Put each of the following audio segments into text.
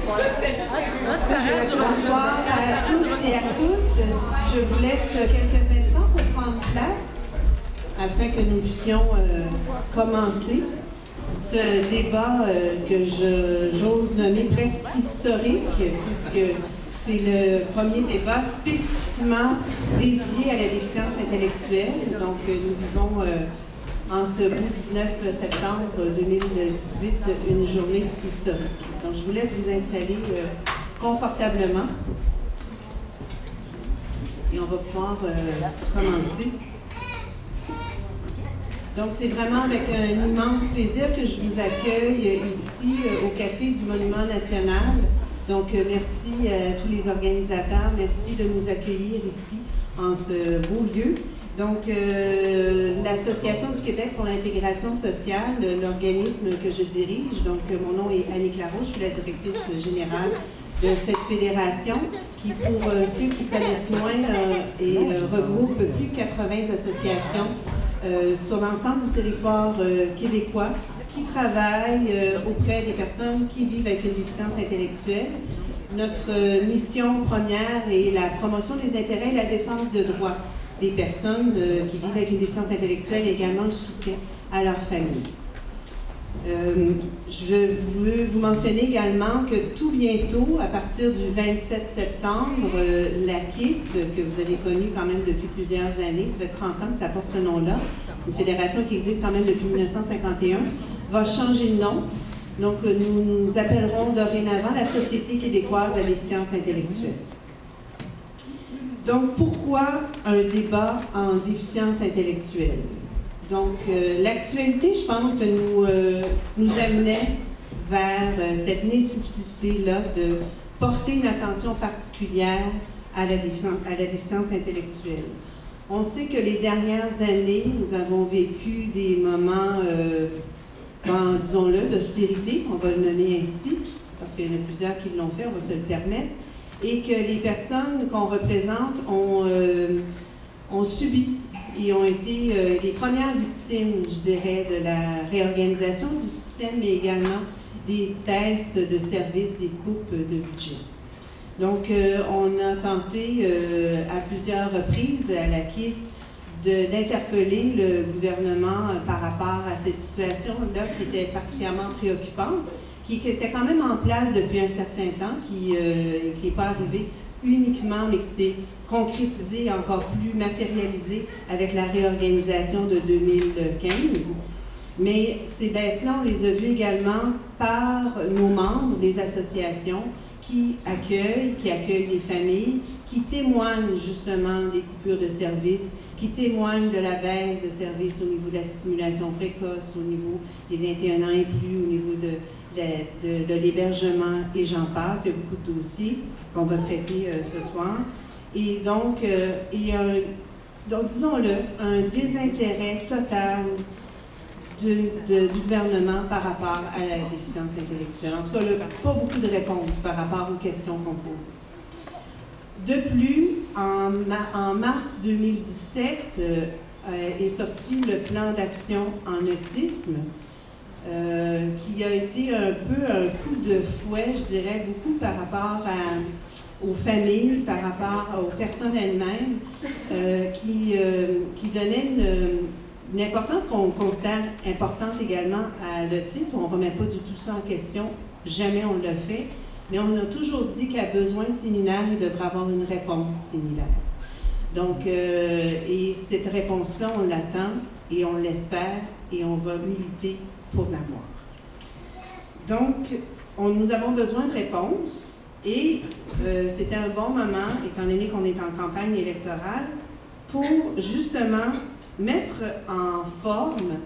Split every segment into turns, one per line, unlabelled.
Bonsoir à tous et à toutes. Je vous laisse quelques instants pour prendre place afin que nous puissions commencer ce débat que j'ose nommer presque historique, puisque c'est le premier débat spécifiquement dédié à la déficience intellectuelle. Donc, nous vivons en ce beau 19 septembre 2018 une journée historique. Donc, je vous laisse vous installer confortablement et on va pouvoir commencer. Donc, c'est vraiment avec un immense plaisir que je vous accueille ici au Café du Monument National. Donc, merci à tous les organisateurs. Merci de nous accueillir ici en ce beau lieu. Donc, l'Association du Québec pour l'intégration sociale, l'organisme que je dirige, donc mon nom est Annie Claro, je suis la directrice générale de cette fédération qui, pour ceux qui connaissent moins, regroupe plus de 80 associations sur l'ensemble du territoire québécois qui travaillent auprès des personnes qui vivent avec une déficience intellectuelle. Notre mission première est la promotion des intérêts et la défense de droits des personnes qui vivent avec une déficience intellectuelle et également le soutien à leur famille. Je veux vous mentionner également que tout bientôt, à partir du 27 septembre, la KIS, que vous avez connue quand même depuis plusieurs années, ça fait 30 ans que ça porte ce nom-là, une fédération qui existe quand même depuis 1951, va changer de nom. Donc, nous nous appellerons dorénavant la Société québécoise de la déficience intellectuelle. Donc, pourquoi un débat en déficience intellectuelle? Donc, l'actualité, je pense, que nous amenait vers cette nécessité-là de porter une attention particulière à la déficience intellectuelle. On sait que les dernières années, nous avons vécu des moments, disons-le, d'austérité, on va le nommer ainsi, parce qu'il y en a plusieurs qui l'ont fait, on va se le permettre, et que les personnes qu'on représente ont subi et ont été les premières victimes, je dirais, de la réorganisation du système, mais également des baisses de services, des coupes de budget. Donc, on a tenté à plusieurs reprises à la KIS d'interpeller le gouvernement par rapport à cette situation-là qui était particulièrement préoccupante, qui était quand même en place depuis un certain temps, qui n'est pas arrivé uniquement, mais qui s'est concrétisé, encore plus matérialisé avec la réorganisation de 2015. Mais ces baisses-là, on les a vues également par nos membres des associations qui accueillent des familles, qui témoignent justement des coupures de services, qui témoignent de la baisse de services au niveau de la stimulation précoce, au niveau des 21 ans et plus, au niveau de l'hébergement et j'en passe. Il y a beaucoup de dossiers qu'on va traiter ce soir. Et donc, donc disons-le, un désintérêt total du gouvernement par rapport à la déficience intellectuelle. En tout cas, là, pas beaucoup de réponses par rapport aux questions qu'on pose. De plus, en mars 2017, est sorti le plan d'action en autisme, qui a été un peu un coup de fouet, je dirais, beaucoup par rapport aux familles, par rapport aux personnes elles-mêmes, qui donnaient une importance qu'on considère importante également à l'autisme. On ne remet pas du tout ça en question, jamais on l'a fait, mais on a toujours dit qu'à besoin similaire, il devrait avoir une réponse similaire. Donc, et cette réponse-là, on l'attend et on l'espère et on va militer pour l'avoir. Donc, nous avons besoin de réponses et c'était un bon moment, étant donné qu'on est en campagne électorale, pour justement mettre en forme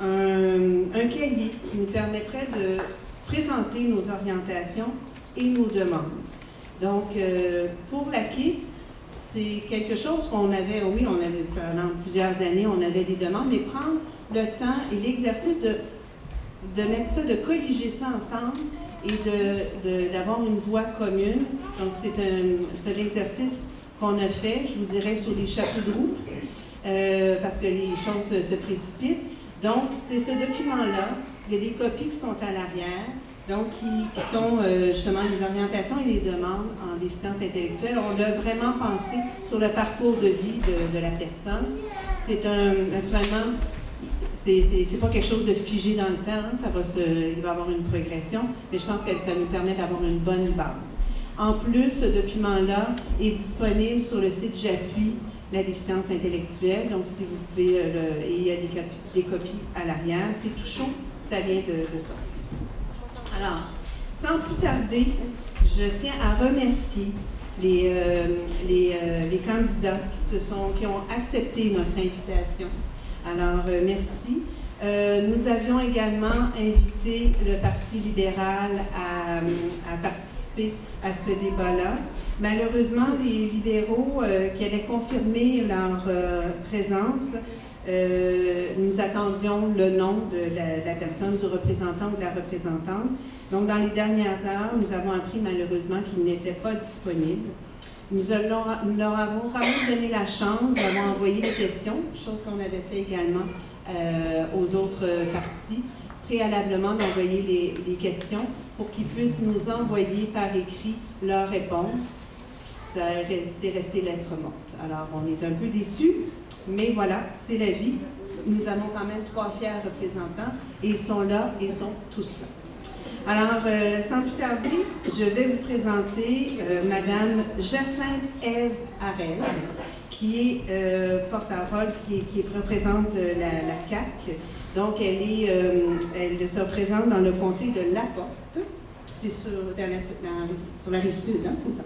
un cahier qui nous permettrait de présenter nos orientations et nos demandes. Donc, pour la KIS, c'est quelque chose qu'on avait, oui, on avait pendant plusieurs années, on avait des demandes, mais prendre le temps et l'exercice de mettre ça, de colliger ça ensemble et d'avoir une voix commune. Donc, c'est un exercice qu'on a fait, je vous dirais, sur les chapeaux de roue, parce que les choses se précipitent. Donc, c'est ce document-là. Il y a des copies qui sont à l'arrière. Donc, qui sont justement les orientations et les demandes en déficience intellectuelle. On a vraiment pensé sur le parcours de vie de la personne. C'est naturellement, c'est pas quelque chose de figé dans le temps, il va y avoir une progression, mais je pense que ça nous permet d'avoir une bonne base. En plus, ce document-là est disponible sur le site J'appuie la déficience intellectuelle, donc si vous pouvez, et il y a des copies à l'arrière. C'est tout chaud, ça vient de sortir. Alors, sans plus tarder, je tiens à remercier les candidats qui ont accepté notre invitation. Alors, merci. Nous avions également invité le Parti libéral à participer à ce débat-là. Malheureusement, les libéraux qui avaient confirmé leur présence, nous attendions le nom de la personne, du représentant ou de la représentante. Donc, dans les dernières heures, nous avons appris malheureusement qu'il n'était pas disponible. Nous leur avons quand même donné la chance d'avoir envoyé des questions, chose qu'on avait fait également aux autres partis, préalablement d'envoyer les questions pour qu'ils puissent nous envoyer par écrit leurs réponses. C'est resté lettre morte. Alors, on est un peu déçus, mais voilà, c'est la vie. Nous avons quand même 3 fiers représentants et ils sont là, ils sont tous là. Alors, sans plus tarder, je vais vous présenter Madame Jacinthe Ève Harel, qui est porte-parole, qui représente la CAQ. Donc, elle se représente dans le comté de La Porte. C'est sur la Rive-Sud, hein, c'est ça.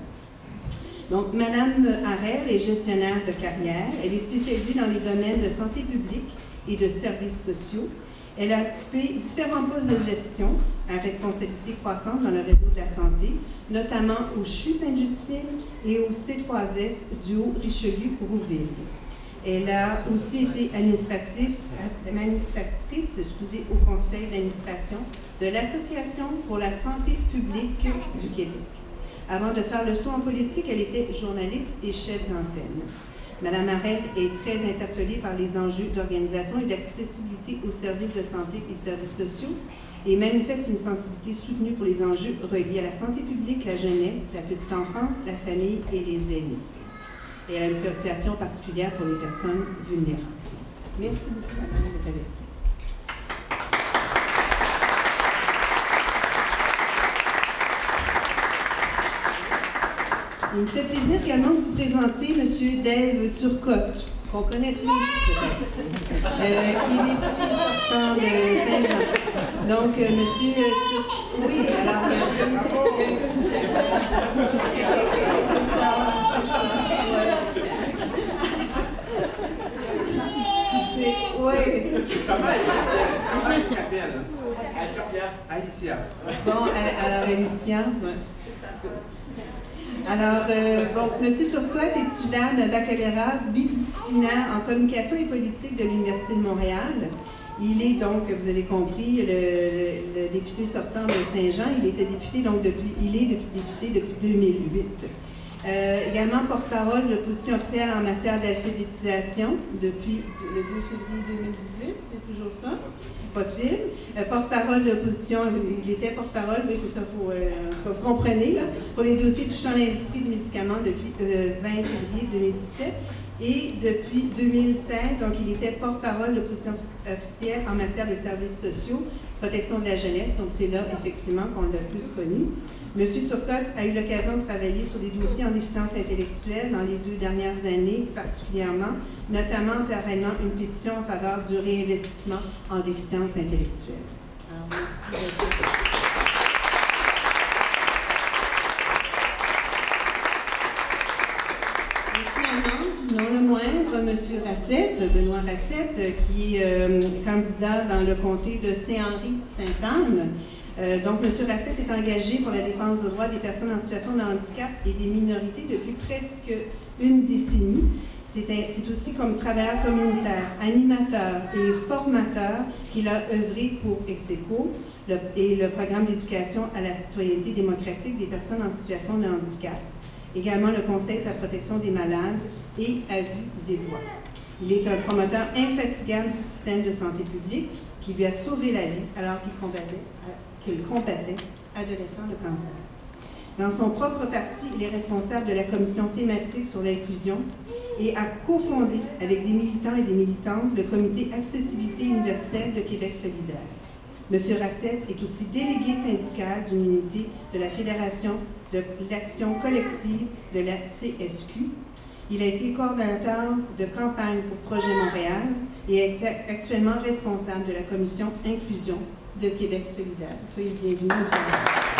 Donc, Madame Harel est gestionnaire de carrière. Elle est spécialisée dans les domaines de santé publique et de services sociaux. Elle a occupé différents postes de gestion à responsabilité croissante dans le réseau de la santé, notamment au CHU Sainte-Justine et au C3S du Haut-Richelieu-Rouville. Elle a aussi été administratrice au conseil d'administration de l'Association pour la santé publique du Québec. Avant de faire le saut en politique, elle était journaliste et chef d'antenne. Madame Harel est très interpellée par les enjeux d'organisation et d'accessibilité aux services de santé et services sociaux et manifeste une sensibilité soutenue pour les enjeux reliés à la santé publique, la jeunesse, la petite enfance, la famille et les aînés. Et elle a une préoccupation particulière pour les personnes vulnérables. Merci beaucoup, Madame, d'être avec nous. Il me fait plaisir également de vous présenter M. Dave Turcotte, qu'on connaît tous peut-être, qui est député sortant de Saint-Jean. Donc, M. Turcotte, oui, alors,
c'est pas mal, comment elle s'appelle? Alicia.
Bon, alors Alicia, ouais. Alors, M. Turcotte est titulaire d'un baccalauréat bidisciplinaire en communication et politique de l'Université de Montréal. Il est donc, vous avez compris, le député sortant de Saint-Jean. Il était député donc il est député depuis 2008. Également porte-parole de l'opposition officielle en matière d'alphabétisation depuis le 2 février 2018, c'est toujours ça? Possible. Porte-parole de l'opposition, il était porte-parole, oui, c'est ça, vous comprenez, là, pour les dossiers touchant l'industrie du médicament depuis 20 février 2017. Et depuis 2016, donc il était porte-parole de l'opposition officielle en matière de services sociaux, protection de la jeunesse, donc c'est là effectivement qu'on l'a plus connu. M. Turcotte a eu l'occasion de travailler sur des dossiers en déficience intellectuelle dans les 2 dernières années particulièrement, notamment en parrainant une pétition en faveur du réinvestissement en déficience intellectuelle. Alors, merci beaucoup. Non le moindre, M. Racette, Benoît Racette, qui est candidat dans le comté de Saint-Henri-Sainte-Anne. Donc, M. Racette est engagé pour la défense des droits des personnes en situation de handicap et des minorités depuis presque une décennie. C'est aussi comme travailleur communautaire, animateur et formateur qu'il a œuvré pour Execo et le programme d'éducation à la citoyenneté démocratique des personnes en situation de handicap. Également le Conseil de la protection des malades et à vue et voix. Il est un promoteur infatigable du système de santé publique qui lui a sauvé la vie alors qu'il qu'il combattait, adolescents de cancer. Dans son propre parti, il est responsable de la commission thématique sur l'inclusion et a cofondé avec des militants et des militantes le comité Accessibilité universelle de Québec solidaire. M. Racette est aussi délégué syndical d'une unité de la Fédération de l'action collective de la CSQ. Il a été coordonnateur de campagne pour Projet Montréal et est actuellement responsable de la commission Inclusion de Québec solidaire. Soyez bienvenus, M. Racette.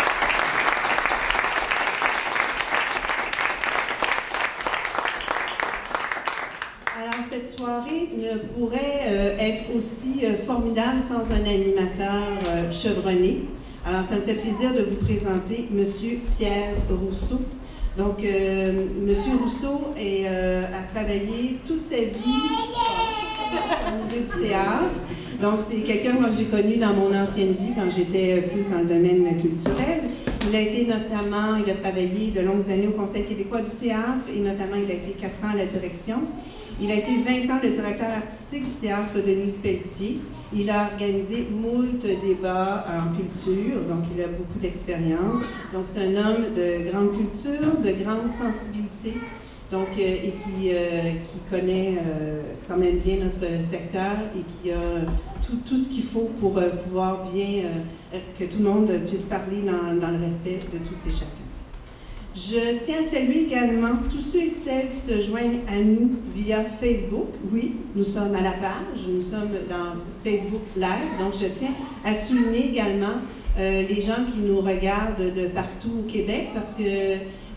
Cette soirée ne pourrait être aussi formidable sans un animateur chevronné. Alors, ça me fait plaisir de vous présenter M. Pierre Rousseau. Donc, M. Rousseau a travaillé toute sa vie au milieu du théâtre. Donc, c'est quelqu'un que j'ai connu dans mon ancienne vie, quand j'étais plus dans le domaine culturel. Il a travaillé de longues années au Conseil québécois du théâtre et notamment, il a été 4 ans à la direction. Il a été 20 ans le directeur artistique du théâtre Denise Pelletier. Il a organisé moult débats en culture, donc il a beaucoup d'expérience. Donc c'est un homme de grande culture, de grande sensibilité, donc, et qui connaît quand même bien notre secteur et qui a tout ce qu'il faut pour pouvoir bien que tout le monde puisse parler dans le respect de tous et chacun. Je tiens à saluer également tous ceux et celles qui se joignent à nous via Facebook. Oui, nous sommes à la page, nous sommes dans Facebook Live, donc je tiens à souligner également les gens qui nous regardent de partout au Québec, parce que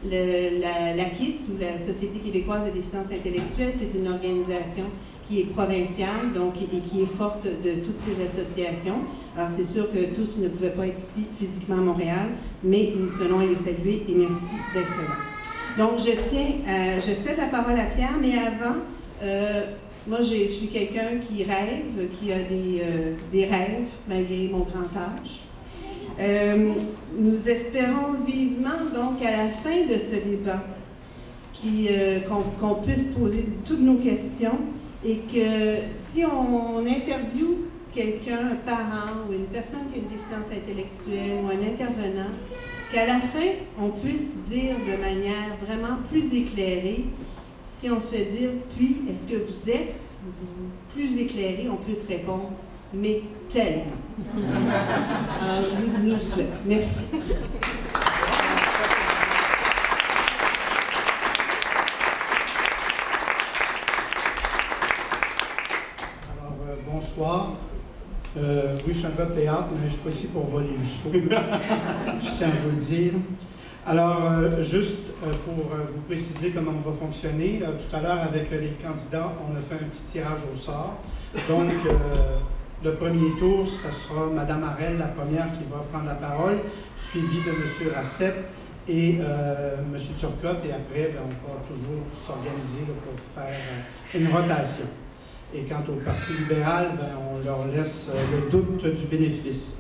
la KIS, ou la Société québécoise de déficience intellectuelle, c'est une organisation qui est provinciale, donc, et qui est forte de toutes ces associations. Alors, c'est sûr que tous ne pouvaient pas être ici physiquement à Montréal, mais nous tenons à les saluer et merci d'être là. Donc, je cède la parole à Pierre, mais avant, moi, je suis quelqu'un qui rêve, qui a des rêves, malgré mon grand âge. Nous espérons vivement, donc, à la fin de ce débat, qu'on puisse poser toutes nos questions et que si on interviewe quelqu'un, un parent ou une personne qui a une déficience intellectuelle ou un intervenant, qu'à la fin, on puisse dire de manière vraiment plus éclairée, si on se fait dire, puis, est-ce que vous êtes plus éclairé, on puisse répondre, mais tellement. Alors, je nous le souhaite. Merci.
Bonsoir. Oui, je suis un gars de théâtre, mais je ne suis pas ici pour voler le show. Je tiens à vous le dire. Alors, juste pour vous préciser comment on va fonctionner, tout à l'heure, avec les candidats, on a fait un petit tirage au sort. Donc, le premier tour, ce sera Mme Harel, la première, qui va prendre la parole, suivie de M. Racette et M. Turcotte. Et après, on va toujours s'organiser pour faire une rotation. Et quant au Parti libéral, on leur laisse le doute du bénéfice.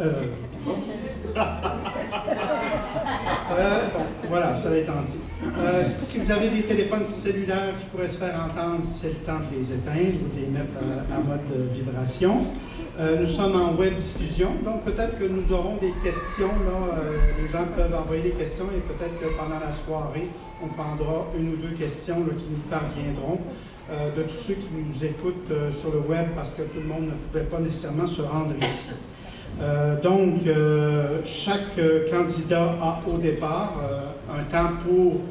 Voilà, ça va être dit. Si vous avez des téléphones cellulaires qui pourraient se faire entendre, c'est le temps de les éteindre ou de les mettre en mode vibration. Nous sommes en web diffusion, donc peut-être que nous aurons des questions. Là, les gens peuvent envoyer des questions et peut-être que pendant la soirée, on prendra une ou deux questions là, qui nous parviendront. De tous ceux qui nous écoutent sur le web parce que tout le monde ne pouvait pas nécessairement se rendre ici. Donc, chaque candidat a au départ un temps pour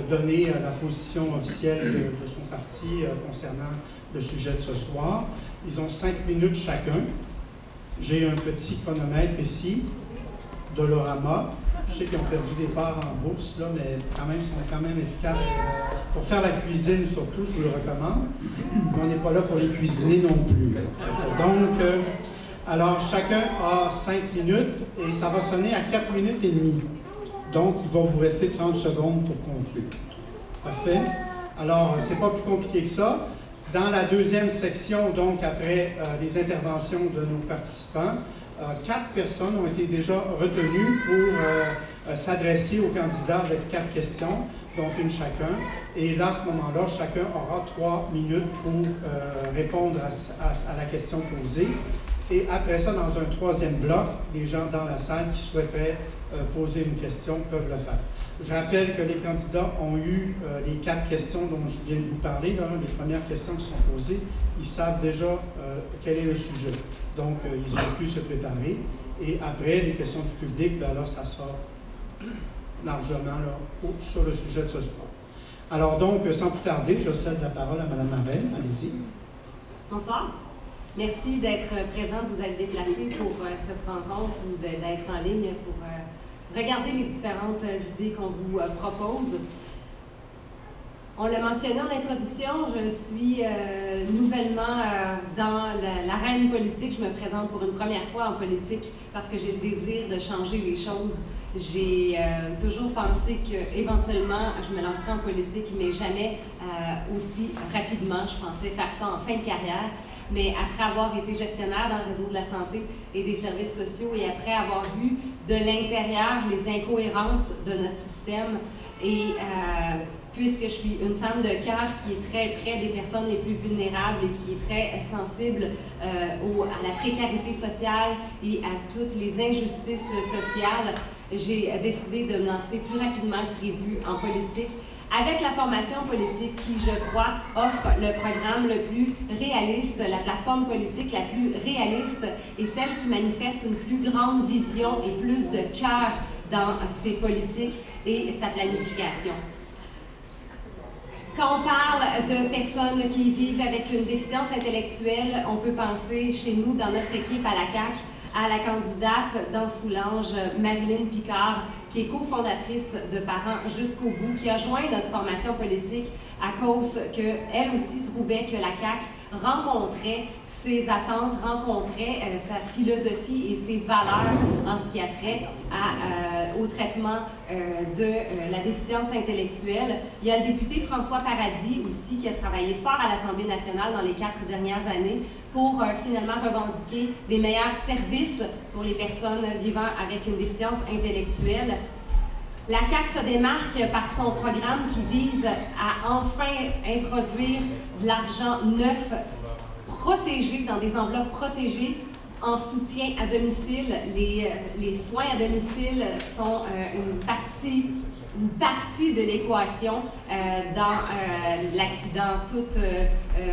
donner la position officielle de son parti concernant le sujet de ce soir. Ils ont 5 minutes chacun. J'ai un petit chronomètre ici, Dolorama. Je sais qu'ils ont perdu des parts en bourse, là, mais quand même, ils sont quand même efficaces. Pour faire la cuisine, surtout, je vous le recommande. Mais on n'est pas là pour les cuisiner non plus. Donc, alors, chacun a 5 minutes et ça va sonner à 4 minutes et demie. Donc, il va vous rester 30 secondes pour conclure. Parfait. Alors, c'est pas plus compliqué que ça. Dans la deuxième section, donc, après les interventions de nos participants, 4 personnes ont été déjà retenues pour s'adresser aux candidats avec 4 questions, dont une chacun. Et là, à ce moment-là, chacun aura 3 minutes pour répondre à la question posée. Et après ça, dans un troisième bloc, les gens dans la salle qui souhaiteraient poser une question peuvent le faire. Je rappelle que les candidats ont eu les 4 questions dont je viens de vous parler, là, les premières questions qui sont posées. Ils savent déjà quel est le sujet. Donc, ils ont pu se préparer. Et après, les questions du public, ben là, ça sera largement là, sur le sujet de ce soir. Alors donc, sans plus tarder, je cède la parole à Mme Marelle. Allez-y.
Bonsoir. Merci d'être présente, vous êtes déplacé pour cette rencontre ou d'être en ligne pour regarder les différentes idées qu'on vous propose. On l'a mentionné en introduction, je suis nouvellement dans l'arène politique. Je me présente pour une première fois en politique parce que j'ai le désir de changer les choses. J'ai toujours pensé qu'éventuellement, je me lancerais en politique, mais jamais aussi rapidement. Je pensais faire ça en fin de carrière. Mais après avoir été gestionnaire dans le réseau de la santé et des services sociaux et après avoir vu de l'intérieur les incohérences de notre système et puisque je suis une femme de cœur qui est très près des personnes les plus vulnérables et qui est très sensible à la précarité sociale et à toutes les injustices sociales, j'ai décidé de me lancer plus rapidement que prévu en politique avec la formation politique qui, je crois, offre le programme le plus réaliste, la plateforme politique la plus réaliste et celle qui manifeste une plus grande vision et plus de cœur dans ses politiques et sa planification. Quand on parle de personnes qui vivent avec une déficience intellectuelle, on peut penser chez nous, dans notre équipe à la CAQ, à la candidate dans Soulanges, Marilyn Picard, qui est cofondatrice de Parents jusqu'au bout, qui a joint notre formation politique à cause qu'elle aussi trouvait que la CAQ rencontrait ses attentes, rencontrait sa philosophie et ses valeurs en ce qui a trait au traitement de la déficience intellectuelle. Il y a le député François Paradis aussi qui a travaillé fort à l'Assemblée nationale dans les 4 dernières années pour finalement revendiquer des meilleurs services pour les personnes vivant avec une déficience intellectuelle. La CAQ se démarque par son programme qui vise à enfin introduire de l'argent neuf, protégé, dans des enveloppes protégées, en soutien à domicile. Les soins à domicile sont une partie de l'équation dans toute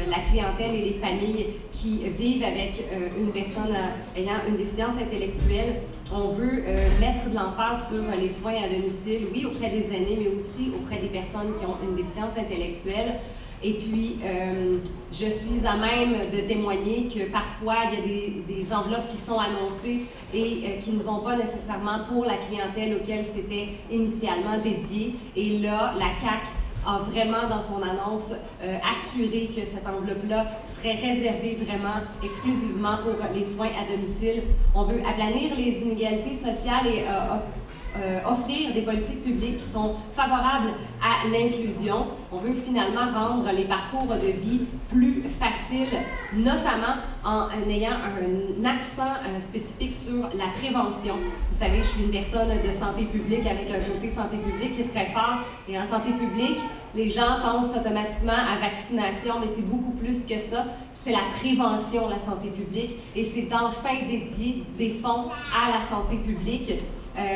la clientèle et les familles qui vivent avec une personne ayant une déficience intellectuelle. On veut mettre de l'emphase sur les soins à domicile, oui, auprès des aînés, mais aussi auprès des personnes qui ont une déficience intellectuelle. Et puis, je suis à même de témoigner que parfois, il y a des enveloppes qui sont annoncées et qui ne vont pas nécessairement pour la clientèle auquel c'était initialement dédié. Et là, la CAQ a vraiment, dans son annonce, assuré que cette enveloppe-là serait réservée vraiment exclusivement pour les soins à domicile. On veut aplanir les inégalités sociales et offrir des politiques publiques qui sont favorables à l'inclusion. On veut finalement rendre les parcours de vie plus faciles, notamment en ayant un accent spécifique sur la prévention. Vous savez, je suis une personne de santé publique avec un côté santé publique qui est très fort. Et en santé publique, les gens pensent automatiquement à vaccination, mais c'est beaucoup plus que ça. C'est la prévention, la santé publique, et c'est d'enfin dédier des fonds à la santé publique.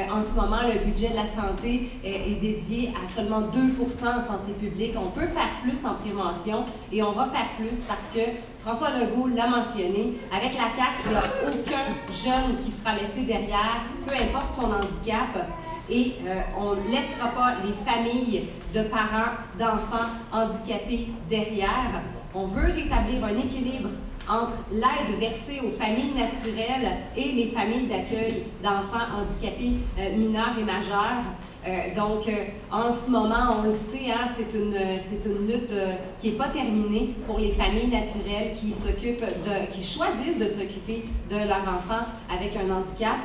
En ce moment, le budget de la santé est dédié à seulement 2% en santé publique. On peut faire plus en prévention et on va faire plus parce que François Legault l'a mentionné. Avec la CAQ, il n'y a aucun jeune qui sera laissé derrière, peu importe son handicap. Et on ne laissera pas les familles de parents, d'enfants handicapés derrière. On veut rétablir un équilibre entre l'aide versée aux familles naturelles et les familles d'accueil d'enfants handicapés mineurs et majeurs. Donc, en ce moment, on le sait, hein, c'est une lutte qui n'est pas terminée pour les familles naturelles qui choisissent de s'occuper de leur enfant avec un handicap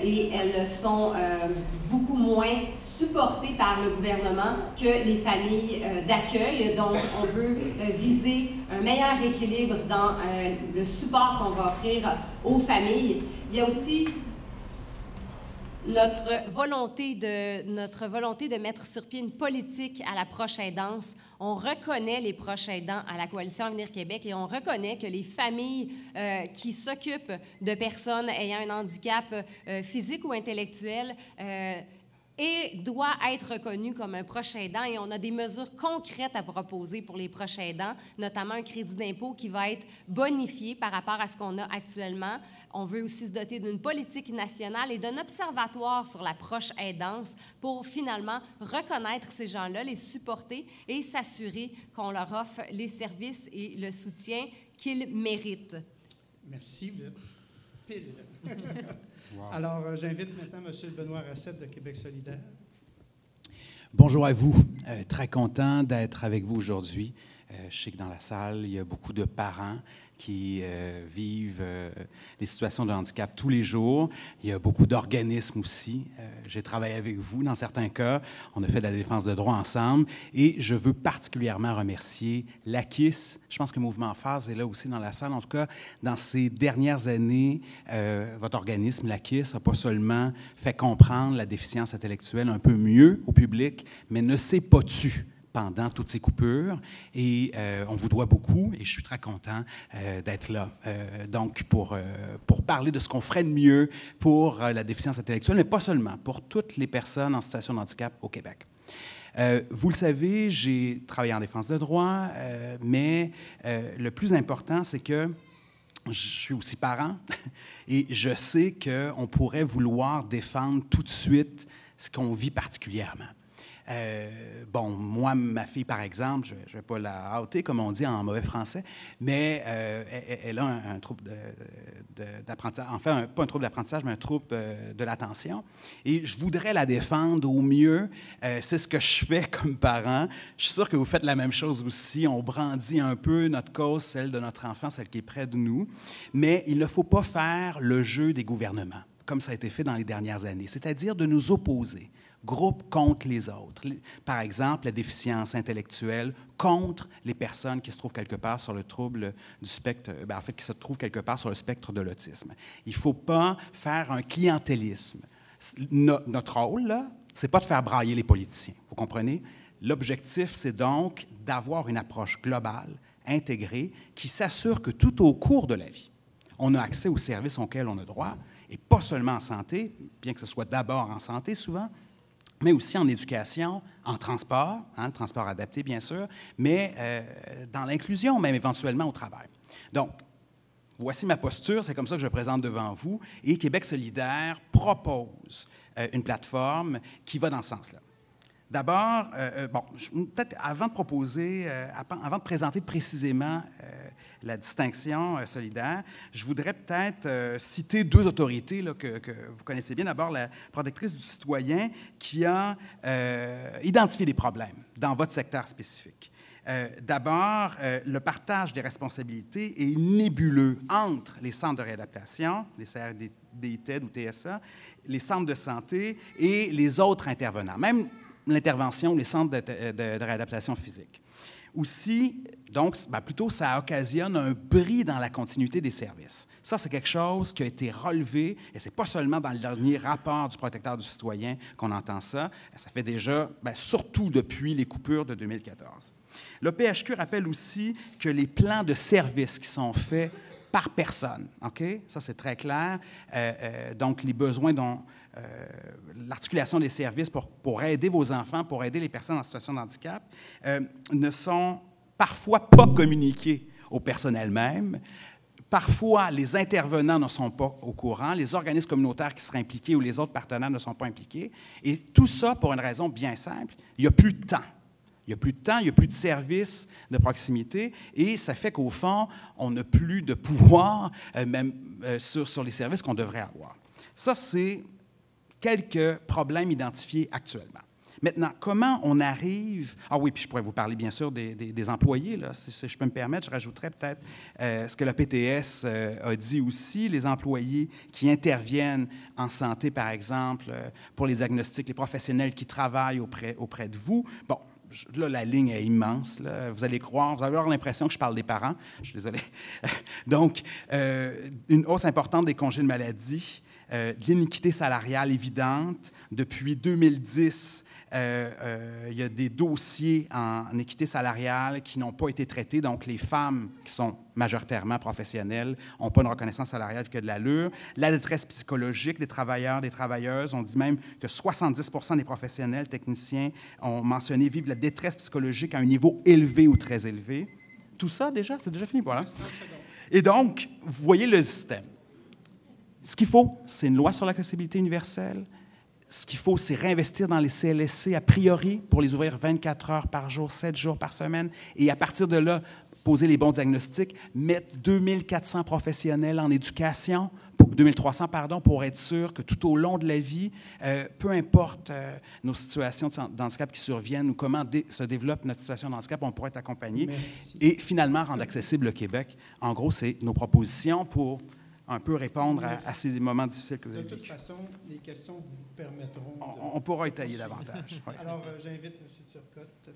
et elles sont beaucoup moins supportées par le gouvernement que les familles d'accueil. Donc, on veut viser un meilleur équilibre dans le support qu'on va offrir aux familles. Il y a aussi notre volonté de mettre sur pied une politique à la proche aidance. On reconnaît les proches aidants à la Coalition Avenir Québec et on reconnaît que les familles qui s'occupent de personnes ayant un handicap physique ou intellectuel et doit être reconnu comme un proche aidant. Et on a des mesures concrètes à proposer pour les proches aidants, notamment un crédit d'impôt qui va être bonifié par rapport à ce qu'on a actuellement. On veut aussi se doter d'une politique nationale et d'un observatoire sur la proche aidance pour finalement reconnaître ces gens-là, les supporter et s'assurer qu'on leur offre les services et le soutien qu'ils méritent.
Merci. Pile. Wow. Alors, j'invite maintenant M. Benoît Racette de Québec solidaire.
Bonjour à vous. Très content d'être avec vous aujourd'hui. Je sais que dans la salle, il y a beaucoup de parents qui vivent les situations de handicap tous les jours. Il y a beaucoup d'organismes aussi. J'ai travaillé avec vous dans certains cas. On a fait de la défense de droits ensemble. Et je veux particulièrement remercier l'AQIS. Je pense que Mouvement Phase est là aussi dans la salle. En tout cas, dans ces dernières années, votre organisme, l'AQIS, n'a pas seulement fait comprendre la déficience intellectuelle un peu mieux au public, mais ne s'est pas tu pendant toutes ces coupures. Et on vous doit beaucoup et je suis très content d'être là. Donc, pour parler de ce qu'on ferait de mieux pour la déficience intellectuelle, mais pas seulement, pour toutes les personnes en situation de handicap au Québec. Vous le savez, j'ai travaillé en défense de droit, mais le plus important, c'est que je suis aussi parent et je sais qu'on pourrait vouloir défendre tout de suite ce qu'on vit particulièrement. Bon, moi, ma fille, par exemple, je ne vais pas la outer, comme on dit en mauvais français, mais elle a un trouble d'apprentissage, enfin, pas un trouble d'apprentissage, mais un trouble de l'attention. Et je voudrais la défendre au mieux. C'est ce que je fais comme parent. Je suis sûr que vous faites la même chose aussi. On brandit un peu notre cause, celle de notre enfant, celle qui est près de nous. Mais il ne faut pas faire le jeu des gouvernements, comme ça a été fait dans les dernières années, c'est-à-dire de nous opposer groupes contre les autres. Par exemple, la déficience intellectuelle contre les personnes qui se trouvent quelque part sur le trouble du spectre, en fait, qui se trouvent quelque part sur le spectre de l'autisme. Il ne faut pas faire un clientélisme. Notre rôle, là, c'est pas de faire brailler les politiciens, vous comprenez? L'objectif, c'est donc d'avoir une approche globale, intégrée, qui s'assure que tout au cours de la vie, on a accès aux services auxquels on a droit, et pas seulement en santé, bien que ce soit d'abord en santé souvent, mais aussi en éducation, en transport, le transport adapté, bien sûr, mais dans l'inclusion, même éventuellement au travail. Donc, voici ma posture, c'est comme ça que je me présente devant vous, et Québec solidaire propose une plateforme qui va dans ce sens-là. D'abord, peut-être avant de présenter précisément la distinction solidaire, je voudrais peut-être citer deux autorités là, que vous connaissez bien. D'abord, la protectrice du citoyen qui a identifié des problèmes dans votre secteur spécifique. D'abord, le partage des responsabilités est nébuleux entre les centres de réadaptation, les CRDTED ou TSA, les centres de santé et les autres intervenants, même l'intervention, les centres de réadaptation physique. Aussi, donc, plutôt, ça occasionne un bris dans la continuité des services. Ça, c'est quelque chose qui a été relevé, et ce n'est pas seulement dans le dernier rapport du protecteur du citoyen qu'on entend ça, ça fait déjà, surtout depuis les coupures de 2014. Le PHQ rappelle aussi que les plans de services qui sont faits par personne, OK? Ça, c'est très clair. Donc, les besoins dont l'articulation des services pour aider vos enfants, pour aider les personnes en situation de handicap, ne sont parfois pas communiqués au personnel même. Parfois, les intervenants ne sont pas au courant, les organismes communautaires qui seraient impliqués ou les autres partenaires ne sont pas impliqués. Et tout ça pour une raison bien simple, il n'y a plus de temps. Il n'y a plus de temps, il n'y a plus de services de proximité et ça fait qu'au fond, on n'a plus de pouvoir même sur les services qu'on devrait avoir. Ça, c'est quelques problèmes identifiés actuellement. Maintenant, comment on arrive... Ah oui, puis je pourrais vous parler bien sûr des employés, là, si je peux me permettre. Je rajouterais peut-être ce que la PTS a dit aussi, les employés qui interviennent en santé, par exemple, pour les diagnostics, les professionnels qui travaillent auprès de vous. Bon, là, la ligne est immense. Là. Vous allez croire, vous allez avoir l'impression que je parle des parents. Je suis désolé. Donc, une hausse importante des congés de maladie, de l'iniquité salariale évidente. Depuis 2010, il y a des dossiers en équité salariale qui n'ont pas été traités. Donc, les femmes qui sont majoritairement professionnelles n'ont pas une reconnaissance salariale que de l'allure. La détresse psychologique des travailleurs, des travailleuses, on dit même que 70 % des professionnels techniciens ont mentionné vivre la détresse psychologique à un niveau élevé ou très élevé. Tout ça, déjà, c'est déjà fini, voilà. Et donc, vous voyez le système. Ce qu'il faut, c'est une loi sur l'accessibilité universelle. Ce qu'il faut, c'est réinvestir dans les CLSC a priori pour les ouvrir 24 heures par jour, 7 jours par semaine. Et à partir de là, poser les bons diagnostics, mettre 2400 professionnels en éducation, 2300, pardon, pour être sûr que tout au long de la vie, peu importe nos situations de handicap qui surviennent ou comment se développe notre situation de handicap, on pourrait être accompagné.
Merci.
Et finalement, rendre accessible le Québec. En gros, c'est nos propositions pour un peu répondre à ces moments difficiles que vous avez
vécus. De toute façon, les questions vous permettront...
On pourra étayer davantage. Oui.
Alors, j'invite M. Turcotte.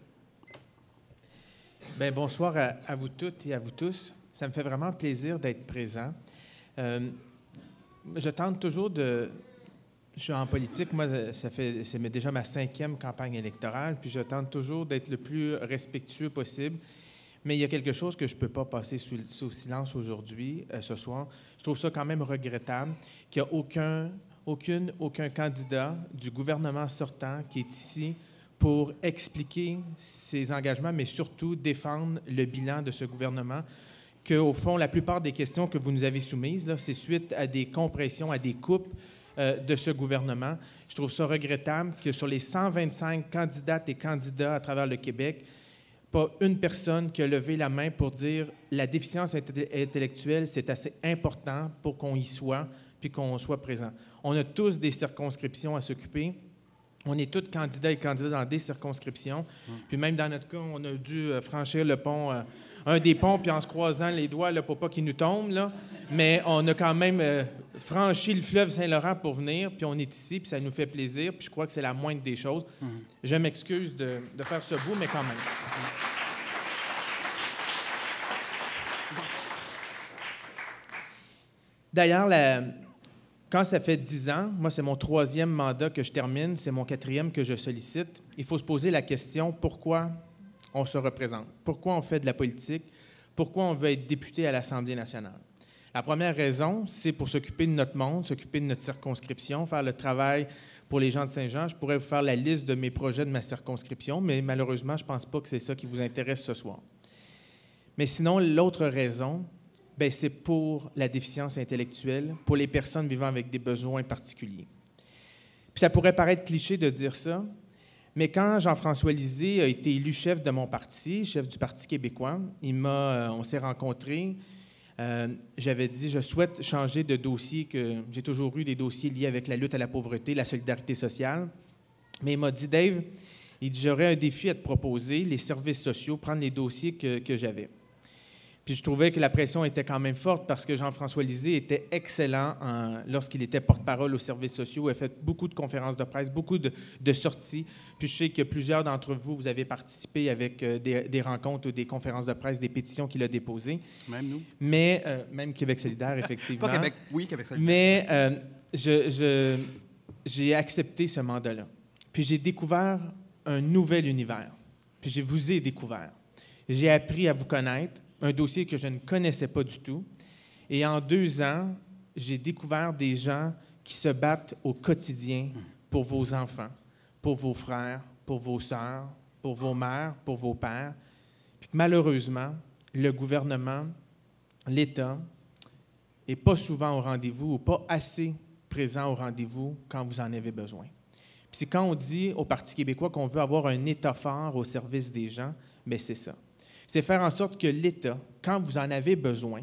Bien, bonsoir à vous toutes et à vous tous. Ça me fait vraiment plaisir d'être présent. Je tente toujours de... Je suis en politique, moi, c'est déjà ma 5e campagne électorale, puis je tente toujours d'être le plus respectueux possible. Mais il y a quelque chose que je ne peux pas passer sous silence aujourd'hui, ce soir. Je trouve ça quand même regrettable qu'il n'y a aucun candidat du gouvernement sortant qui est ici pour expliquer ses engagements, mais surtout défendre le bilan de ce gouvernement, qu'au fond, la plupart des questions que vous nous avez soumises, c'est suite à des compressions, à des coupes de ce gouvernement. Je trouve ça regrettable que sur les 125 candidates et candidats à travers le Québec, pas une personne qui a levé la main pour dire la déficience intellectuelle, c'est assez important pour qu'on y soit puis qu'on soit présent. On a tous des circonscriptions à s'occuper. On est tous candidats et candidats dans des circonscriptions. Puis même dans notre cas, on a dû franchir le pont, un des ponts, puis en se croisant les doigts là, pour pas qu'il nous tombe. Là. Mais on a quand même franchi le fleuve Saint-Laurent pour venir, puis on est ici, puis ça nous fait plaisir. Puis je crois que c'est la moindre des choses. Je m'excuse de faire ce bout, mais quand même. D'ailleurs, quand ça fait 10 ans, moi, c'est mon 3e mandat que je termine, c'est mon 4e que je sollicite, il faut se poser la question, pourquoi on se représente? Pourquoi on fait de la politique? Pourquoi on veut être député à l'Assemblée nationale? La première raison, c'est pour s'occuper de notre monde, s'occuper de notre circonscription, faire le travail pour les gens de Saint-Jean. Je pourrais vous faire la liste de mes projets de ma circonscription, mais malheureusement, je ne pense pas que c'est ça qui vous intéresse ce soir. Mais sinon, l'autre raison, bien, c'est pour la déficience intellectuelle, pour les personnes vivant avec des besoins particuliers. Puis ça pourrait paraître cliché de dire ça, mais quand Jean-François Lisée a été élu chef de mon parti, chef du Parti québécois, on s'est rencontrés, j'avais dit, je souhaite changer de dossier, que j'ai toujours eu des dossiers liés avec la lutte à la pauvreté, la solidarité sociale, mais il m'a dit, Dave, il dit, j'aurais un défi à te proposer, les services sociaux, prendre les dossiers que j'avais. Puis je trouvais que la pression était quand même forte parce que Jean-François Lisée était excellent lorsqu'il était porte-parole aux services sociaux. Il a fait beaucoup de conférences de presse, beaucoup de sorties. Puis je sais que plusieurs d'entre vous, vous avez participé avec des rencontres ou des conférences de presse, des pétitions qu'il a déposées.
Même nous.
Mais, même Québec solidaire, effectivement.
Pas Québec, oui, Québec solidaire.
Mais j'ai accepté ce mandat-là. Puis j'ai découvert un nouvel univers. Puis je vous ai découvert. J'ai appris à vous connaître. Un dossier que je ne connaissais pas du tout. Et en 2 ans, j'ai découvert des gens qui se battent au quotidien pour vos enfants, pour vos frères, pour vos sœurs, pour vos mères, pour vos pères. Puis malheureusement, le gouvernement, l'État, n'est pas souvent au rendez-vous ou pas assez présent au rendez-vous quand vous en avez besoin. Puis c'est quand on dit au Parti québécois qu'on veut avoir un État fort au service des gens, bien c'est ça. C'est faire en sorte que l'État, quand vous en avez besoin,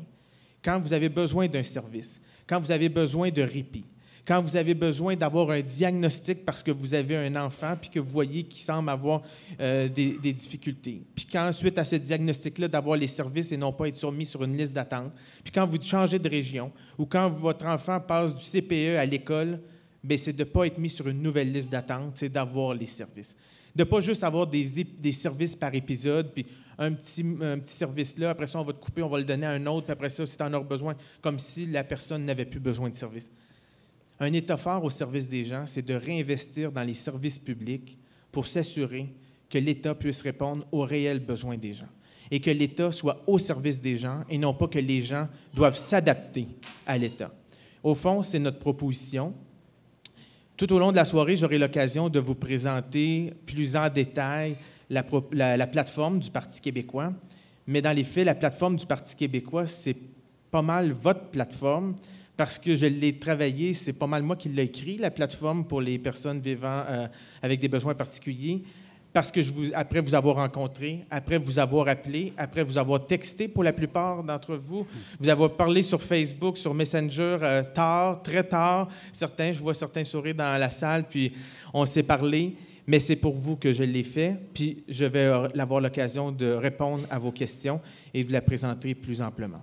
quand vous avez besoin d'un service, quand vous avez besoin de répit, quand vous avez besoin d'avoir un diagnostic parce que vous avez un enfant puis que vous voyez qu'il semble avoir des difficultés, puis quand, suite à ce diagnostic-là, d'avoir les services et non pas être mis sur une liste d'attente, puis quand vous changez de région ou quand votre enfant passe du CPE à l'école, bien, c'est de ne pas être mis sur une nouvelle liste d'attente, c'est d'avoir les services. De ne pas juste avoir des services par épisode, puis un petit service là, après ça, on va te couper, on va le donner à un autre, puis après ça, si tu en as besoin, comme si la personne n'avait plus besoin de service. Un État fort au service des gens, c'est de réinvestir dans les services publics pour s'assurer que l'État puisse répondre aux réels besoins des gens et que l'État soit au service des gens et non pas que les gens doivent s'adapter à l'État. Au fond, c'est notre proposition. Tout au long de la soirée, j'aurai l'occasion de vous présenter plus en détail la plateforme du Parti québécois. Mais dans les faits, la plateforme du Parti québécois, c'est pas mal votre plateforme parce que je l'ai travaillée, c'est pas mal moi qui l'ai écrit, la plateforme pour les personnes vivant avec des besoins particuliers. Parce que après vous avoir rencontré, après vous avoir appelé, après vous avoir texté pour la plupart d'entre vous, vous avoir parlé sur Facebook, sur Messenger, très tard. Je vois certains sourire dans la salle, puis on s'est parlé, mais c'est pour vous que je l'ai fait, puis je vais avoir l'occasion de répondre à vos questions et de vous la présenter plus amplement.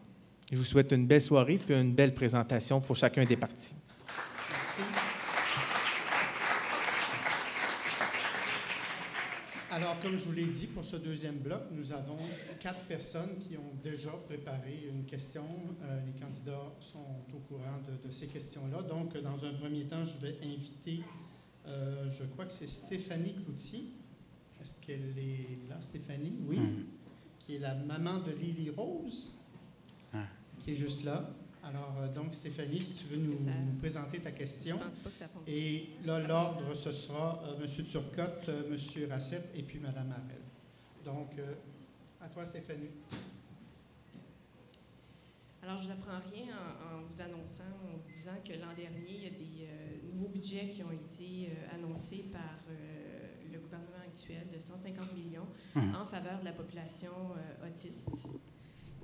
Je vous souhaite une belle soirée, puis une belle présentation pour chacun des partis.
Merci. Alors, comme je vous l'ai dit, pour ce deuxième bloc, nous avons 4 personnes qui ont déjà préparé une question. Les candidats sont au courant de ces questions-là. Donc, dans un premier temps, je vais inviter, je crois que c'est Stéphanie Cloutier. Est-ce qu'elle est là, Stéphanie? Oui. Qui est la maman de Lily Rose, qui est juste là. Alors, donc, Stéphanie, si tu veux nous présenter ta question.
Je pense pas que ça fonctionne.
Et là, l'ordre, ce sera M. Turcotte, M. Racette et puis Mme Harel. Donc, à toi, Stéphanie.
Alors, je vous apprends rien en vous annonçant, en vous disant que l'an dernier, il y a des nouveaux budgets qui ont été annoncés par le gouvernement actuel de 150 millions en faveur de la population autiste.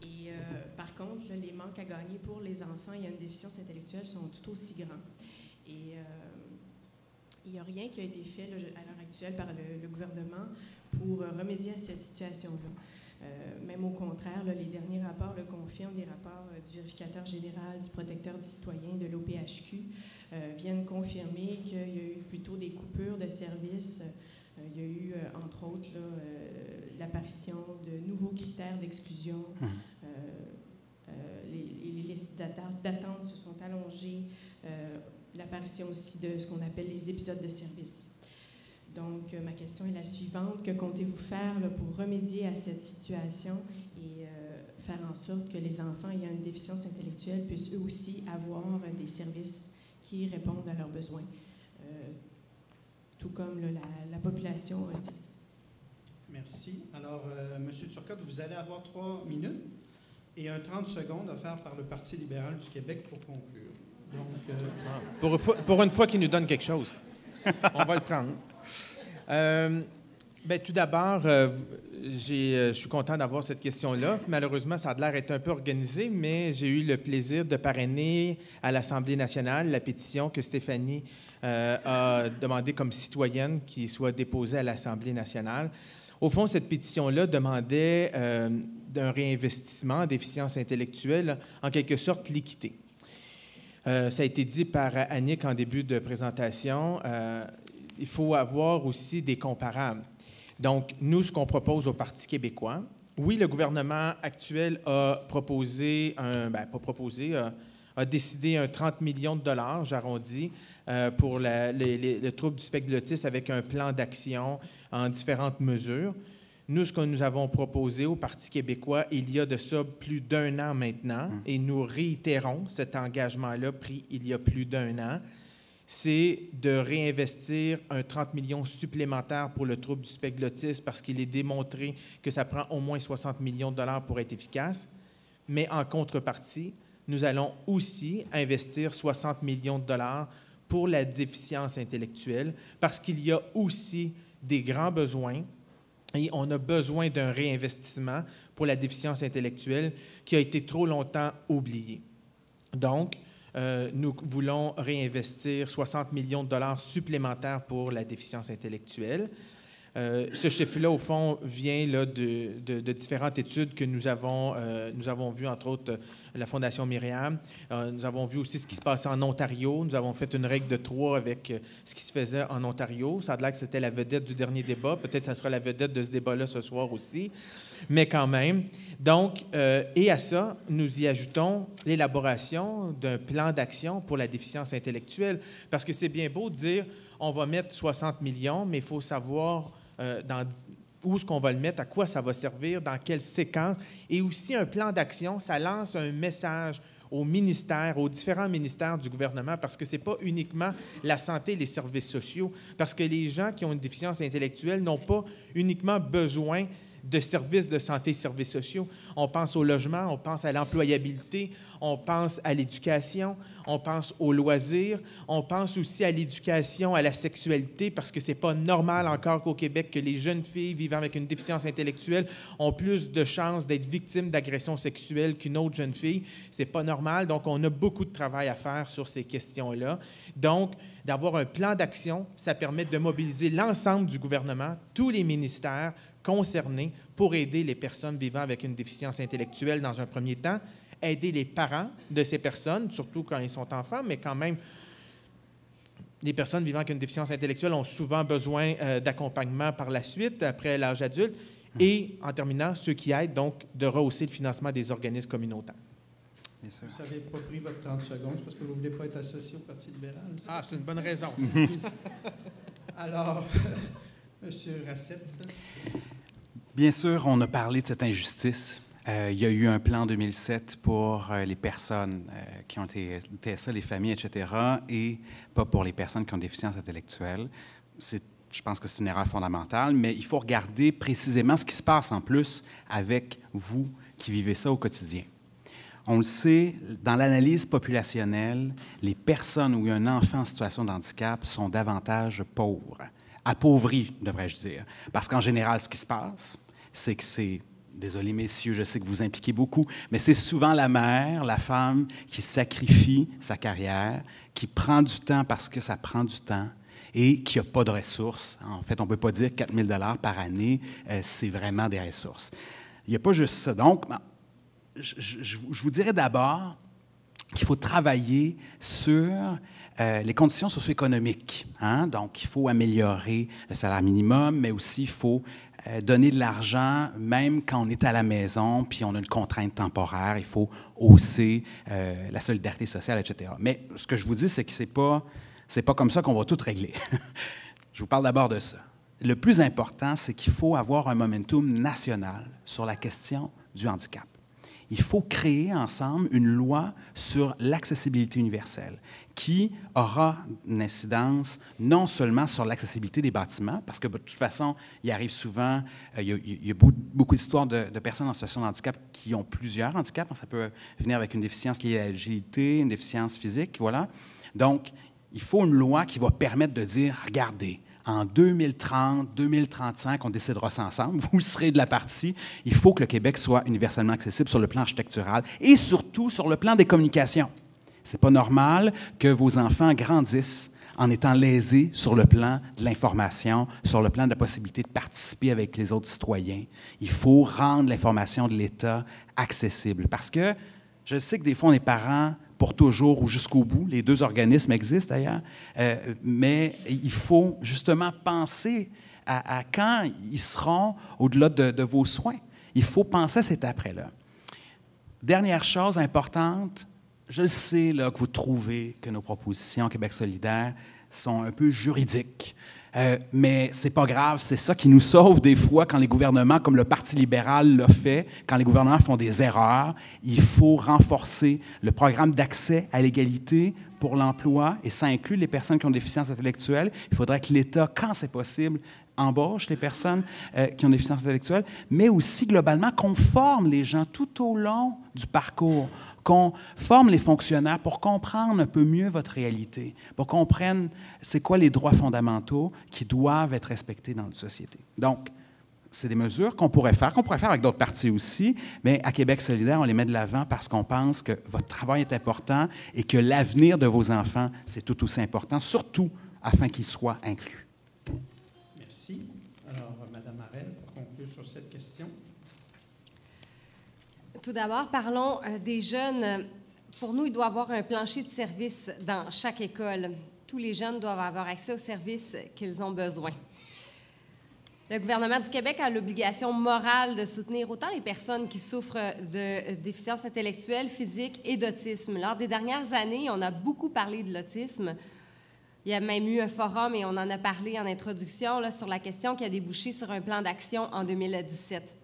Et par contre, là, les manques à gagner pour les enfants ayant une déficience intellectuelle sont tout aussi grands. Et il n'y a rien qui a été fait là, à l'heure actuelle par le gouvernement pour remédier à cette situation-là. Même au contraire, là, les derniers rapports le confirment, les rapports du vérificateur général, du protecteur du citoyen, de l'OPHQ, viennent confirmer qu'il y a eu plutôt des coupures de services. Il y a eu, entre autres, l'apparition de nouveaux critères d'exclusion. Les listes d'attente se sont allongées. L'apparition aussi de ce qu'on appelle les épisodes de service. Donc, ma question est la suivante. Que comptez-vous faire là, pour remédier à cette situation et faire en sorte que les enfants ayant une déficience intellectuelle puissent eux aussi avoir des services qui répondent à leurs besoins? Tout comme là, la population autiste.
Merci. Alors, M. Turcotte, vous allez avoir 3 minutes et 30 secondes offertes par le Parti libéral du Québec pour conclure. Donc,
pour une fois qu'il nous donne quelque chose, on va le prendre. Tout d'abord, je suis content d'avoir cette question-là. Malheureusement, ça a l'air d'être un peu organisé, mais j'ai eu le plaisir de parrainer à l'Assemblée nationale la pétition que Stéphanie a demandé comme citoyenne qui soit déposée à l'Assemblée nationale. Au fond, cette pétition-là demandait d'un réinvestissement en déficience intellectuelle, en quelque sorte l'équité. Ça a été dit par Annick en début de présentation. Il faut avoir aussi des comparables. Donc, nous, ce qu'on propose au Parti québécois, oui, le gouvernement actuel a proposé, a décidé un 30 millions de dollars, j'arrondis, pour le trouble du spectre de l'autisme avec un plan d'action en différentes mesures. Nous, ce que nous avons proposé au Parti québécois, il y a de ça plus d'1 an maintenant, et nous réitérons cet engagement-là pris il y a plus d'1 an, c'est de réinvestir un 30 millions supplémentaires pour le trouble du spectre de l'autisme parce qu'il est démontré que ça prend au moins 60 millions de dollars pour être efficace. Mais en contrepartie, nous allons aussi investir 60 millions de dollars pour la déficience intellectuelle parce qu'il y a aussi des grands besoins et on a besoin d'un réinvestissement pour la déficience intellectuelle qui a été trop longtemps oubliée. Donc, nous voulons réinvestir 60 millions de dollars supplémentaires pour la déficience intellectuelle. Ce chiffre-là, au fond, vient là, de différentes études que nous avons vues, entre autres, la Fondation Myriam. Nous avons vu aussi ce qui se passait en Ontario. Nous avons fait une règle de 3 avec ce qui se faisait en Ontario. Ça a l'air que c'était la vedette du dernier débat. Peut-être que ça sera la vedette de ce débat-là ce soir aussi, mais quand même. Donc, et à ça, nous y ajoutons l'élaboration d'un plan d'action pour la déficience intellectuelle. Parce que c'est bien beau de dire on va mettre 60 millions, mais il faut savoir où est-ce qu'on va le mettre, à quoi ça va servir, dans quelle séquence. Et aussi un plan d'action, ça lance un message aux ministères, aux différents ministères du gouvernement, parce que ce n'est pas uniquement la santé et les services sociaux, parce que les gens qui ont une déficience intellectuelle n'ont pas uniquement besoin de services de santé et services sociaux. On pense au logement, on pense à l'employabilité, on pense à l'éducation, on pense aux loisirs, on pense aussi à l'éducation, à la sexualité, parce que ce n'est pas normal encore qu'au Québec que les jeunes filles vivant avec une déficience intellectuelle ont plus de chances d'être victimes d'agressions sexuelles qu'une autre jeune fille. Ce n'est pas normal, donc on a beaucoup de travail à faire sur ces questions-là. Donc, d'avoir un plan d'action, ça permet de mobiliser l'ensemble du gouvernement, tous les ministères concernés pour aider les personnes vivant avec une déficience intellectuelle dans un premier temps, aider les parents de ces personnes, surtout quand ils sont enfants, mais quand même, les personnes vivant avec une déficience intellectuelle ont souvent besoin d'accompagnement par la suite, après l'âge adulte, et en terminant, ceux qui aident donc de rehausser le financement des organismes communautaires.
Bien sûr. Vous savez pas pris votre 30 secondes parce que vous ne voulez pas être associé au Parti libéral.
Ah, c'est une bonne raison.
Alors, M. Racette.
Bien sûr, on a parlé de cette injustice. Il y a eu un plan en 2007 pour les personnes qui ont été TSA, les familles, etc., et pas pour les personnes qui ont des déficiences intellectuelles. Je pense que c'est une erreur fondamentale, mais il faut regarder précisément ce qui se passe en plus avec vous qui vivez ça au quotidien. On le sait, dans l'analyse populationnelle, les personnes où il y a un enfant en situation de handicap sont davantage pauvres. Appauvris, devrais-je dire. Parce qu'en général, ce qui se passe, c'est que c'est, désolé messieurs, je sais que vous impliquez beaucoup, mais c'est souvent la mère, la femme qui sacrifie sa carrière, qui prend du temps parce que ça prend du temps et qui n'a pas de ressources. En fait, on ne peut pas dire que 4 000 $ par année, c'est vraiment des ressources. Il n'y a pas juste ça. Donc, je vous dirais d'abord qu'il faut travailler sur les conditions socio-économiques. Hein? Donc, il faut améliorer le salaire minimum, mais aussi il faut donner de l'argent, même quand on est à la maison, puis on a une contrainte temporaire, il faut hausser la solidarité sociale, etc. Mais ce que je vous dis, c'est que c'est pas comme ça qu'on va tout régler. Je vous parle d'abord de ça. Le plus important, c'est qu'il faut avoir un momentum national sur la question du handicap. Il faut créer ensemble une loi sur l'accessibilité universelle qui aura une incidence non seulement sur l'accessibilité des bâtiments, parce que de toute façon, il arrive souvent, il y a beaucoup d'histoires de personnes en situation de handicap qui ont plusieurs handicaps. Ça peut venir avec une déficience liée à l'agilité, une déficience physique, voilà. Donc, il faut une loi qui va permettre de dire, regardez, en 2030, 2035, on décidera ça ensemble, vous serez de la partie. Il faut que le Québec soit universellement accessible sur le plan architectural et surtout sur le plan des communications. Ce n'est pas normal que vos enfants grandissent en étant lésés sur le plan de l'information, sur le plan de la possibilité de participer avec les autres citoyens. Il faut rendre l'information de l'État accessible parce que je sais que des fois, on est parents pour toujours ou jusqu'au bout. Les deux organismes existent d'ailleurs, mais il faut justement penser à quand ils seront au-delà de vos soins. Il faut penser à cet après-là. Dernière chose importante, je sais là, que vous trouvez que nos propositions Québec solidaire sont un peu juridiques. Mais ce n'est pas grave, c'est ça qui nous sauve des fois quand les gouvernements, comme le Parti libéral l'a fait, quand les gouvernements font des erreurs. Il faut renforcer le programme d'accès à l'égalité pour l'emploi, et ça inclut les personnes qui ont des déficiences intellectuelles. Il faudrait que l'État, quand c'est possible, embauche les personnes qui ont des déficiences intellectuelles, mais aussi, globalement, qu'on forme les gens tout au long du parcours, qu'on forme les fonctionnaires pour comprendre un peu mieux votre réalité, pour qu'on comprenne c'est quoi les droits fondamentaux qui doivent être respectés dans notre société. Donc, c'est des mesures qu'on pourrait faire avec d'autres partis aussi, mais à Québec solidaire, on les met de l'avant parce qu'on pense que votre travail est important et que l'avenir de vos enfants, c'est tout aussi important, surtout afin qu'ils soient inclus.
Merci. Alors, Mme Harel, pour conclure sur cette question.
Tout d'abord, parlons des jeunes. Pour nous, il doit y avoir un plancher de services dans chaque école. Tous les jeunes doivent avoir accès aux services qu'ils ont besoin. Le gouvernement du Québec a l'obligation morale de soutenir autant les personnes qui souffrent de déficience intellectuelle, physique et d'autisme. Lors des dernières années, on a beaucoup parlé de l'autisme. Il y a même eu un forum, et on en a parlé en introduction, là, sur la question qui a débouché sur un plan d'action en 2017.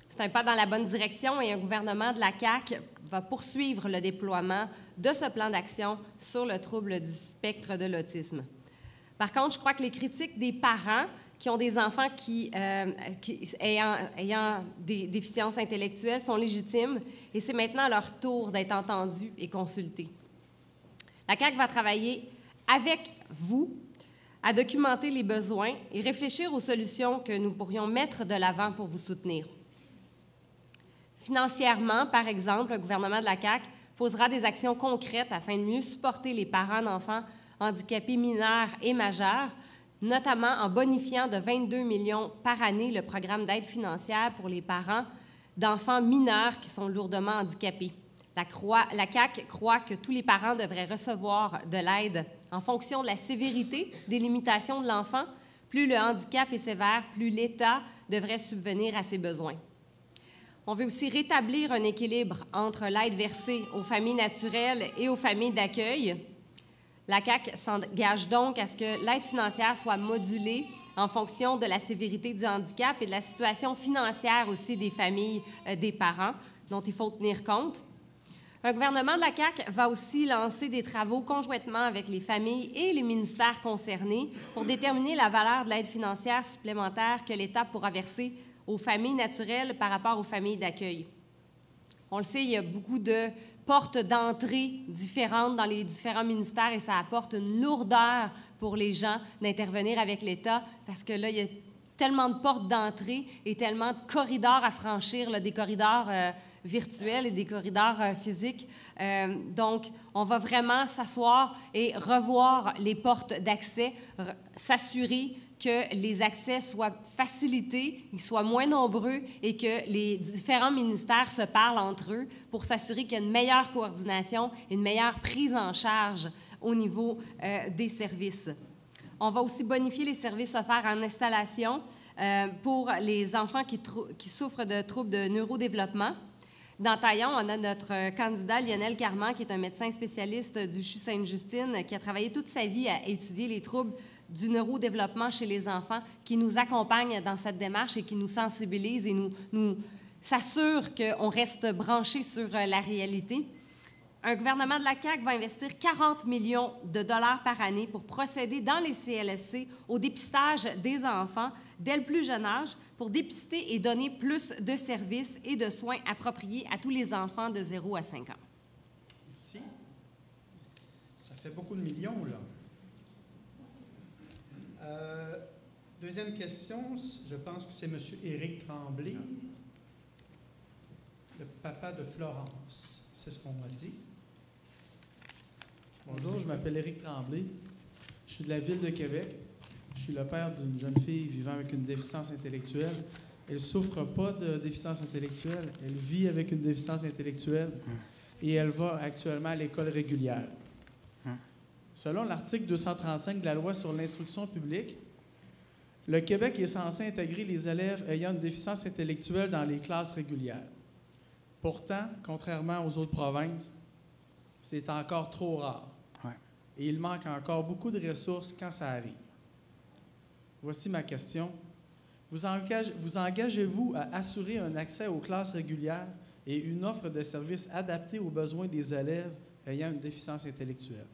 C'est un pas dans la bonne direction et un gouvernement de la CAQ va poursuivre le déploiement de ce plan d'action sur le trouble du spectre de l'autisme. Par contre, je crois que les critiques des parents qui ont des enfants ayant des déficiences intellectuelles sont légitimes et c'est maintenant leur tour d'être entendus et consultés. La CAQ va travailler avec vous à documenter les besoins et réfléchir aux solutions que nous pourrions mettre de l'avant pour vous soutenir. Financièrement, par exemple, le gouvernement de la CAQ posera des actions concrètes afin de mieux supporter les parents d'enfants handicapés mineurs et majeurs, notamment en bonifiant de 22 millions par année le programme d'aide financière pour les parents d'enfants mineurs qui sont lourdement handicapés. La CAQ croit que tous les parents devraient recevoir de l'aide en fonction de la sévérité des limitations de l'enfant. Plus le handicap est sévère, plus l'État devrait subvenir à ses besoins. On veut aussi rétablir un équilibre entre l'aide versée aux familles naturelles et aux familles d'accueil. La CAQ s'engage donc à ce que l'aide financière soit modulée en fonction de la sévérité du handicap et de la situation financière aussi des familles des parents, dont il faut tenir compte. Un gouvernement de la CAQ va aussi lancer des travaux conjointement avec les familles et les ministères concernés pour déterminer la valeur de l'aide financière supplémentaire que l'État pourra verser aux familles naturelles par rapport aux familles d'accueil. On le sait, il y a beaucoup de portes d'entrée différentes dans les différents ministères et ça apporte une lourdeur pour les gens d'intervenir avec l'État parce que là, il y a tellement de portes d'entrée et tellement de corridors à franchir, là, des corridors virtuels et des corridors physiques. Donc, on va vraiment s'asseoir et revoir les portes d'accès, s'assurer que les accès soient facilités, qu'ils soient moins nombreux et que les différents ministères se parlent entre eux pour s'assurer qu'il y a une meilleure coordination et une meilleure prise en charge au niveau des services. On va aussi bonifier les services offerts en installation pour les enfants qui souffrent de troubles de neurodéveloppement. Dans Taillon, on a notre candidat Lionel Carman, qui est un médecin spécialiste du CHU Sainte-Justine, qui a travaillé toute sa vie à étudier les troubles du neurodéveloppement chez les enfants, qui nous accompagne dans cette démarche et qui nous sensibilise et nous s'assure qu'on reste branché sur la réalité. Un gouvernement de la CAQ va investir 40 millions de dollars par année pour procéder dans les CLSC au dépistage des enfants dès le plus jeune âge pour dépister et donner plus de services et de soins appropriés à tous les enfants de 0 à 5 ans.
Merci. Ça fait beaucoup de millions, là. Deuxième question, je pense que c'est M. Éric Tremblay, le papa de Florence. C'est ce qu'on m'a dit.
Bonjour, je m'appelle Éric Tremblay. Je suis de la ville de Québec. Je suis le père d'une jeune fille vivant avec une déficience intellectuelle. Elle ne souffre pas de déficience intellectuelle. Elle vit avec une déficience intellectuelle et elle va actuellement à l'école régulière. Selon l'article 235 de la Loi sur l'instruction publique, le Québec est censé intégrer les élèves ayant une déficience intellectuelle dans les classes régulières. Pourtant, contrairement aux autres provinces, c'est encore trop rare. Et il manque encore beaucoup de ressources quand ça arrive. Voici ma question. Vous engagez-vous à assurer un accès aux classes régulières et une offre de services adaptée aux besoins des élèves ayant une déficience intellectuelle?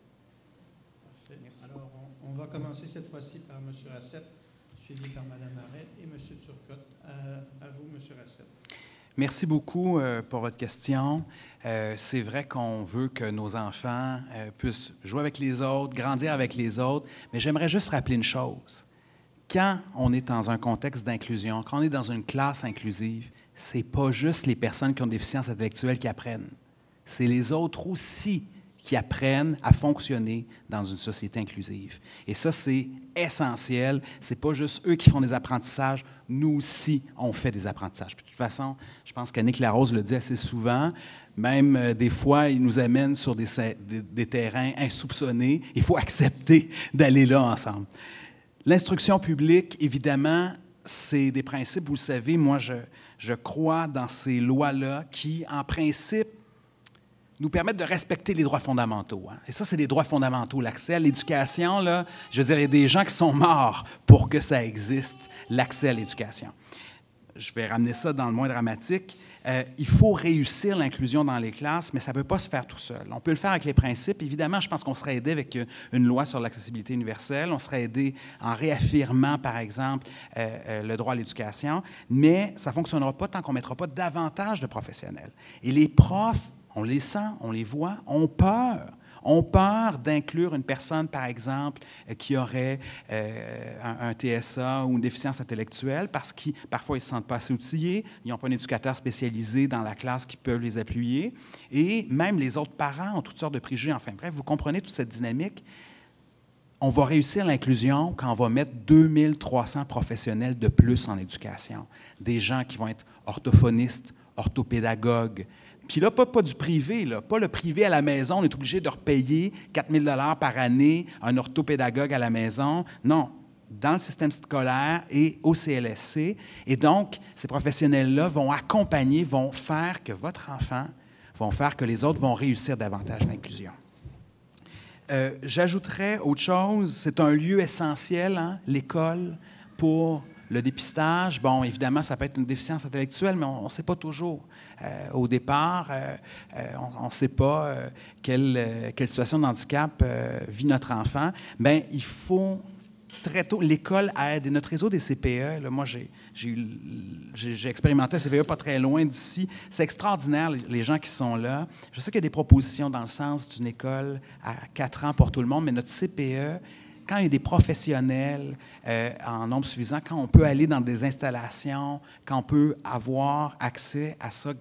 Parfait. Merci. Alors, on va commencer cette fois-ci par M. Rassette, suivi par Mme Harel et M. Turcotte. À vous, M. Rassette.
Merci beaucoup pour votre question. C'est vrai qu'on veut que nos enfants puissent jouer avec les autres, grandir avec les autres, mais j'aimerais juste rappeler une chose. Quand on est dans un contexte d'inclusion, quand on est dans une classe inclusive, ce n'est pas juste les personnes qui ont une déficience intellectuelle qui apprennent. C'est les autres aussi qui apprennent à fonctionner dans une société inclusive. Et ça, c'est essentiel. Ce n'est pas juste eux qui font des apprentissages, nous aussi, on fait des apprentissages. Puis de toute façon, je pense qu'Annick Larose le dit assez souvent, même des fois, il nous amène sur des terrains insoupçonnés. Il faut accepter d'aller là ensemble. L'instruction publique, évidemment, c'est des principes, vous le savez, moi, je crois dans ces lois-là qui, en principe, nous permettent de respecter les droits fondamentaux. Hein. Et ça, c'est des droits fondamentaux. L'accès à l'éducation, là, je veux dire, il y a des gens qui sont morts pour que ça existe, l'accès à l'éducation. Je vais ramener ça dans le moins dramatique. Il faut réussir l'inclusion dans les classes, mais ça ne peut pas se faire tout seul. On peut le faire avec les principes. Évidemment, je pense qu'on serait aidé avec une loi sur l'accessibilité universelle. On serait aidé en réaffirmant, par exemple, le droit à l'éducation, mais ça ne fonctionnera pas tant qu'on ne mettra pas davantage de professionnels. Et les profs, on les sent, on les voit, ont peur. Ont peur d'inclure une personne, par exemple, qui aurait un TSA ou une déficience intellectuelle parce que parfois ils ne se sentent pas assez outillés, ils n'ont pas un éducateur spécialisé dans la classe qui peut les appuyer. Et même les autres parents ont toutes sortes de préjugés. Enfin bref, vous comprenez toute cette dynamique. On va réussir l'inclusion quand on va mettre 2300 professionnels de plus en éducation. Des gens qui vont être orthophonistes, orthopédagogues. Puis là, pas du privé, là, pas le privé à la maison, on est obligé de repayer 4 000 $ par année un orthopédagogue à la maison. Non, dans le système scolaire et au CLSC. Et donc, ces professionnels-là vont accompagner, vont faire que votre enfant, vont faire que les autres vont réussir davantage l'inclusion. J'ajouterais autre chose, c'est un lieu essentiel, hein, l'école, pour le dépistage. Bon, évidemment, ça peut être une déficience intellectuelle, mais on ne sait pas toujours. Au départ, on ne sait pas quelle situation de handicap vit notre enfant. Bien, il faut très tôt, l'école aide. Et notre réseau des CPE, là, moi, j'ai expérimenté un CPE pas très loin d'ici. C'est extraordinaire, les gens qui sont là. Je sais qu'il y a des propositions dans le sens d'une école à 4 ans pour tout le monde, mais notre CPE, quand il y a des professionnels en nombre suffisant, quand on peut aller dans des installations, quand on peut avoir accès à ça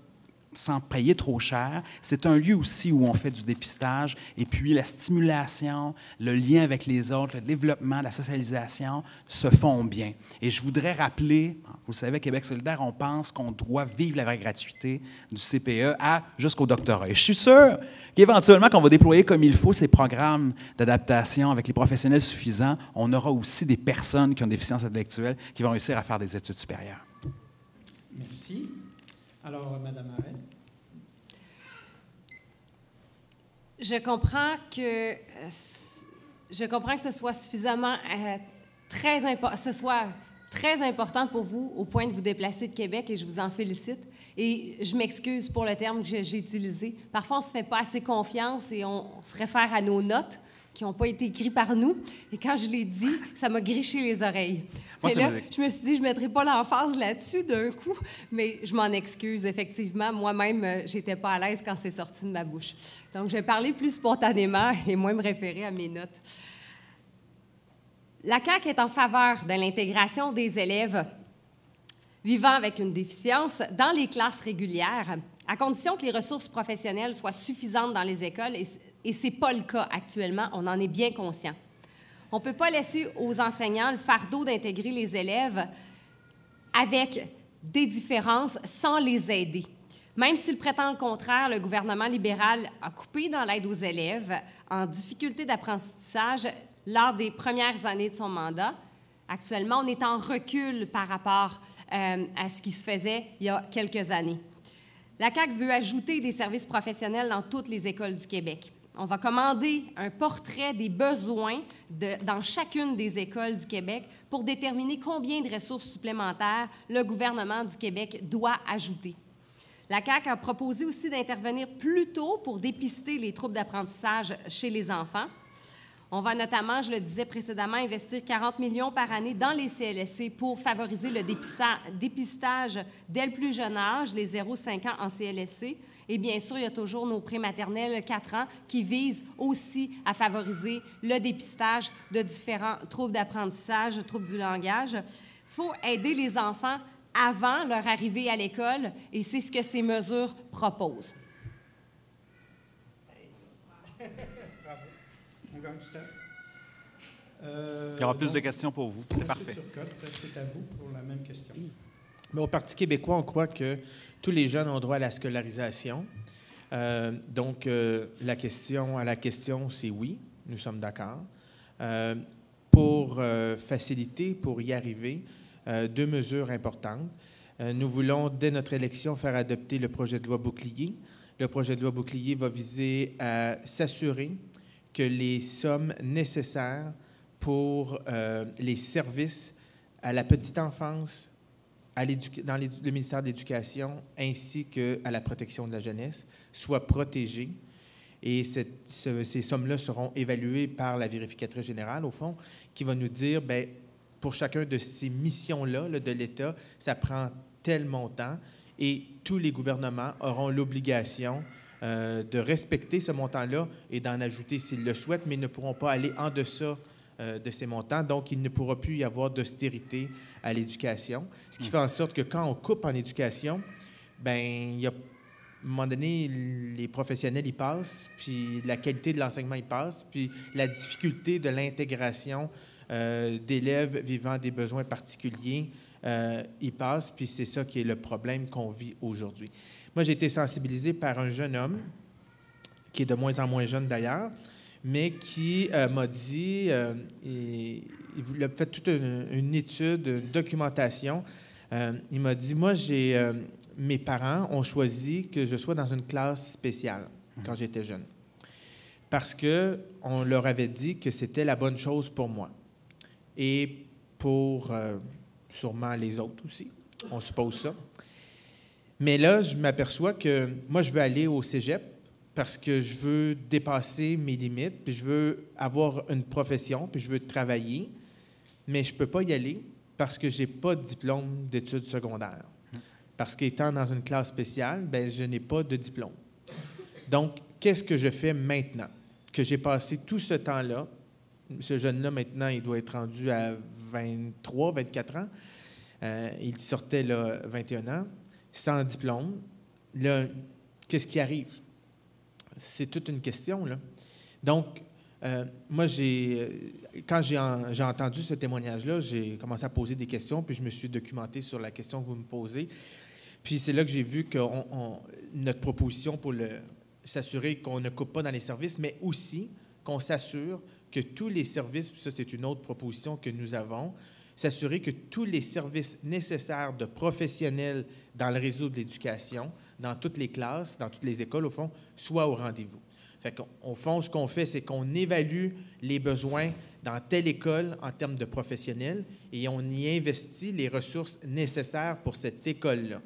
sans payer trop cher, c'est un lieu aussi où on fait du dépistage et puis la stimulation, le lien avec les autres, le développement, la socialisation se font bien. Et je voudrais rappeler, vous le savez, à Québec solidaire, on pense qu'on doit vivre la vraie gratuité du CPE jusqu'au doctorat. Et je suis sûr qu'éventuellement, quand on va déployer comme il faut ces programmes d'adaptation avec les professionnels suffisants, on aura aussi des personnes qui ont des déficiences intellectuelles qui vont réussir à faire des études supérieures.
Merci. Alors, Mme Arel.
Je comprends que ce soit suffisamment très important pour vous au point de vous déplacer de Québec et je vous en félicite. Et je m'excuse pour le terme que j'ai utilisé. Parfois, on ne se fait pas assez confiance et on se réfère à nos notes qui n'ont pas été écrites par nous. Et quand je l'ai dit, ça m'a griché les oreilles.
Moi,
et là, je me suis dit, je ne mettrai pas l'emphase là-dessus d'un coup, mais je m'en excuse, effectivement. Moi-même, je n'étais pas à l'aise quand c'est sorti de ma bouche. Donc, je vais parler plus spontanément et moins me référer à mes notes. La CAQ est en faveur de l'intégration des élèves vivant avec une déficience dans les classes régulières, à condition que les ressources professionnelles soient suffisantes dans les écoles, et ce n'est pas le cas actuellement, on en est bien conscient. On ne peut pas laisser aux enseignants le fardeau d'intégrer les élèves avec des différences sans les aider. Même s'il prétend le contraire, le gouvernement libéral a coupé dans l'aide aux élèves en difficulté d'apprentissage lors des premières années de son mandat. Actuellement, on est en recul par rapport à ce qui se faisait il y a quelques années. La CAQ veut ajouter des services professionnels dans toutes les écoles du Québec. On va commander un portrait des besoins dans chacune des écoles du Québec pour déterminer combien de ressources supplémentaires le gouvernement du Québec doit ajouter. La CAQ a proposé aussi d'intervenir plus tôt pour dépister les troubles d'apprentissage chez les enfants. On va notamment, je le disais précédemment, investir 40 millions par année dans les CLSC pour favoriser le dépistage dès le plus jeune âge, les 0-5 ans en CLSC. Et bien sûr, il y a toujours nos prématernelles 4 ans qui visent aussi à favoriser le dépistage de différents troubles d'apprentissage, troubles du langage. Il faut aider les enfants avant leur arrivée à l'école et c'est ce que ces mesures proposent.
Bravo. On gagne du temps.
Il y aura plus de questions pour vous. C'est parfait.
Turcotte, c'est à vous pour la même question.
Mais au Parti québécois, on croit que tous les jeunes ont droit à la scolarisation. Donc, la question, c'est oui, nous sommes d'accord. Pour faciliter, pour y arriver, 2 mesures importantes. Nous voulons, dès notre élection, faire adopter le projet de loi bouclier. Le projet de loi bouclier va viser à s'assurer que les sommes nécessaires pour les services à la petite enfance, dans le ministère de l'Éducation, ainsi qu'à la protection de la jeunesse, soient protégées. Et ces sommes-là seront évaluées par la vérificatrice générale, au fond, qui va nous dire, bien, pour chacun de ces missions-là de l'État, ça prend tel montant, et tous les gouvernements auront l'obligation de respecter ce montant-là et d'en ajouter s'ils le souhaitent, mais ils ne pourront pas aller en deçà de ces montants. Donc, il ne pourra plus y avoir d'austérité à l'éducation. Ce qui fait en sorte que quand on coupe en éducation, bien, il y a, à un moment donné, les professionnels y passent, puis la qualité de l'enseignement y passe, puis la difficulté de l'intégration d'élèves vivant des besoins particuliers y passe, puis c'est ça qui est le problème qu'on vit aujourd'hui. Moi, j'ai été sensibilisé par un jeune homme, qui est de moins en moins jeune d'ailleurs, mais qui m'a dit, il a fait toute une étude, une documentation. Il m'a dit, moi, mes parents ont choisi que je sois dans une classe spéciale quand j'étais jeune, parce qu'on leur avait dit que c'était la bonne chose pour moi et pour sûrement les autres aussi. On suppose ça. Mais là, je m'aperçois que moi, je veux aller au cégep parce que je veux dépasser mes limites, puis je veux avoir une profession, puis je veux travailler, mais je ne peux pas y aller parce que je n'ai pas de diplôme d'études secondaires. Parce qu'étant dans une classe spéciale, bien, je n'ai pas de diplôme. Donc, qu'est-ce que je fais maintenant? Que j'ai passé tout ce temps-là, ce jeune-là, maintenant, il doit être rendu à 23, 24 ans. Il sortait là 21 ans, sans diplôme. Là, qu'est-ce qui arrive? C'est toute une question, là. Donc, moi, quand j'ai entendu ce témoignage-là, j'ai commencé à poser des questions, puis je me suis documenté sur la question que vous me posez. Puis c'est là que j'ai vu que notre proposition pour s'assurer qu'on ne coupe pas dans les services, mais aussi qu'on s'assure que tous les services, puis ça, c'est une autre proposition que nous avons, s'assurer que tous les services nécessaires de professionnels dans le réseau de l'éducation, dans toutes les classes, dans toutes les écoles, au fond, soient au rendez-vous. Fait qu'au fond, ce qu'on fait, c'est qu'on évalue les besoins dans telle école en termes de professionnels et on y investit les ressources nécessaires pour cette école-là.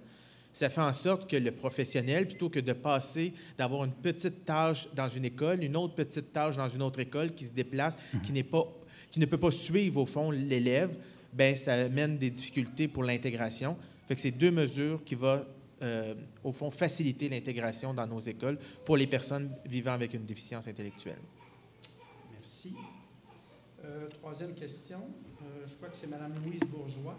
Ça fait en sorte que le professionnel, plutôt que de passer, d'avoir une petite tâche dans une école, une autre petite tâche dans une autre école qui se déplace, qui ne peut pas suivre, au fond, l'élève, bien, ça amène des difficultés pour l'intégration. Fait que c'est 2 mesures qui vont, au fond, faciliter l'intégration dans nos écoles pour les personnes vivant avec une déficience intellectuelle.
Merci. 3e question. Je crois que c'est Mme Louise Bourgeois.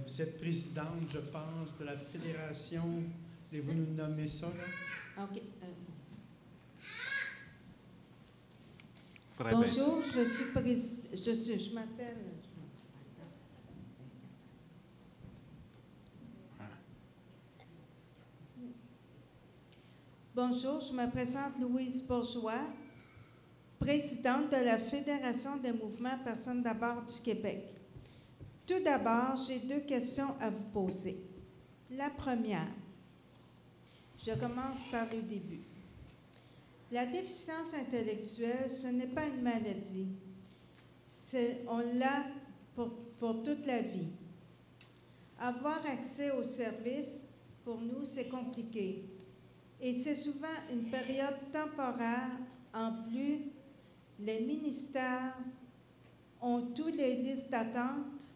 Vous êtes présidente, je pense, de la Fédération. Voulez-vous nous nommer ça, là?
OK.
Bonjour,
je m'appelle... Bonjour, je me présente Louise Bourgeois, présidente de la Fédération des mouvements Personnes d'abord du Québec. Tout d'abord, j'ai 2 questions à vous poser. La première, je commence par le début. La déficience intellectuelle, ce n'est pas une maladie. On l'a pour toute la vie. Avoir accès aux services, pour nous, c'est compliqué. Et c'est souvent une période temporaire. En plus, les ministères ont toutes les listes d'attente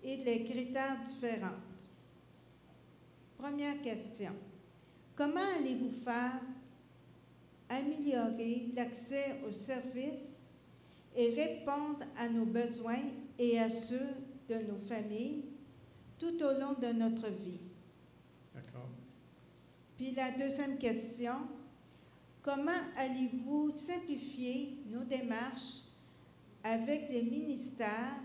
et les critères différents. Première question. Comment allez-vous faire améliorer l'accès aux services et répondre à nos besoins et à ceux de nos familles tout au long de notre vie?
D'accord.
Puis la deuxième question, comment allez-vous simplifier nos démarches avec les ministères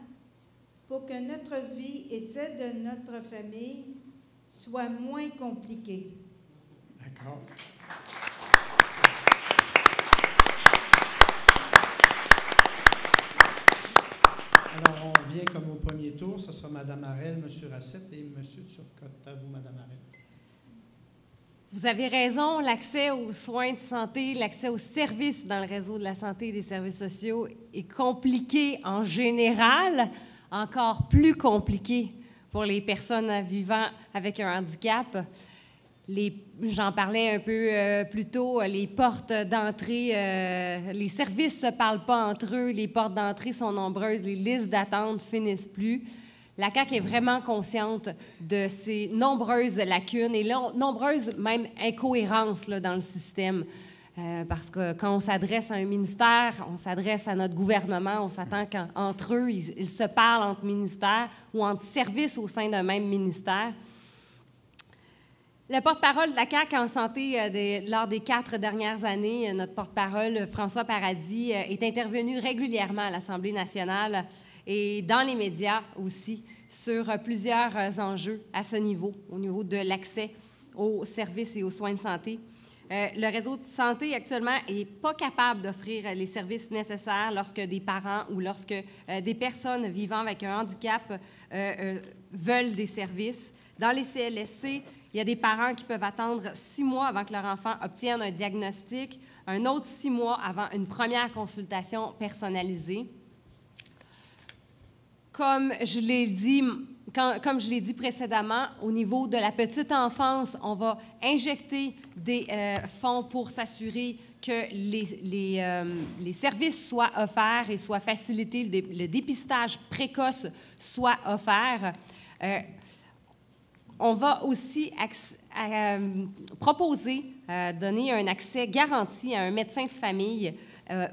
pour que notre vie et celle de notre famille soient moins compliquées?
D'accord. Alors, on vient comme au premier tour. Ce sera Mme Harel, M. Racette et M. Turcotte. À vous, Mme Harel.
Vous avez raison, l'accès aux soins de santé, l'accès aux services dans le réseau de la santé et des services sociaux est compliqué en général, encore plus compliqué pour les personnes vivant avec un handicap. J'en parlais un peu plus tôt, les portes d'entrée, les services ne se parlent pas entre eux, les portes d'entrée sont nombreuses, les listes d'attente finissent plus. La CAQ est vraiment consciente de ces nombreuses lacunes et nombreuses même incohérences là, dans le système. Parce que quand on s'adresse à un ministère, on s'adresse à notre gouvernement, on s'attend qu'entre eux, ils se parlent entre ministères ou entre services au sein d'un même ministère. Le porte-parole de la CAQ en santé, lors des 4 dernières années, notre porte-parole, François Paradis, est intervenu régulièrement à l'Assemblée nationale et dans les médias aussi, sur plusieurs enjeux à ce niveau, au niveau de l'accès aux services et aux soins de santé. Le réseau de santé, actuellement, n'est pas capable d'offrir les services nécessaires lorsque des parents ou lorsque des personnes vivant avec un handicap veulent des services. Dans les CLSC, il y a des parents qui peuvent attendre 6 mois avant que leur enfant obtienne un diagnostic, un autre 6 mois avant une première consultation personnalisée. Comme je l'ai dit précédemment, au niveau de la petite enfance, on va injecter des fonds pour s'assurer que les services soient offerts et soient facilités, le dépistage précoce soit offert. On va aussi proposer, donner un accès garanti à un médecin de famille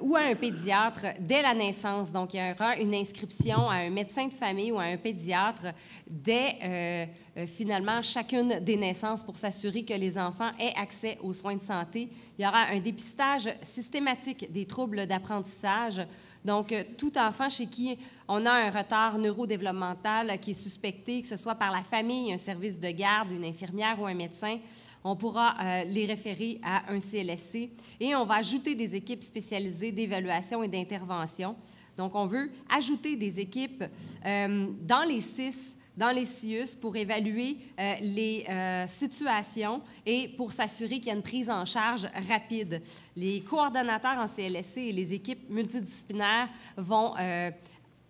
ou à un pédiatre dès la naissance. Donc, il y aura une inscription à un médecin de famille ou à un pédiatre dès, finalement, chacune des naissances pour s'assurer que les enfants aient accès aux soins de santé. Il y aura un dépistage systématique des troubles d'apprentissage. Donc, tout enfant chez qui on a un retard neurodéveloppemental qui est suspecté, que ce soit par la famille, un service de garde, une infirmière ou un médecin, on pourra les référer à un CLSC et on va ajouter des équipes spécialisées d'évaluation et d'intervention. Donc, on veut ajouter des équipes dans les CIS, dans les CIUS pour évaluer les situations et pour s'assurer qu'il y a une prise en charge rapide. Les coordonnateurs en CLSC et les équipes multidisciplinaires vont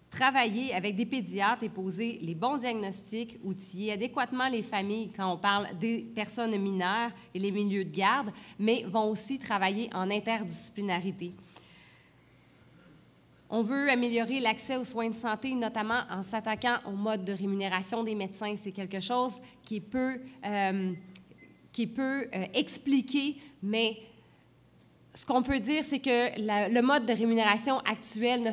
travailler avec des pédiatres et poser les bons diagnostics, outiller adéquatement les familles quand on parle des personnes mineures et les milieux de garde, mais vont aussi travailler en interdisciplinarité. On veut améliorer l'accès aux soins de santé, notamment en s'attaquant au mode de rémunération des médecins. C'est quelque chose qui peut expliquer, mais ce qu'on peut dire, c'est que le mode de rémunération actuel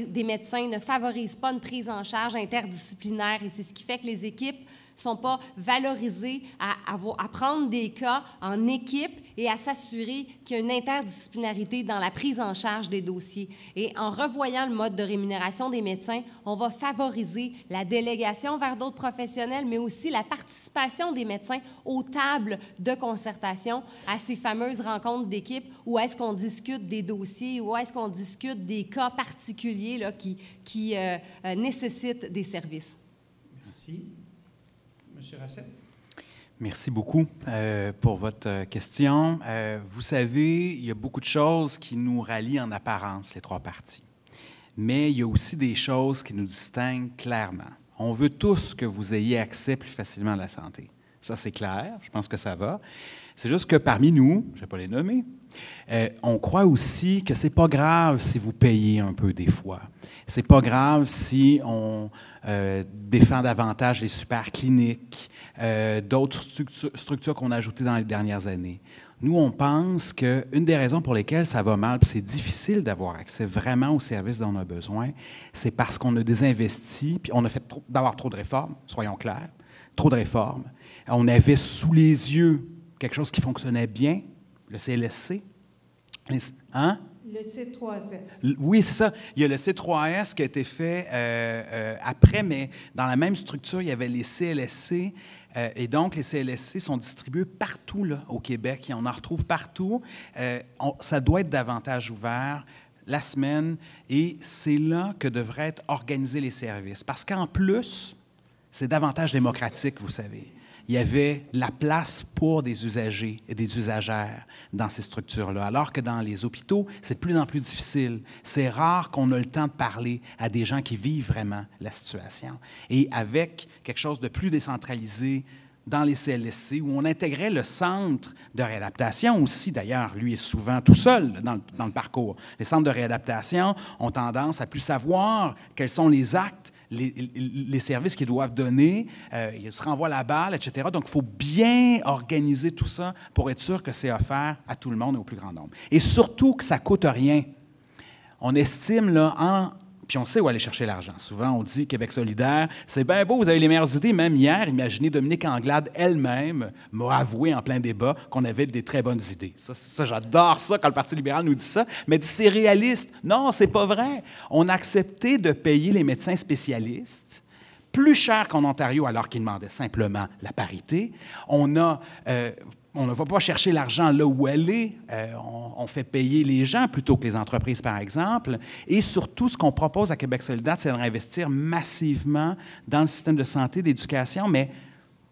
des médecins ne favorise pas une prise en charge interdisciplinaire et c'est ce qui fait que les équipes ne sont pas valorisées à prendre des cas en équipe et à s'assurer qu'il y a une interdisciplinarité dans la prise en charge des dossiers. Et en revoyant le mode de rémunération des médecins, on va favoriser la délégation vers d'autres professionnels, mais aussi la participation des médecins aux tables de concertation, à ces fameuses rencontres d'équipe où est-ce qu'on discute des dossiers, où est-ce qu'on discute des cas particuliers là, qui nécessitent des services.
Merci. Monsieur Racette.
Merci beaucoup pour votre question. Vous savez, il y a beaucoup de choses qui nous rallient en apparence, les 3 partis. Mais il y a aussi des choses qui nous distinguent clairement. On veut tous que vous ayez accès plus facilement à la santé. Ça, c'est clair. Je pense que ça va. C'est juste que parmi nous, je ne vais pas les nommer, on croit aussi que ce n'est pas grave si vous payez un peu des fois. Ce n'est pas grave si on défend davantage les super cliniques, d'autres structures qu'on a ajoutées dans les dernières années. Nous, on pense qu'une des raisons pour lesquelles ça va mal, puis c'est difficile d'avoir accès vraiment aux services dont on a besoin, c'est parce qu'on a désinvesti, puis on a fait d'avoir trop de réformes, soyons clairs, trop de réformes. On avait sous les yeux quelque chose qui fonctionnait bien, le CLSC. Hein?
Le C3S.
Oui, c'est ça. Il y a le C3S qui a été fait après, mais dans la même structure, il y avait les CLSC. Et donc, les CLSC sont distribués partout là, au Québec. Et on en retrouve partout. Ça doit être davantage ouvert la semaine. Et c'est là que devraient être organisés les services. Parce qu'en plus, c'est davantage démocratique, vous savez. Il y avait la place pour des usagers et des usagères dans ces structures-là, alors que dans les hôpitaux, c'est de plus en plus difficile. C'est rare qu'on ait le temps de parler à des gens qui vivent vraiment la situation. Et avec quelque chose de plus décentralisé dans les CLSC, où on intégrait le centre de réadaptation aussi, d'ailleurs, lui est souvent tout seul dans le parcours. Les centres de réadaptation ont tendance à plus savoir quels sont les actes, les services qu'ils doivent donner, ils se renvoient la balle, etc. Donc, il faut bien organiser tout ça pour être sûr que c'est offert à tout le monde et au plus grand nombre. Et surtout que ça ne coûte rien. On estime, là, puis on sait où aller chercher l'argent. Souvent, on dit Québec solidaire, c'est bien beau, vous avez les meilleures idées. Même hier, imaginez, Dominique Anglade elle-même m'a avoué en plein débat qu'on avait des très bonnes idées. Ça, j'adore ça quand le Parti libéral nous dit ça. Mais dit c'est réaliste. Non, c'est pas vrai. On a accepté de payer les médecins spécialistes plus cher qu'en Ontario, alors qu'ils demandaient simplement la parité. On ne va pas chercher l'argent là où elle est. On fait payer les gens plutôt que les entreprises, par exemple. Et surtout, ce qu'on propose à Québec solidaire, c'est de réinvestir massivement dans le système de santé, d'éducation, mais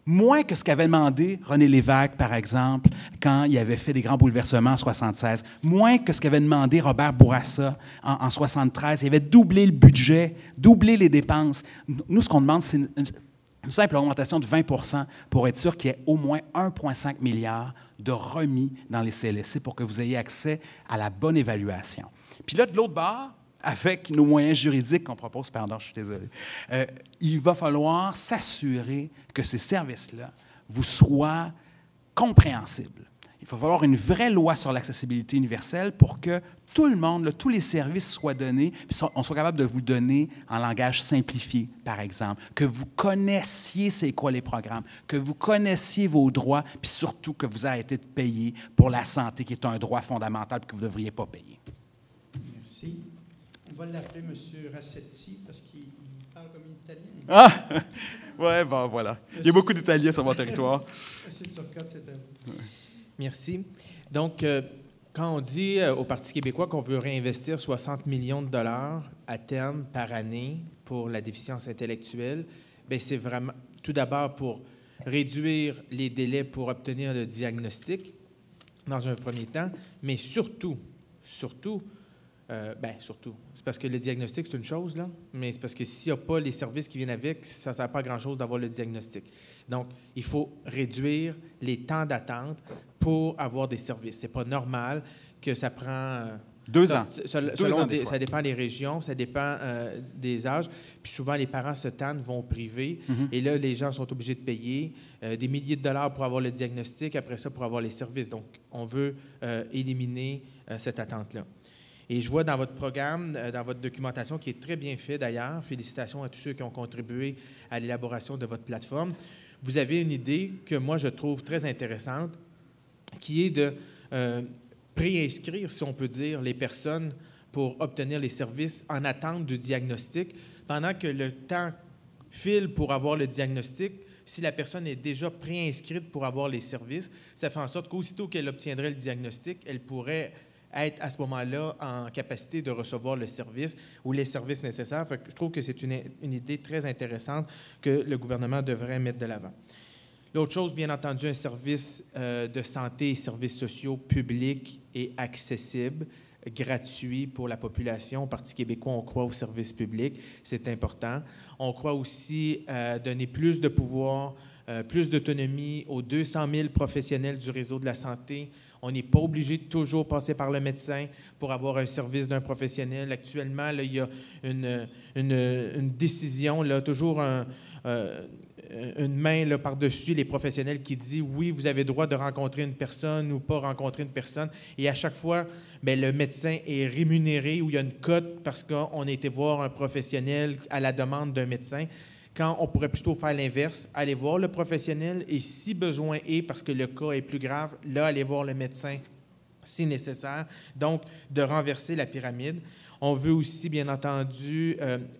moins que ce qu'avait demandé René Lévesque, par exemple, quand il avait fait des grands bouleversements en 1976, moins que ce qu'avait demandé Robert Bourassa en 1973. Il avait doublé le budget, doublé les dépenses. Nous, ce qu'on demande, c'est une simple augmentation de 20 % pour être sûr qu'il y ait au moins 1,5 milliard de remis dans les CLSC pour que vous ayez accès à la bonne évaluation. Puis là, de l'autre bord, avec nos moyens juridiques qu'on propose, pardon, je suis désolé, il va falloir s'assurer que ces services-là vous soient compréhensibles. Il va falloir une vraie loi sur l'accessibilité universelle pour que tout le monde, tous les services soient donnés, puis on soit capable de vous donner en langage simplifié, par exemple, que vous connaissiez c'est quoi les programmes, que vous connaissiez vos droits, puis surtout que vous arrêtez de payer pour la santé, qui est un droit fondamental que vous ne devriez pas payer.
Merci. On va l'appeler M. Rassetti parce qu'il parle comme un Italien.
Ah! Oui, bon, voilà. Il y a beaucoup d'Italiens sur mon territoire.
M. Turcotte, c'est à vous.
Merci. Donc, quand on dit au Parti québécois qu'on veut réinvestir 60 millions de dollars à terme par année pour la déficience intellectuelle, bien, c'est vraiment, tout d'abord, pour réduire les délais pour obtenir le diagnostic dans un premier temps, mais surtout, c'est parce que le diagnostic, c'est une chose, là, mais c'est parce que s'il n'y a pas les services qui viennent avec, ça ne sert pas à grand-chose d'avoir le diagnostic. Donc, il faut réduire les temps d'attente pour avoir des services. Ce n'est pas normal que ça prend...
2 ans.
Ça dépend des régions, ça dépend des âges. Puis souvent, les parents se tannent, vont au privé. Et là, les gens sont obligés de payer des milliers de dollars pour avoir le diagnostic, après ça, pour avoir les services. Donc, on veut éliminer cette attente-là. Et je vois dans votre programme, dans votre documentation, qui est très bien fait d'ailleurs, félicitations à tous ceux qui ont contribué à l'élaboration de votre plateforme, vous avez une idée que moi, je trouve très intéressante, qui est de préinscrire, si on peut dire, les personnes pour obtenir les services en attente du diagnostic, pendant que le temps file pour avoir le diagnostic. Si la personne est déjà préinscrite pour avoir les services, ça fait en sorte qu'aussitôt qu'elle obtiendrait le diagnostic, elle pourrait être à ce moment-là en capacité de recevoir le service ou les services nécessaires. Fait que je trouve que c'est une idée très intéressante que le gouvernement devrait mettre de l'avant. L'autre chose, bien entendu, un service de santé et services sociaux publics et accessibles, gratuits pour la population. Au Parti québécois, on croit aux services publics, c'est important. On croit aussi donner plus de pouvoir, plus d'autonomie aux 200 000 professionnels du réseau de la santé. On n'est pas obligé de toujours passer par le médecin pour avoir un service d'un professionnel. Actuellement, là, il y a une décision, là, toujours une main là, par-dessus les professionnels qui dit « oui, vous avez le droit de rencontrer une personne ou pas rencontrer une personne ». Et à chaque fois, bien, le médecin est rémunéré ou il y a une cote parce qu'on a été voir un professionnel à la demande d'un médecin. quand on pourrait plutôt faire l'inverse, aller voir le professionnel et si besoin est, parce que le cas est plus grave, là, aller voir le médecin si nécessaire. Donc, de renverser la pyramide. On veut aussi, bien entendu,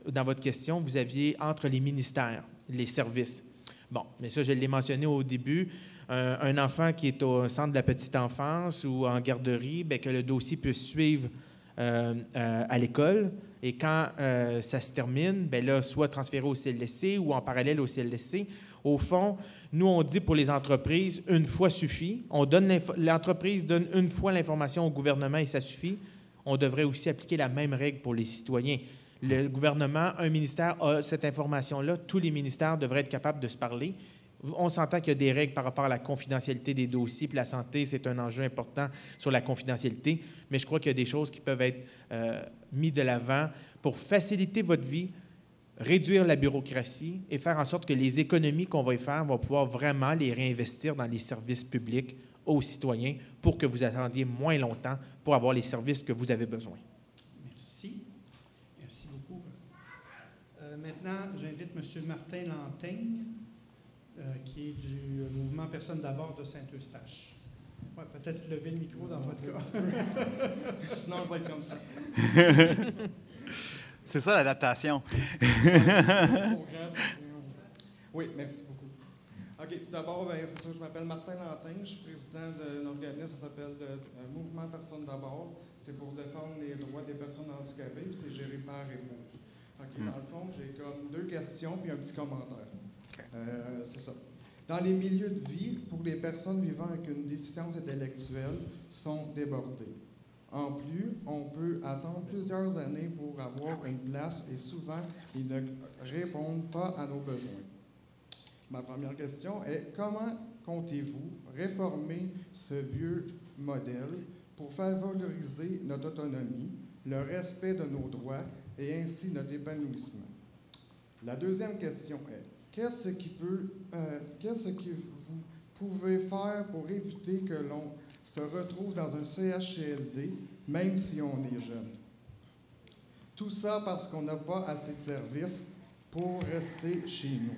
dans votre question, vous aviez entre les ministères, les services. Bon, mais ça, je l'ai mentionné au début. Un enfant qui est au centre de la petite enfance ou en garderie, bien, que le dossier puisse suivre à l'école. Et quand ça se termine, bien là, soit transféré au CLSC ou en parallèle au CLSC. Au fond, nous, on dit pour les entreprises, une fois suffit. L'entreprise donne une fois l'information au gouvernement et ça suffit. On devrait aussi appliquer la même règle pour les citoyens. Le gouvernement, un ministère a cette information-là. Tous les ministères devraient être capables de se parler. On s'entend qu'il y a des règles par rapport à la confidentialité des dossiers, puis la santé, c'est un enjeu important sur la confidentialité, mais je crois qu'il y a des choses qui peuvent être mises de l'avant pour faciliter votre vie, réduire la bureaucratie et faire en sorte que les économies qu'on va y faire, on va pouvoir vraiment les réinvestir dans les services publics aux citoyens pour que vous attendiez moins longtemps pour avoir les services que vous avez besoin.
Merci. Merci beaucoup. Maintenant, j'invite M. Martin Lantaigne, qui est du mouvement Personnes d'abord de Saint-Eustache. Ouais, peut-être lever le micro dans votre cas. Sinon, je vais être comme ça.
C'est ça l'adaptation.
Oui, merci beaucoup. OK, tout d'abord, c'est ça, je m'appelle Martin Lantaigne, je suis président d'un organisme qui s'appelle le Mouvement Personnes d'abord. C'est pour défendre les droits des personnes handicapées, puis c'est géré par EPOS. OK, dans le fond, j'ai comme 2 questions puis un petit commentaire. C'est ça. Dans les milieux de vie, pour les personnes vivant avec une déficience intellectuelle, sont débordés. En plus, on peut attendre plusieurs années pour avoir une place et souvent, ils ne répondent pas à nos besoins. Ma première question est, comment comptez-vous réformer ce vieux modèle pour favoriser notre autonomie, le respect de nos droits et ainsi notre épanouissement? La deuxième question est, qu'est-ce que vous pouvez faire pour éviter que l'on se retrouve dans un CHCLD, même si on est jeune? Tout ça parce qu'on n'a pas assez de services pour rester chez nous.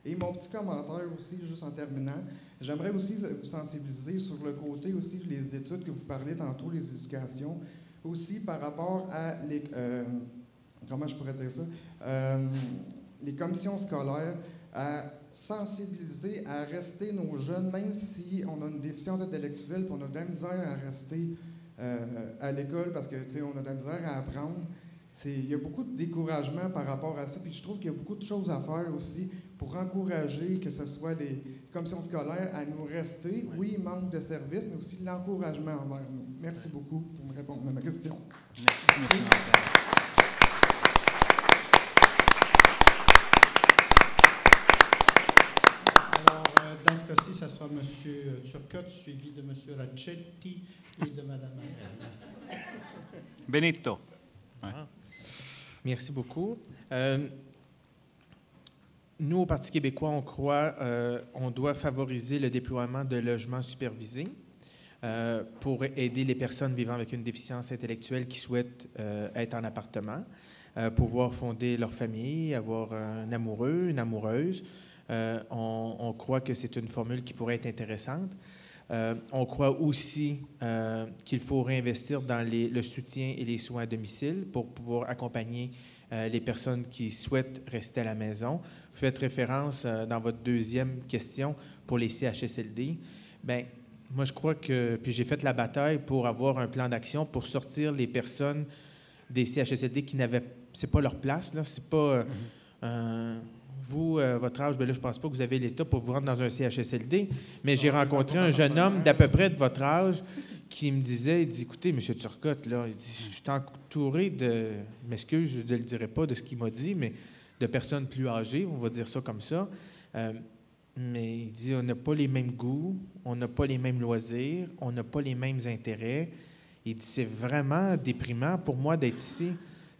Et mon petit commentaire aussi, juste en terminant, j'aimerais aussi vous sensibiliser sur le côté aussi des études que vous parlez tantôt, les éducations, aussi par rapport à les... comment je pourrais dire ça? Les commissions scolaires, à sensibiliser à rester nos jeunes, même si on a une déficience intellectuelle, puis on a de la misère à rester à l'école parce que, tu sais, on a de la misère à apprendre. Il y a beaucoup de découragement par rapport à ça, puis je trouve qu'il y a beaucoup de choses à faire aussi pour encourager que ce soit les commissions scolaires à nous rester. Oui, il manque de services, mais aussi l'encouragement envers nous. Merci beaucoup pour me répondre à ma question.
Merci, M. Martin.
Dans ce cas-ci, ça sera M. Turcotte, suivi de M. Raccetti et de Mme Anne.
Benito. Ouais.
Merci beaucoup. Nous, au Parti québécois, on croit qu'on doit favoriser le déploiement de logements supervisés pour aider les personnes vivant avec une déficience intellectuelle qui souhaitent être en appartement, pouvoir fonder leur famille, avoir un amoureux, une amoureuse. On croit que c'est une formule qui pourrait être intéressante. On croit aussi qu'il faut réinvestir dans le soutien et les soins à domicile pour pouvoir accompagner les personnes qui souhaitent rester à la maison. Vous faites référence dans votre deuxième question pour les CHSLD. Bien, moi, je crois que... Puis j'ai fait la bataille pour avoir un plan d'action pour sortir les personnes des CHSLD qui n'avaient... C'est pas leur place, là. C'est pas... Vous, votre âge, bien là, je ne pense pas que vous avez l'état pour vous rendre dans un CHSLD, mais j'ai rencontré un jeune homme d'à peu près de votre âge qui me disait, il dit, écoutez, M. Turcotte, là, il dit, je suis entouré de, je m'excuse, je ne le dirai pas de ce qu'il m'a dit, mais de personnes plus âgées, on va dire ça comme ça. Mais il dit, on n'a pas les mêmes goûts, on n'a pas les mêmes loisirs, on n'a pas les mêmes intérêts. Il dit, c'est vraiment déprimant pour moi d'être ici.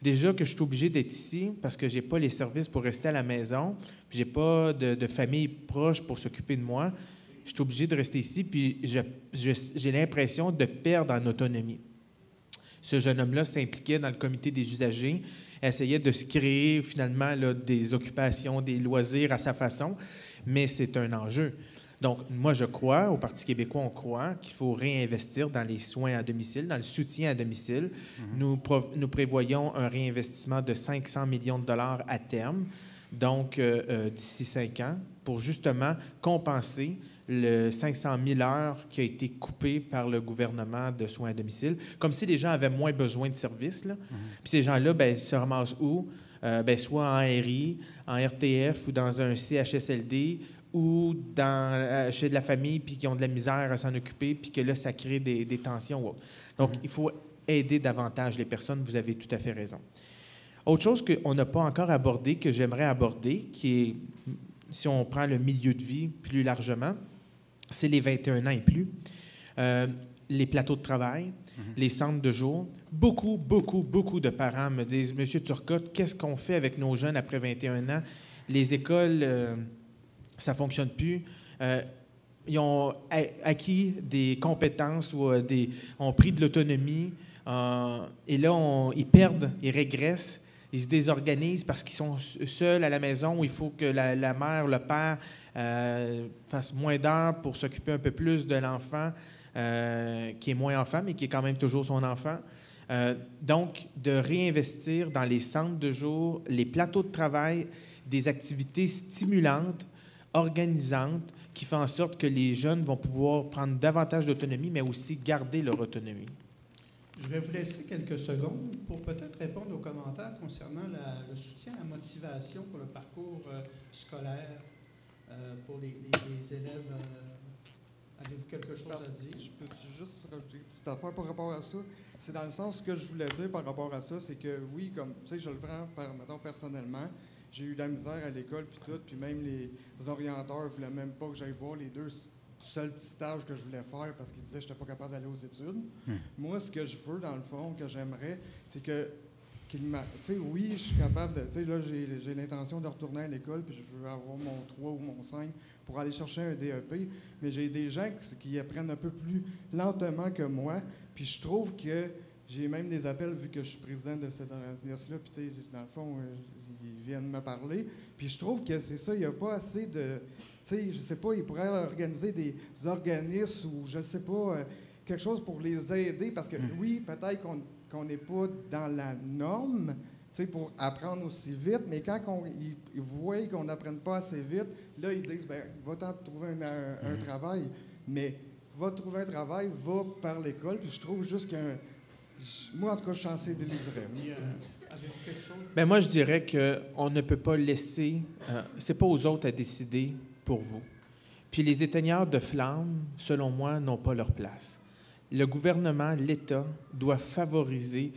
Déjà que je suis obligé d'être ici parce que je n'ai pas les services pour rester à la maison, puis je n'ai pas de famille proche pour s'occuper de moi. Je suis obligé de rester ici, puis j'ai l'impression de perdre en autonomie. Ce jeune homme-là s'impliquait dans le comité des usagers, essayait de se créer finalement là, des occupations, des loisirs à sa façon, mais c'est un enjeu. Donc, moi, je crois, au Parti québécois, on croit qu'il faut réinvestir dans les soins à domicile, dans le soutien à domicile. Nous prévoyons un réinvestissement de 500 millions de dollars à terme, donc d'ici 5 ans, pour justement compenser le 500 000 heures qui a été coupé par le gouvernement de soins à domicile, comme si les gens avaient moins besoin de services. Là. Puis ces gens-là, bien, se ramassent où? Soit en RI, en RTF ou dans un CHSLD ou chez de la famille, puis qui ont de la misère à s'en occuper, puis que là, ça crée des tensions. Donc, il faut aider davantage les personnes. Vous avez tout à fait raison. Autre chose qu'on n'a pas encore abordé, que j'aimerais aborder, qui est, si on prend le milieu de vie plus largement, c'est les 21 ans et plus. Les plateaux de travail, les centres de jour. Beaucoup de parents me disent « Monsieur Turcotte, qu'est-ce qu'on fait avec nos jeunes après 21 ans? Les écoles, ça ne fonctionne plus. Ils ont acquis des compétences ou ont pris de l'autonomie et là, ils perdent, ils régressent. Ils se désorganisent parce qu'ils sont seuls à la maison où il faut que la mère, le père fasse moins d'heures pour s'occuper un peu plus de l'enfant qui est moins enfant, mais qui est quand même toujours son enfant. Donc, de réinvestir dans les centres de jour, les plateaux de travail, des activités stimulantes, organisantes, qui font en sorte que les jeunes vont pouvoir prendre davantage d'autonomie, mais aussi garder leur autonomie.
Je vais vous laisser quelques secondes pour peut-être répondre aux commentaires concernant le soutien à la motivation pour le parcours scolaire pour les élèves. Avez-vous quelque chose à dire?
Je peux juste rajouter une petite affaire par rapport à ça? C'est dans le sens que je voulais dire par rapport à ça, c'est que oui, comme tu sais, je le prends mettons, personnellement, j'ai eu de la misère à l'école puis tout, puis même les orienteurs ne voulaient même pas que j'aille voir les 2 seuls petits stages que je voulais faire parce qu'ils disaient que je n'étais pas capable d'aller aux études. Moi, ce que je veux, dans le fond, que j'aimerais, c'est que tu sais, oui, je suis capable de... Tu sais, là, j'ai l'intention de retourner à l'école, puis je veux avoir mon 3 ou mon 5 pour aller chercher un DEP, mais j'ai des gens qui apprennent un peu plus lentement que moi, puis je trouve que j'ai même des appels, vu que je suis président de cette organisation-là, puis tu sais, dans le fond, ils viennent me parler, puis je trouve que c'est ça, il n'y a pas assez de... Tu sais, je sais pas, ils pourraient organiser des organismes ou, je sais pas, quelque chose pour les aider, parce que oui, peut-être qu'on n'est pas dans la norme, tu sais, pour apprendre aussi vite, mais quand ils voient qu'on n'apprenne pas assez vite, là, ils disent, bien, va t'en trouver un travail, mais va trouver un travail, va par l'école, puis je trouve juste moi, en tout cas, je sensibiliserais. Avez-vous quelque chose?
Bien, moi, je dirais qu'on ne peut pas laisser... c'est pas aux autres à décider pour vous. Puis les éteigneurs de flammes, selon moi, n'ont pas leur place. Le gouvernement, l'État, doit favoriser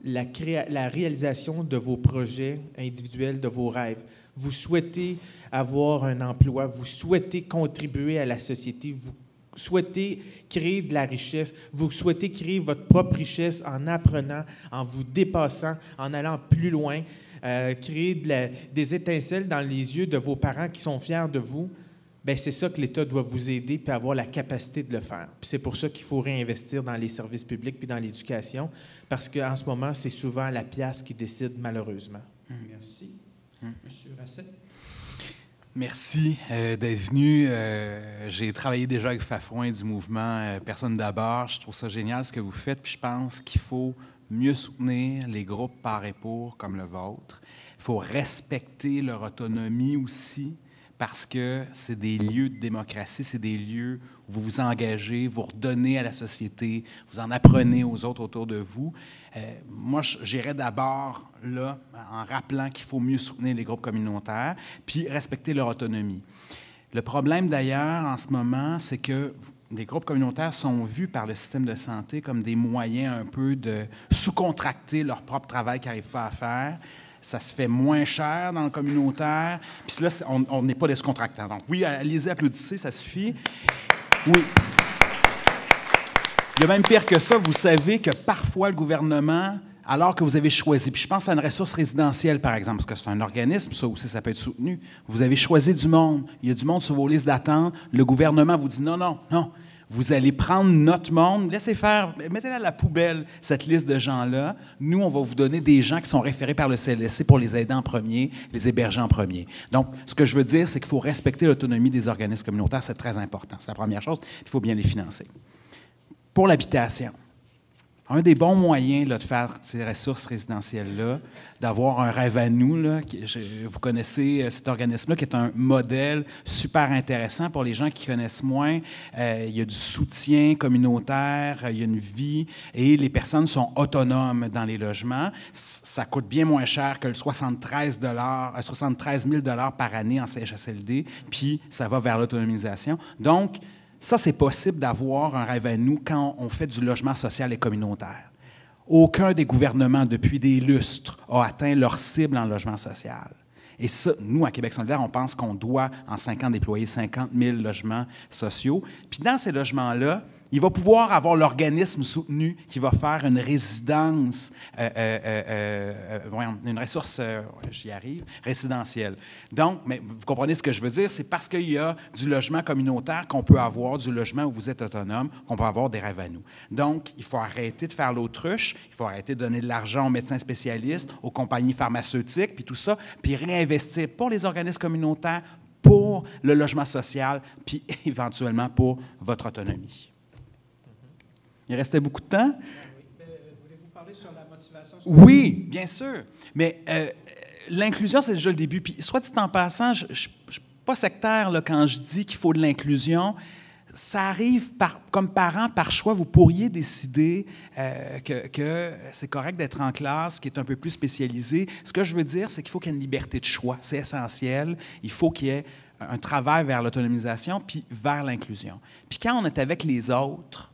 la réalisation de vos projets individuels, de vos rêves. Vous souhaitez avoir un emploi, vous souhaitez contribuer à la société, vous souhaitez créer de la richesse, vous souhaitez créer votre propre richesse en apprenant, en vous dépassant, en allant plus loin, créer des étincelles dans les yeux de vos parents qui sont fiers de vous, bien, c'est ça que l'État doit vous aider puis avoir la capacité de le faire. Puis c'est pour ça qu'il faut réinvestir dans les services publics puis dans l'éducation, parce qu'en ce moment, c'est souvent la pièce qui décide, malheureusement.
Merci. Monsieur Rasset.
Merci d'être venu. J'ai travaillé déjà avec Fafouin du mouvement Personne d'abord. Je trouve ça génial ce que vous faites, puis je pense qu'il faut mieux soutenir les groupes par et pour comme le vôtre. Il faut respecter leur autonomie aussi, parce que c'est des lieux de démocratie, c'est des lieux où vous vous engagez, vous redonnez à la société, vous en apprenez aux autres autour de vous. Moi, j'irais d'abord là, en rappelant qu'il faut mieux soutenir les groupes communautaires, puis respecter leur autonomie. Le problème d'ailleurs en ce moment, c'est que les groupes communautaires sont vus par le système de santé comme des moyens un peu de sous-contracter leur propre travail qu'ils n'arrivent pas à faire. Ça se fait moins cher dans le communautaire. Puis là, on n'est pas des sous-contractants. Donc oui, allez-y, applaudissez, ça suffit. Oui. Il y a même pire que ça. Vous savez que parfois, le gouvernement, alors que vous avez choisi, puis je pense à une ressource résidentielle, par exemple, parce que c'est un organisme, ça aussi, ça peut être soutenu. Vous avez choisi du monde. Il y a du monde sur vos listes d'attente. Le gouvernement vous dit non. Vous allez prendre notre monde, laissez faire, mettez-la à la poubelle, cette liste de gens-là. Nous, on va vous donner des gens qui sont référés par le CLSC pour les aider en premier, les héberger en premier. Donc, ce que je veux dire, c'est qu'il faut respecter l'autonomie des organismes communautaires, c'est très important. C'est la première chose, il faut bien les financer. Pour l'habitation, un des bons moyens là, de faire ces ressources résidentielles-là, d'avoir un rêve à nous, là, vous connaissez cet organisme-là qui est un modèle super intéressant pour les gens qui connaissent moins. Il y a du soutien communautaire, il y a une vie et les personnes sont autonomes dans les logements. Ça coûte bien moins cher que le 73 000 $ par année en CHSLD, puis ça va vers l'autonomisation. Donc, ça, c'est possible d'avoir un rêve à nous quand on fait du logement social et communautaire. Aucun des gouvernements, depuis des lustres, a atteint leur cible en logement social. Et ça, nous, à Québec solidaire, on pense qu'on doit, en 5 ans, déployer 50 000 logements sociaux. Puis dans ces logements-là, il va pouvoir avoir l'organisme soutenu qui va faire une résidence, une ressource, j'y arrive, résidentielle. Donc, mais vous comprenez ce que je veux dire? C'est parce qu'il y a du logement communautaire qu'on peut avoir, du logement où vous êtes autonome, qu'on peut avoir des rêves à nous. Donc, il faut arrêter de faire l'autruche, il faut arrêter de donner de l'argent aux médecins spécialistes, aux compagnies pharmaceutiques, puis tout ça, puis réinvestir pour les organismes communautaires, pour le logement social, puis éventuellement pour votre autonomie. Il restait beaucoup de temps?
Voulez-vous parler sur la motivation?
Oui, bien sûr. Mais l'inclusion, c'est déjà le début. Puis, soit dit en passant, je ne suis pas sectaire là, quand je dis qu'il faut de l'inclusion. Ça arrive comme parent, par choix, vous pourriez décider que c'est correct d'être en classe qui est un peu plus spécialisée. Ce que je veux dire, c'est qu'il faut qu'il y ait une liberté de choix. C'est essentiel. Il faut qu'il y ait un travail vers l'autonomisation puis vers l'inclusion. Puis quand on est avec les autres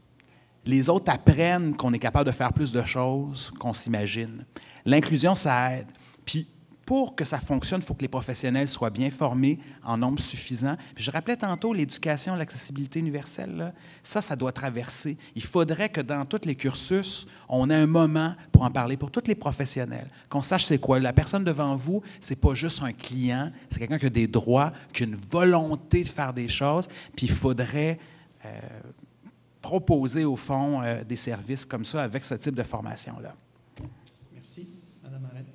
apprennent qu'on est capable de faire plus de choses qu'on s'imagine. L'inclusion, ça aide. Puis, pour que ça fonctionne, il faut que les professionnels soient bien formés en nombre suffisant. Puis je rappelais tantôt l'éducation, l'accessibilité universelle, là, ça doit traverser. Il faudrait que dans tous les cursus, on ait un moment pour en parler, pour tous les professionnels, qu'on sache c'est quoi. La personne devant vous, c'est pas juste un client, c'est quelqu'un qui a des droits, qui a une volonté de faire des choses, puis il faudrait proposer, au fond, des services comme ça avec ce type de formation-là.
Merci. Madame Arrête.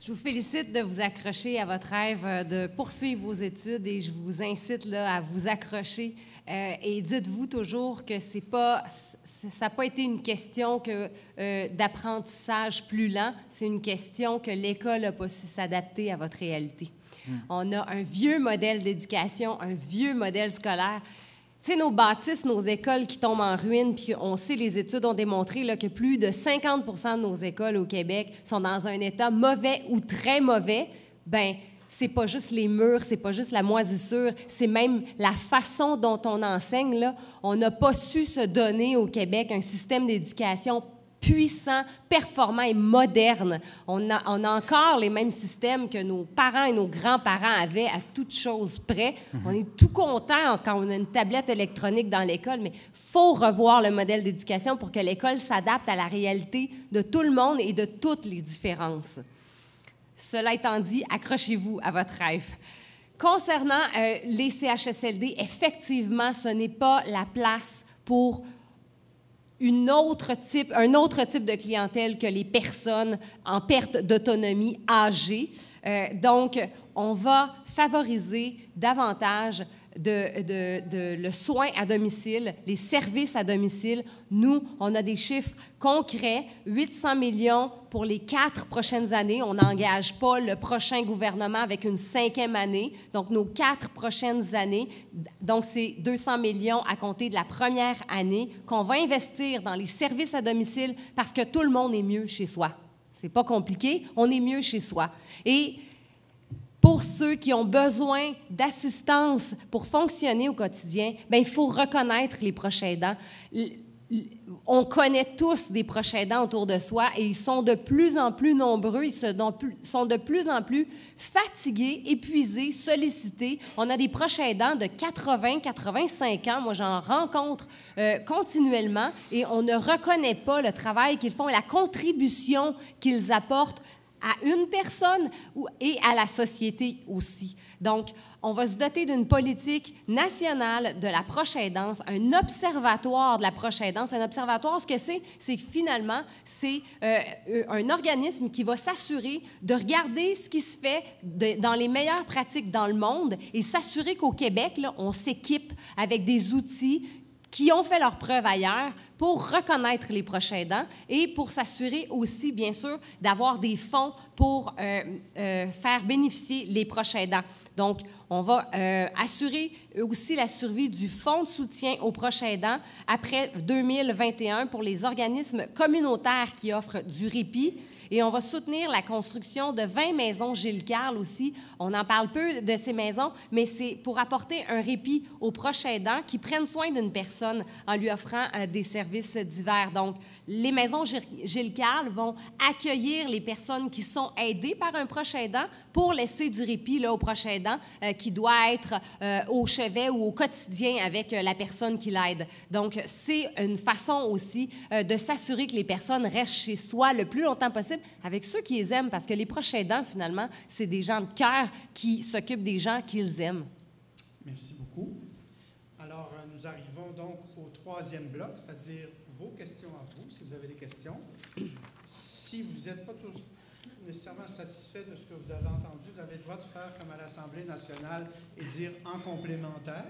Je vous félicite de vous accrocher à votre rêve de poursuivre vos études et je vous incite là, à vous accrocher. Et dites-vous toujours que ça n'a pas été une question d'apprentissage plus lent, c'est une question que l'école n'a pas su s'adapter à votre réalité. On a un vieux modèle d'éducation, un vieux modèle scolaire. Tu sais, nos bâtisses, nos écoles qui tombent en ruine, puis on sait, les études ont démontré là, que plus de 50 % de nos écoles au Québec sont dans un état mauvais ou très mauvais. Bien, c'est pas juste les murs, c'est pas juste la moisissure, c'est même la façon dont on enseigne, là. On n'a pas su se donner au Québec un système d'éducation puissant, performant et moderne. On a encore les mêmes systèmes que nos parents et nos grands-parents avaient à toutes choses près. On est tout content quand on a une tablette électronique dans l'école, mais il faut revoir le modèle d'éducation pour que l'école s'adapte à la réalité de tout le monde et de toutes les différences. Cela étant dit, accrochez-vous à votre rêve. Concernant les CHSLD, effectivement, ce n'est pas la place pour un autre type de clientèle que les personnes en perte d'autonomie âgées. Donc, on va favoriser davantage le soin à domicile, les services à domicile. Nous, on a des chiffres concrets, 800 millions pour les 4 prochaines années. On n'engage pas le prochain gouvernement avec une 5e année. Donc, nos 4 prochaines années, donc c'est 200 millions à compter de la première année qu'on va investir dans les services à domicile parce que tout le monde est mieux chez soi. C'est pas compliqué, on est mieux chez soi. Et pour ceux qui ont besoin d'assistance pour fonctionner au quotidien, bien, il faut reconnaître les proches aidants. On connaît tous des proches aidants autour de soi et ils sont de plus en plus nombreux, ils sont de plus en plus fatigués, épuisés, sollicités. On a des proches aidants de 80, 85 ans. Moi, j'en rencontre continuellement et on ne reconnaît pas le travail qu'ils font et la contribution qu'ils apportent à une personne et à la société aussi. Donc, on va se doter d'une politique nationale de la proche aidance, un observatoire de la proche aidance. Un observatoire, ce que c'est que finalement, c'est un organisme qui va s'assurer de regarder ce qui se fait dans les meilleures pratiques dans le monde et s'assurer qu'au Québec, là, on s'équipe avec des outils qui ont fait leurs preuves ailleurs pour reconnaître les proches aidants et pour s'assurer aussi, bien sûr, d'avoir des fonds pour faire bénéficier les proches aidants. Donc, on va assurer aussi la survie du fonds de soutien aux proches aidants après 2021 pour les organismes communautaires qui offrent du répit. Et on va soutenir la construction de 20 maisons Gilles Carle aussi. On en parle peu de ces maisons, mais c'est pour apporter un répit aux proches aidants qui prennent soin d'une personne en lui offrant des services divers. Donc, les maisons Gilles Carle vont accueillir les personnes qui sont aidées par un proche aidant pour laisser du répit là, au proche aidant qui doit être au chevet ou au quotidien avec la personne qui l'aide. Donc, c'est une façon aussi de s'assurer que les personnes restent chez soi le plus longtemps possible avec ceux qui les aiment, parce que les proches aidants, finalement, c'est des gens de cœur qui s'occupent des gens qu'ils aiment.
Merci beaucoup. Alors, nous arrivons donc au troisième bloc, c'est-à-dire vos questions à vous, si vous avez des questions. Si vous n'êtes pas toujours nécessairement satisfait de ce que vous avez entendu, vous avez le droit de faire comme à l'Assemblée nationale et dire « en complémentaire ».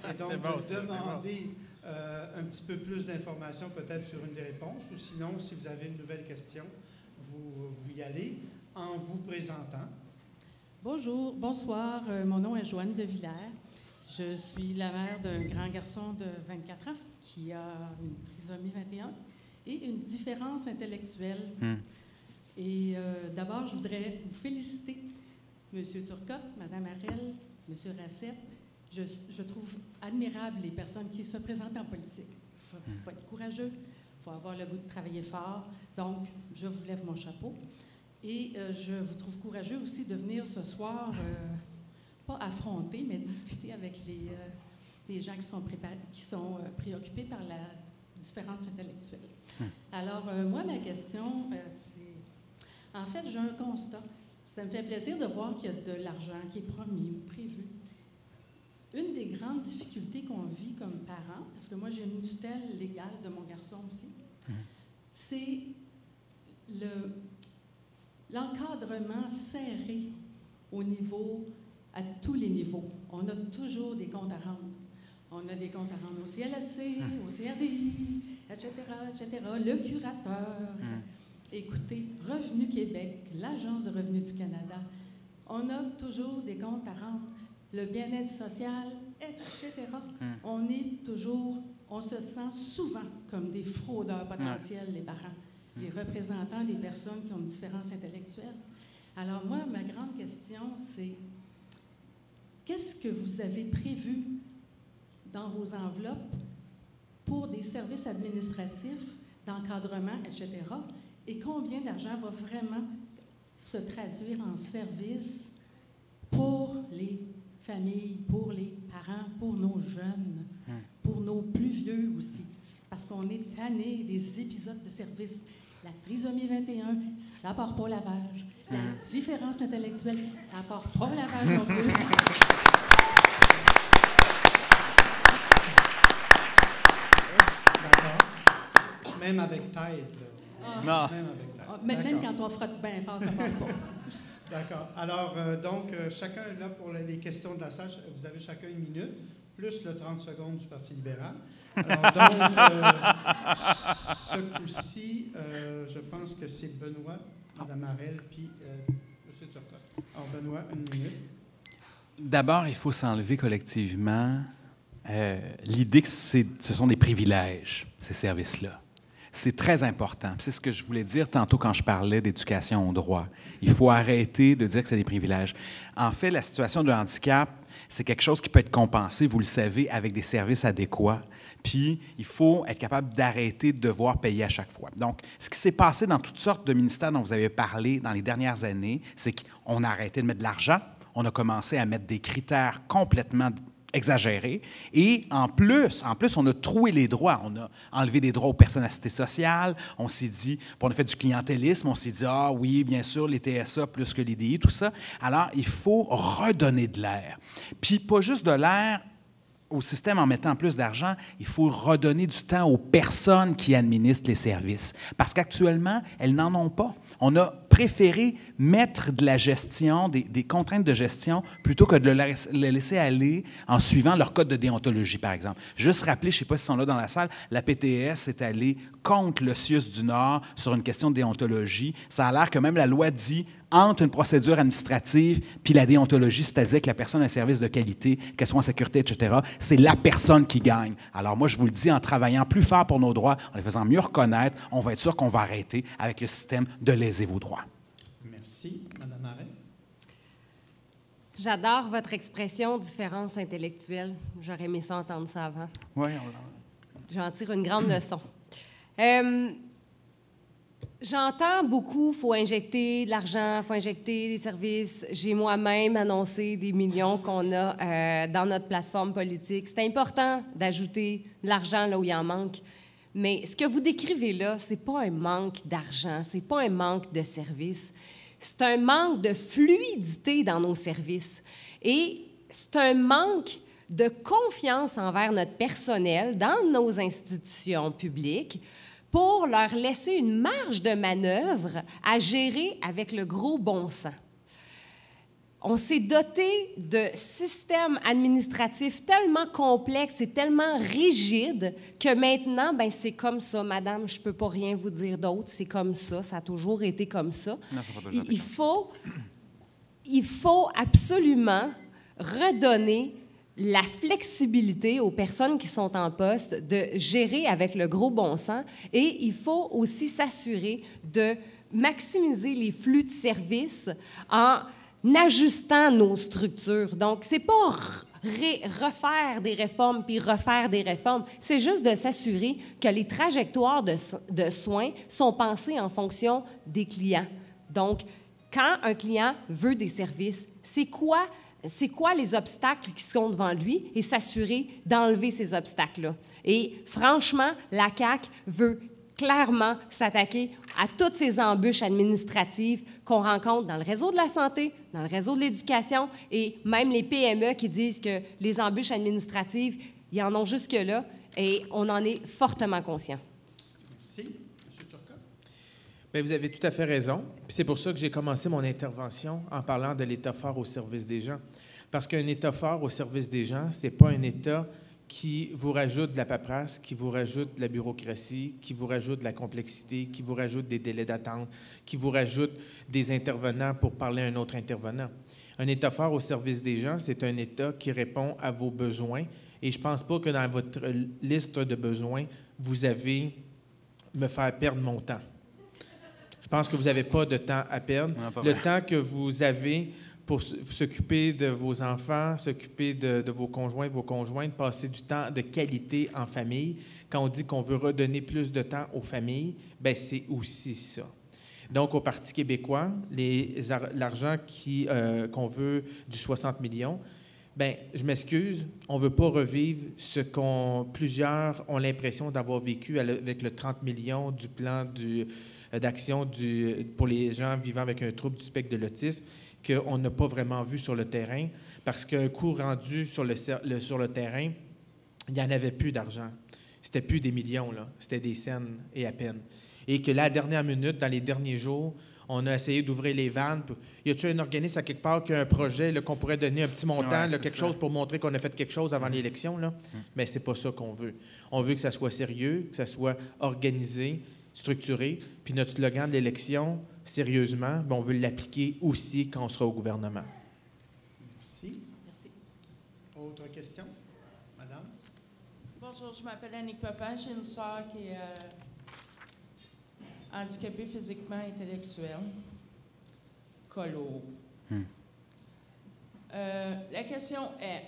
Et donc, de demander un petit peu plus d'informations peut-être sur une des réponses, ou sinon, si vous avez une nouvelle question, vous y allez en vous présentant.
Bonjour, bonsoir. Mon nom est Joanne de Villers. Je suis la mère d'un grand garçon de 24 ans qui a une trisomie 21 et une différence intellectuelle. Et d'abord, je voudrais vous féliciter, M. Turcotte, Mme Harel, M. Racette. Je trouve admirable les personnes qui se présentent en politique. Il faut être courageux. Il faut avoir le goût de travailler fort. Donc, je vous lève mon chapeau. Et je vous trouve courageux aussi de venir ce soir, pas affronter, mais discuter avec les gens qui sont préoccupés par la différence intellectuelle. Alors, moi, ma question, c'est... En fait, j'ai un constat. Ça me fait plaisir de voir qu'il y a de l'argent qui est promis ou prévu. Une des grandes difficultés qu'on vit comme parents, parce que moi, j'ai une tutelle légale de mon garçon aussi, c'est l'encadrement serré à tous les niveaux. On a toujours des comptes à rendre. On a des comptes à rendre au CLSC, au CRDI, etc., etc., le curateur. Écoutez, Revenu Québec, l'Agence de revenus du Canada, on a toujours des comptes à rendre. Le bien-être social, etc. On se sent souvent comme des fraudeurs potentiels, les parents, les représentants des personnes qui ont une différence intellectuelle. Alors moi, ma grande question, c'est qu'est-ce que vous avez prévu dans vos enveloppes pour des services administratifs, d'encadrement, etc., et combien d'argent va vraiment se traduire en services pour les familles, pour les parents, pour nos jeunes, pour nos plus vieux aussi. Parce qu'on est tanné des épisodes de service. La trisomie 21, ça part pas au lavage. La différence intellectuelle, ça part pas au lavage non plus.
D'accord. Même avec Tide.
Non.
Même quand on frotte bien fort, ça part pas.
D'accord. Alors, donc, chacun est là pour les questions de la salle. Vous avez chacun 1 minute, plus le 30 secondes du Parti libéral. Alors, donc, ce coup-ci, je pense que c'est Benoît, Mme Harel, puis M. Turcotte. Alors, Benoît, 1 minute.
D'abord, il faut s'enlever collectivement l'idée que ce sont des privilèges, ces services-là. C'est très important. C'est ce que je voulais dire tantôt quand je parlais d'éducation au droit. Il faut arrêter de dire que c'est des privilèges. En fait, la situation de handicap, c'est quelque chose qui peut être compensé, vous le savez, avec des services adéquats. Puis, il faut être capable d'arrêter de devoir payer à chaque fois. Donc, ce qui s'est passé dans toutes sortes de ministères dont vous avez parlé dans les dernières années, c'est qu'on a arrêté de mettre de l'argent, on a commencé à mettre des critères complètement exagéré. Et en plus, on a troué les droits. On a enlevé des droits aux personnes à cité sociale. On s'est dit, puis on a fait du clientélisme. On s'est dit, ah oui, bien sûr, les TSA plus que les DI, tout ça. Alors, il faut redonner de l'air. Puis pas juste de l'air au système en mettant plus d'argent, il faut redonner du temps aux personnes qui administrent les services. Parce qu'actuellement, elles n'en ont pas. On a préféré mettre de la gestion, des contraintes de gestion, plutôt que de le laisser aller en suivant leur code de déontologie, par exemple. Juste rappeler, je ne sais pas s'ils sont là dans la salle, la PTS est allée contre le CIUS du Nord sur une question de déontologie. Ça a l'air que même la loi dit entre une procédure administrative puis la déontologie, c'est-à-dire que la personne a un service de qualité, qu'elle soit en sécurité, etc., c'est la personne qui gagne. Alors moi, je vous le dis, en travaillant plus fort pour nos droits, en les faisant mieux reconnaître, on va être sûr qu'on va arrêter avec le système de léser vos droits.
Merci. Mme Marais.
J'adore votre expression « différence intellectuelle ». J'aurais aimé ça entendre ça avant.
Oui,
J'en tire une grande leçon. J'entends beaucoup, il faut injecter de l'argent, il faut injecter des services. J'ai moi-même annoncé des millions qu'on a dans notre plateforme politique. C'est important d'ajouter de l'argent là où il en manque. Mais ce que vous décrivez là, ce n'est pas un manque d'argent, ce n'est pas un manque de services. C'est un manque de fluidité dans nos services. Et c'est un manque de confiance envers notre personnel dans nos institutions publiques pour leur laisser une marge de manœuvre à gérer avec le gros bon sens. On s'est doté de systèmes administratifs tellement complexes et tellement rigides que maintenant, ben c'est comme ça, madame, je ne peux pas rien vous dire d'autre, c'est comme ça a toujours été comme ça.
Non, ça va pas
Il faut absolument redonner la flexibilité aux personnes qui sont en poste de gérer avec le gros bon sens et il faut aussi s'assurer de maximiser les flux de services en ajustant nos structures. Donc, c'est pas refaire des réformes puis refaire des réformes, c'est juste de s'assurer que les trajectoires de soins sont pensées en fonction des clients. Donc, quand un client veut des services, c'est quoi les obstacles qui sont devant lui et s'assurer d'enlever ces obstacles-là. Et franchement, la CAQ veut clairement s'attaquer à toutes ces embûches administratives qu'on rencontre dans le réseau de la santé, dans le réseau de l'éducation et même les PME qui disent que les embûches administratives, ils en ont jusque-là et on en est fortement conscient.
Merci. M. Turcotte.
Bien, vous avez tout à fait raison. Puis c'est pour ça que j'ai commencé mon intervention en parlant de l'État fort au service des gens. Parce qu'un État fort au service des gens, ce n'est pas un État qui vous rajoute de la paperasse, qui vous rajoute de la bureaucratie, qui vous rajoute de la complexité, qui vous rajoute des délais d'attente, qui vous rajoute des intervenants pour parler à un autre intervenant. Un État fort au service des gens, c'est un État qui répond à vos besoins. Et je ne pense pas que dans votre liste de besoins, vous avez me faire perdre mon temps. Je pense que vous n'avez pas de temps à perdre. Le temps que vous avez pour s'occuper de vos enfants, s'occuper de vos conjoints, vos conjointes, passer du temps de qualité en famille. Quand on dit qu'on veut redonner plus de temps aux familles, bien, c'est aussi ça. Donc, au Parti québécois, l'argent qu'on veut du 60 millions, bien, je m'excuse, on ne veut pas revivre ce plusieurs ont l'impression d'avoir vécu avec le 30 millions du plan d'action pour les gens vivant avec un trouble du spectre de l'autisme, qu'on n'a pas vraiment vu sur le terrain, parce qu'un coup rendu sur le terrain, il n'y en avait plus d'argent. C'était plus des millions, là. C'était des cents et à peine. Et que la dernière minute, dans les derniers jours, on a essayé d'ouvrir les vannes. Y a-t-il un organisme à quelque part qui a un projet qu'on pourrait donner un petit montant, quelque chose pour montrer qu'on a fait quelque chose avant l'élection? Mais c'est pas ça qu'on veut. On veut que ça soit sérieux, que ça soit organisé, structuré. Puis notre slogan de l'élection, sérieusement, bien, on veut l'appliquer aussi quand on sera au gouvernement.
Merci. Merci. Autre question? Madame?
Bonjour, je m'appelle Annick Pepin. J'ai une sœur qui est handicapée physiquement et intellectuelle. Colo. La question est,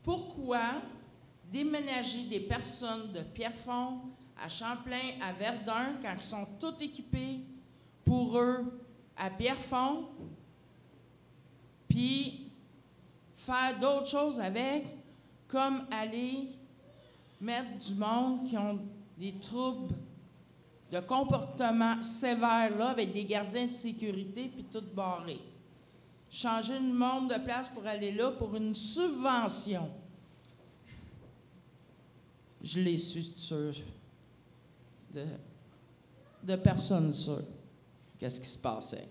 pourquoi déménager des personnes de Pierrefonds à Champlain, à Verdun, quand ils sont tous équipés pour eux à Pierrefonds, puis faire d'autres choses avec comme aller mettre du monde qui ont des troubles de comportement sévères, là, avec des gardiens de sécurité, puis tout barré. Changer le monde de place pour aller là pour une subvention. Je l'ai su sûr de personnes sûres. Qu'est-ce qui se passait?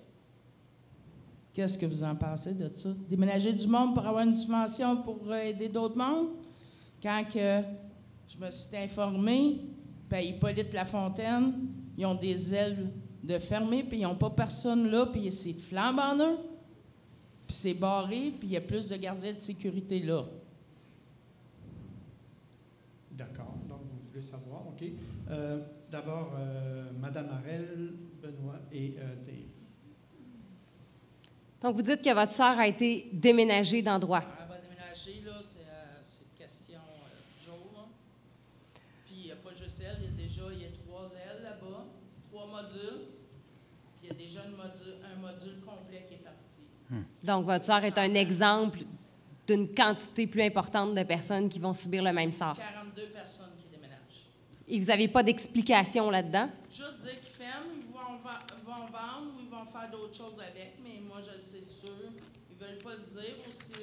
Qu'est-ce que vous en pensez de ça? Déménager du monde pour avoir une subvention pour aider d'autres mondes? Quand que je me suis informée, puis Hippolyte Lafontaine, ils ont des ailes de fermées, puis ils n'ont pas personne là, puis c'est flambant neuf, puis c'est barré, puis il y a plus de gardiens de sécurité là.
D'accord. Donc, vous voulez savoir, OK. D'abord, Mme Harel, Benoît et Dave.
Donc, vous dites que votre sœur a été déménagée d'endroit.
Elle va déménager, là, c'est question de jour, là. Puis il n'y a pas juste elle, il y a 3 ailes là-bas, 3 modules, puis il y a déjà un module complet qui est parti.
Donc, votre sœur est un exemple d'une quantité plus importante de personnes qui vont subir le même sort.
42 personnes qui déménagent.
Et vous n'avez pas d'explication là-dedans?
Juste dire qu'ils ferment, ils vont vendre ou ils vont faire d'autres choses avec, mais moi, je le sais sûr. Ils ne veulent pas le dire aussi.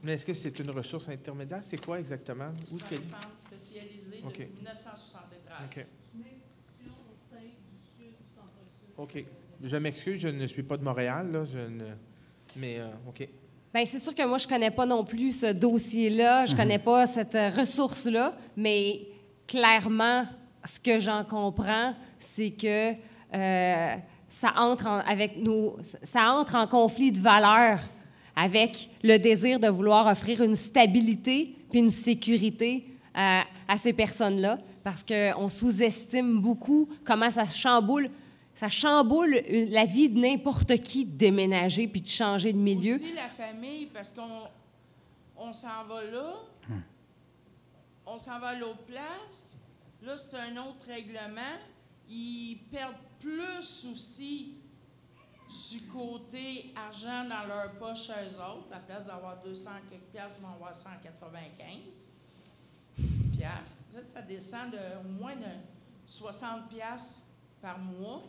Mais est-ce que c'est une ressource intermédiaire? C'est quoi exactement? Où est-ce qu'elle est?
C'est un centre spécialisé depuis 1973.
OK.
C'est une institution au sein du Sud, du Centre-Sud.
OK. Je m'excuse, je ne suis pas de Montréal, là. Mais, OK.
Bien, c'est sûr que moi, je ne connais pas non plus ce dossier-là, je ne connais pas cette ressource-là, mais clairement, ce que j'en comprends, c'est que ça entre en conflit de valeurs avec le désir de vouloir offrir une stabilité puis une sécurité à ces personnes-là, parce qu'on sous-estime beaucoup comment ça chamboule la vie de n'importe qui de déménager puis de changer de milieu.
Aussi la famille, parce qu'on s'en va là, on s'en va à l'autre place. Là, c'est un autre règlement. Ils perdent plus aussi du côté argent dans leur poche eux autres. À la place d'avoir 200 quelques piastres, ils vont avoir 195 piastres. Ça descend de au moins de 60 piastres par mois.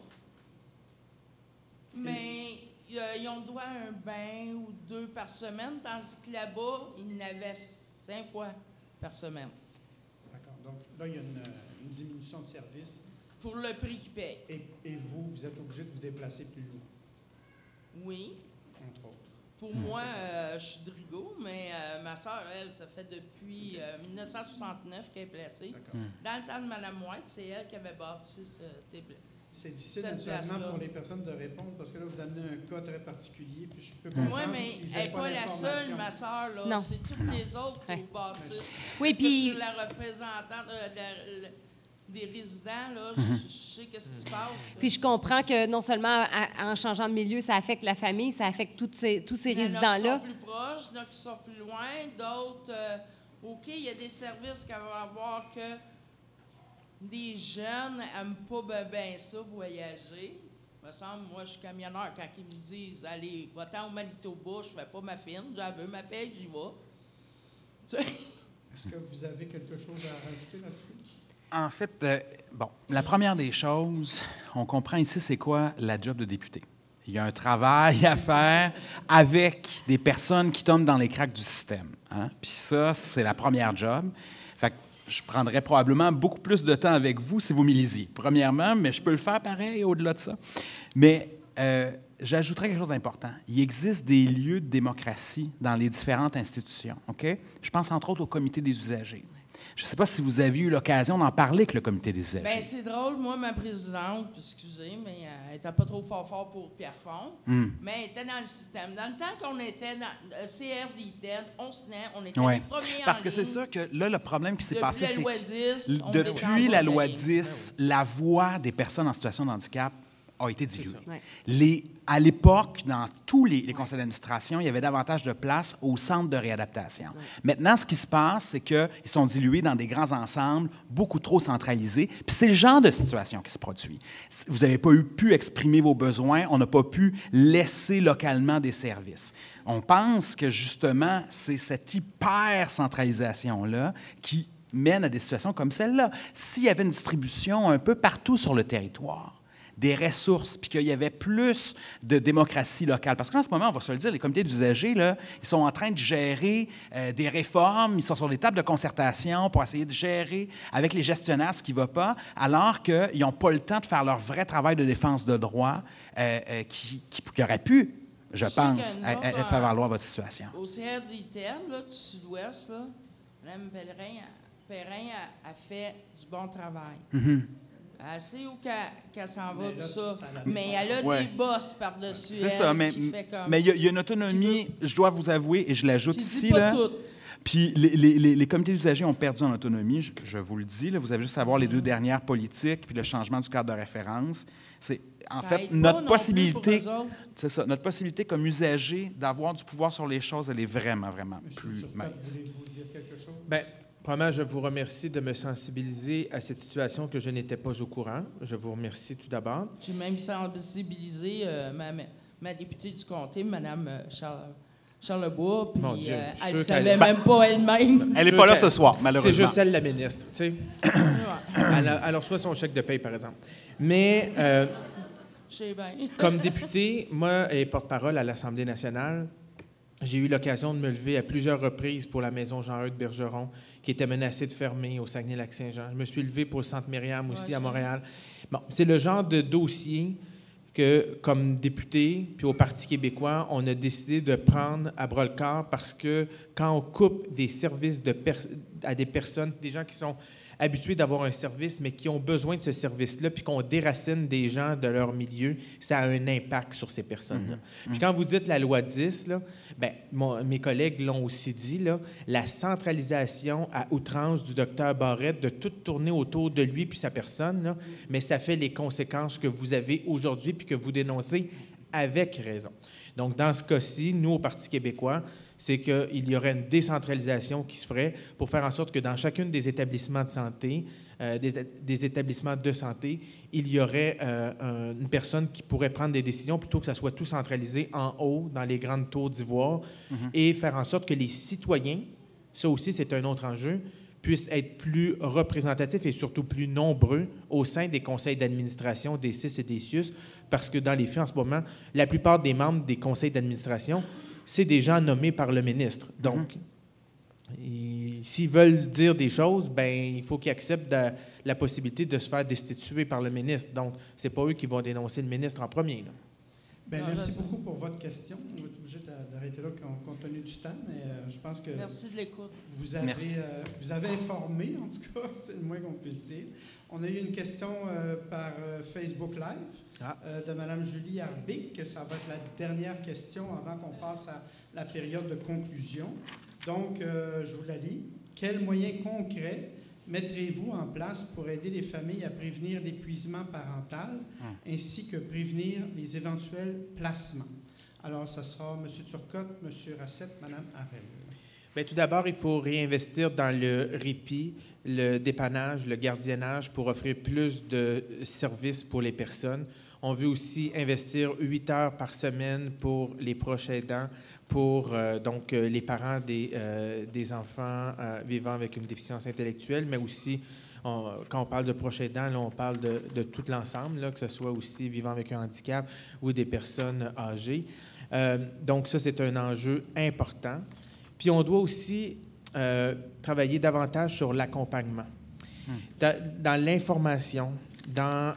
Mais ils ont droit à un bain ou 2 par semaine, tandis que là-bas, ils n'avaient 5 fois par semaine.
D'accord. Donc là, il y a une diminution de service.
Pour le prix qu'ils payent.
Et vous êtes obligé de vous déplacer plus loin?
Oui.
Entre autres.
Pour moi, je suis de Rigaud, mais ma soeur, elle, ça fait depuis 1969 qu'elle est placée. Dans le temps de Mme White, c'est elle qui avait bâti
c'est difficile naturellement pour les personnes de répondre parce que là, vous amenez un cas très particulier, puis je peux comprendre.
Oui, mais elle n'est pas la seule, ma soeur, là.
Non.
C'est toutes les autres qui bâtissent.
Oui, puis...
Je suis la représentante des résidents, là, je sais qu'est-ce qui se passe.
Puis je comprends que non seulement en changeant de milieu, ça affecte la famille, ça affecte tous ces résidents-là.
Il y en a qui sont plus proches, il y en a qui sont plus loin, d'autres... OK, il y a des services qu'elle va avoir que des jeunes n'aiment pas bien ça, voyager. Il me semble, moi, je suis camionneur. Quand ils me disent « Allez, va-t'en au Manitoba, je ne fais pas ma fine, j'en veux ma paye, j'y vais. »
Est-ce que vous avez quelque chose à rajouter là-dessus?
En fait, la première des choses, on comprend ici c'est quoi la job de député. Il y a un travail à faire avec des personnes qui tombent dans les cracks du système. Hein? Puis ça, c'est la première job. Fait que je prendrais probablement beaucoup plus de temps avec vous si vous m'y lisiez, premièrement, mais je peux le faire pareil au-delà de ça. Mais j'ajouterais quelque chose d'important. Il existe des lieux de démocratie dans les différentes institutions. OK? Je pense entre autres au comité des usagers. Je ne sais pas si vous avez eu l'occasion d'en parler avec le comité des usagers.
Bien, c'est drôle. Moi, ma présidente, excusez, mais elle n'était pas trop fort pour Pierrefonds, mais elle était dans le système. Dans le temps qu'on était dans le CRD-TED, on était les premiers
Parce que c'est ça que là, le problème qui s'est passé, c'est
depuis la loi 10,
depuis la loi 10, la voix des personnes en situation de handicap a été dilué.
Ouais.
À l'époque, dans tous les conseils d'administration, il y avait davantage de place au centre de réadaptation.
Ouais.
Maintenant, ce qui se passe, c'est qu'ils sont dilués dans des grands ensembles, beaucoup trop centralisés. Puis c'est le genre de situation qui se produit. Vous n'avez pas pu exprimer vos besoins, on n'a pas pu laisser localement des services. On pense que, justement, c'est cette hyper-centralisation-là qui mène à des situations comme celle-là. S'il y avait une distribution un peu partout sur le territoire, des ressources, puis qu'il y avait plus de démocratie locale. Parce qu'en ce moment, on va se le dire, les comités d'usagers, là, ils sont en train de gérer des réformes, ils sont sur des tables de concertation pour essayer de gérer avec les gestionnaires ce qui ne va pas, alors qu'ils n'ont pas le temps de faire leur vrai travail de défense de droit qui aurait pu, je pense, faire valoir votre situation.
Au CRDTM, là, du Sud-Ouest, là, Mme Perrin a fait du bon travail.
Mm-hmm.
Elle sait où qu'elle s'en va, tout ça. Mais elle a des bosses par-dessus elle.
C'est ça, mais il y a une autonomie, je dois vous avouer, et je l'ajoute ici. Là. Puis les comités d'usagers ont perdu en autonomie, je vous le dis. Là, vous avez juste à voir les 2 dernières politiques, puis le changement du cadre de référence. C'est en fait notre possibilité. C'est ça, notre possibilité comme usager d'avoir du pouvoir sur les choses, elle est vraiment, vraiment plus mince.
Voulez-vous dire quelque chose?
Bien, premièrement, je vous remercie de me sensibiliser à cette situation que je n'étais pas au courant. Je vous remercie tout d'abord.
J'ai même sensibilisé ma députée du comté, Mme Charlebois, puis elle ne savait même pas elle-même.
Elle n'est pas là ce soir, malheureusement.
C'est juste elle, la ministre, tu sais. elle reçoit son chèque de paye, par exemple. Mais, comme députée, moi et porte-parole à l'Assemblée nationale, j'ai eu l'occasion de me lever à plusieurs reprises pour la maison Jean-Eudes Bergeron, qui était menacée de fermer au Saguenay-Lac-Saint-Jean. Je me suis levé pour le Centre Myriam aussi à Montréal. Bon, c'est le genre de dossier que, comme député, puis au Parti québécois, on a décidé de prendre à bras-le-corps parce que quand on coupe des services à des personnes, des gens qui sont habitués d'avoir un service, mais qui ont besoin de ce service-là, puis qu'on déracine des gens de leur milieu, ça a un impact sur ces personnes-là. Puis quand vous dites la loi 10, là, bien, mes collègues l'ont aussi dit, là, la centralisation à outrance du docteur Barrette, de tout tourner autour de lui puis sa personne, là, mais ça fait les conséquences que vous avez aujourd'hui puis que vous dénoncez avec raison. Donc, dans ce cas-ci, nous, au Parti québécois, c'est qu'il y aurait une décentralisation qui se ferait pour faire en sorte que dans chacun des établissements de santé, des établissements de santé, il y aurait une personne qui pourrait prendre des décisions plutôt que ça soit tout centralisé en haut, dans les grandes tours d'ivoire, et faire en sorte que les citoyens, ça aussi c'est un autre enjeu, puissent être plus représentatifs et surtout plus nombreux au sein des conseils d'administration des CIS et des CIUS, parce que dans les faits, en ce moment, la plupart des membres des conseils d'administration, c'est des gens nommés par le ministre. Donc, s'ils veulent dire des choses, ben il faut qu'ils acceptent la possibilité de se faire destituer par le ministre. Donc, c'est pas eux qui vont dénoncer le ministre en premier. Là.
Bien, merci beaucoup pour votre question. On va être obligé d'arrêter là compte tenu du temps, mais je pense que...
Merci de l'écoute.
Vous avez informé, en tout cas, c'est le moins qu'on puisse dire. On a eu une question par Facebook Live de Mme Julie Arbic. Ça va être la dernière question avant qu'on passe à la période de conclusion. Donc, je vous la lis. Quels moyens concrets mettrez-vous en place pour aider les familles à prévenir l'épuisement parental ainsi que prévenir les éventuels placements? Alors, ça sera M. Turcotte, M. Racette, Mme Harel.
Bien, tout d'abord, il faut réinvestir dans le répit, le dépannage, le gardiennage pour offrir plus de services pour les personnes. On veut aussi investir 8 heures par semaine pour les proches aidants, pour donc les parents des enfants vivant avec une déficience intellectuelle, mais aussi, quand on parle de proches aidants, là, on parle de tout l'ensemble, là, que ce soit aussi vivant avec un handicap ou des personnes âgées. Donc ça, c'est un enjeu important. Puis on doit aussi travailler davantage sur l'accompagnement, dans l'information, dans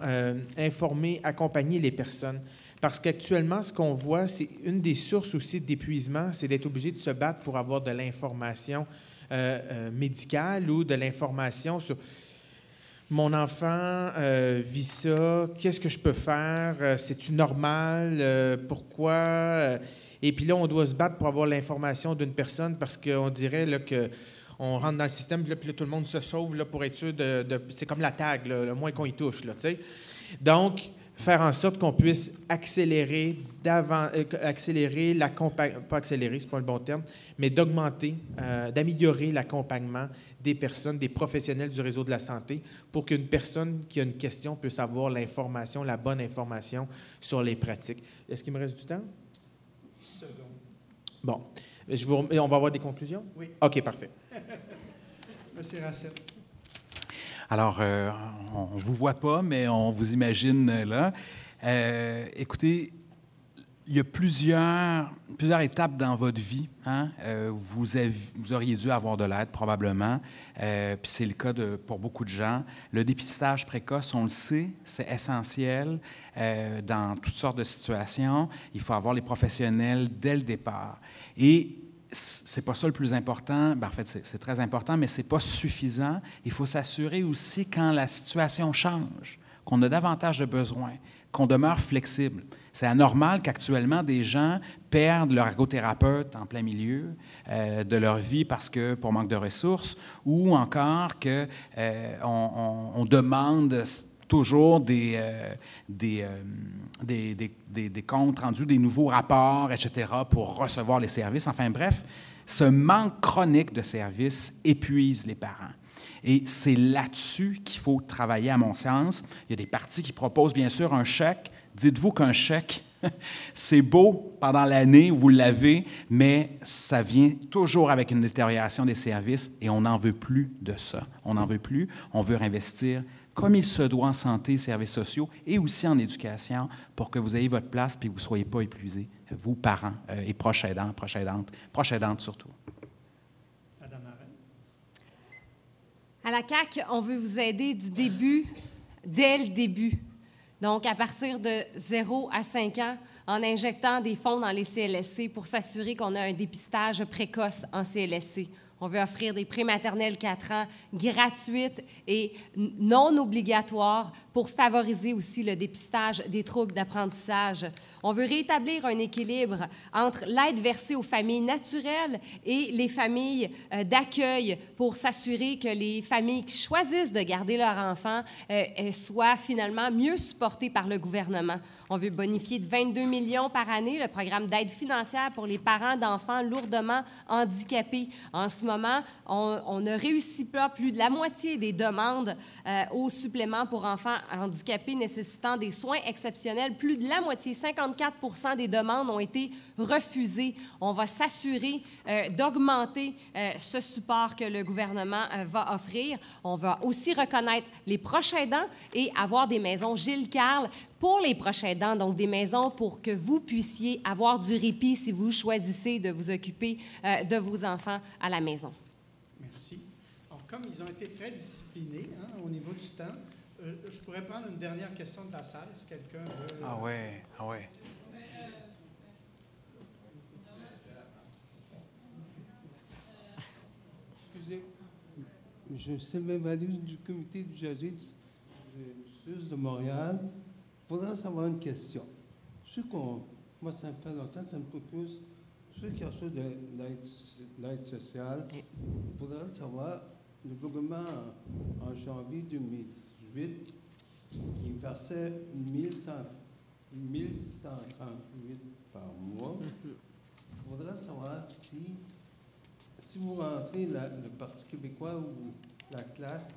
informer, accompagner les personnes. Parce qu'actuellement, ce qu'on voit, c'est une des sources aussi d'épuisement, c'est d'être obligé de se battre pour avoir de l'information médicale ou de l'information sur mon enfant vit ça, qu'est-ce que je peux faire, c'est-tu normal, pourquoi? Et puis là, on doit se battre pour avoir l'information d'une personne parce qu'on dirait là, qu'on rentre dans le système, puis là, tout le monde se sauve là, pour être sûr c'est comme la tag, là, le moins qu'on y touche. Là, donc, faire en sorte qu'on puisse accélérer l'accompagnement, pas accélérer, c'est pas le bon terme, mais d'augmenter, d'améliorer l'accompagnement des personnes, des professionnels du réseau de la santé pour qu'une personne qui a une question puisse avoir l'information, la bonne information sur les pratiques. Est-ce qu'il me reste du temps?
10 secondes.
Bon. On va avoir des conclusions?
Oui.
OK, parfait.
Monsieur Racette.
Alors, on ne vous voit pas, mais on vous imagine là. Écoutez, il y a plusieurs étapes dans votre vie. Hein? Vous auriez dû avoir de l'aide, probablement. Puis c'est le cas pour beaucoup de gens. Le dépistage précoce, on le sait, c'est essentiel dans toutes sortes de situations. Il faut avoir les professionnels dès le départ. Et c'est pas ça le plus important. En fait, c'est très important, mais c'est pas suffisant. Il faut s'assurer aussi, quand la situation change, qu'on a davantage de besoins, qu'on demeure flexible. C'est anormal qu'actuellement, des gens perdent leur ergothérapeute en plein milieu de leur vie pour manque de ressources, ou encore qu'on demande toujours des comptes rendus, des nouveaux rapports, etc., pour recevoir les services. Enfin bref, ce manque chronique de services épuise les parents. Et c'est là-dessus qu'il faut travailler, à mon sens. Il y a des partis qui proposent, bien sûr, un chèque. Dites-vous qu'un chèque, c'est beau pendant l'année où vous l'avez, mais ça vient toujours avec une détérioration des services et on n'en veut plus de ça. On n'en veut plus. On veut réinvestir comme il se doit en santé, services sociaux et aussi en éducation pour que vous ayez votre place et que vous ne soyez pas épuisés, vous, parents et proches aidants, proches aidantes surtout.
Madame Arène.
À la CAQ, on veut vous aider du début, dès le début. Donc, à partir de 0 à 5 ans, en injectant des fonds dans les CLSC pour s'assurer qu'on a un dépistage précoce en CLSC. On veut offrir des prématernelles 4 ans gratuites et non obligatoires pour favoriser aussi le dépistage des troubles d'apprentissage. On veut rétablir un équilibre entre l'aide versée aux familles naturelles et les familles d'accueil pour s'assurer que les familles qui choisissent de garder leur enfant soient finalement mieux supportées par le gouvernement. On veut bonifier de 22 millions par année le programme d'aide financière pour les parents d'enfants lourdement handicapés. En ce moment, on ne réussit pas plus de la moitié des demandes au supplément pour enfants handicapés nécessitant des soins exceptionnels. Plus de la moitié, 54 des demandes ont été refusées. On va s'assurer d'augmenter ce support que le gouvernement va offrir. On va aussi reconnaître les proches aidants et avoir des maisons Gilles Carle pour les proches aidants, donc des maisons pour que vous puissiez avoir du répit si vous choisissez de vous occuper de vos enfants à la maison.
Merci. Alors, comme ils ont été très disciplinés au niveau du temps, je pourrais prendre une dernière question de la salle, si quelqu'un veut...
Ah ouais.
Excusez, je suis Sylvain Valus du comité du GAG du SUS de Montréal. Je voudrais savoir une question. Moi, ça me fait longtemps, ça me propose ceux qui reçoivent de l'aide sociale. Je voudrais savoir, le gouvernement, en janvier 2018, il versait 1138 par mois. Je voudrais savoir si vous rentrez le Parti québécois ou la CLAC,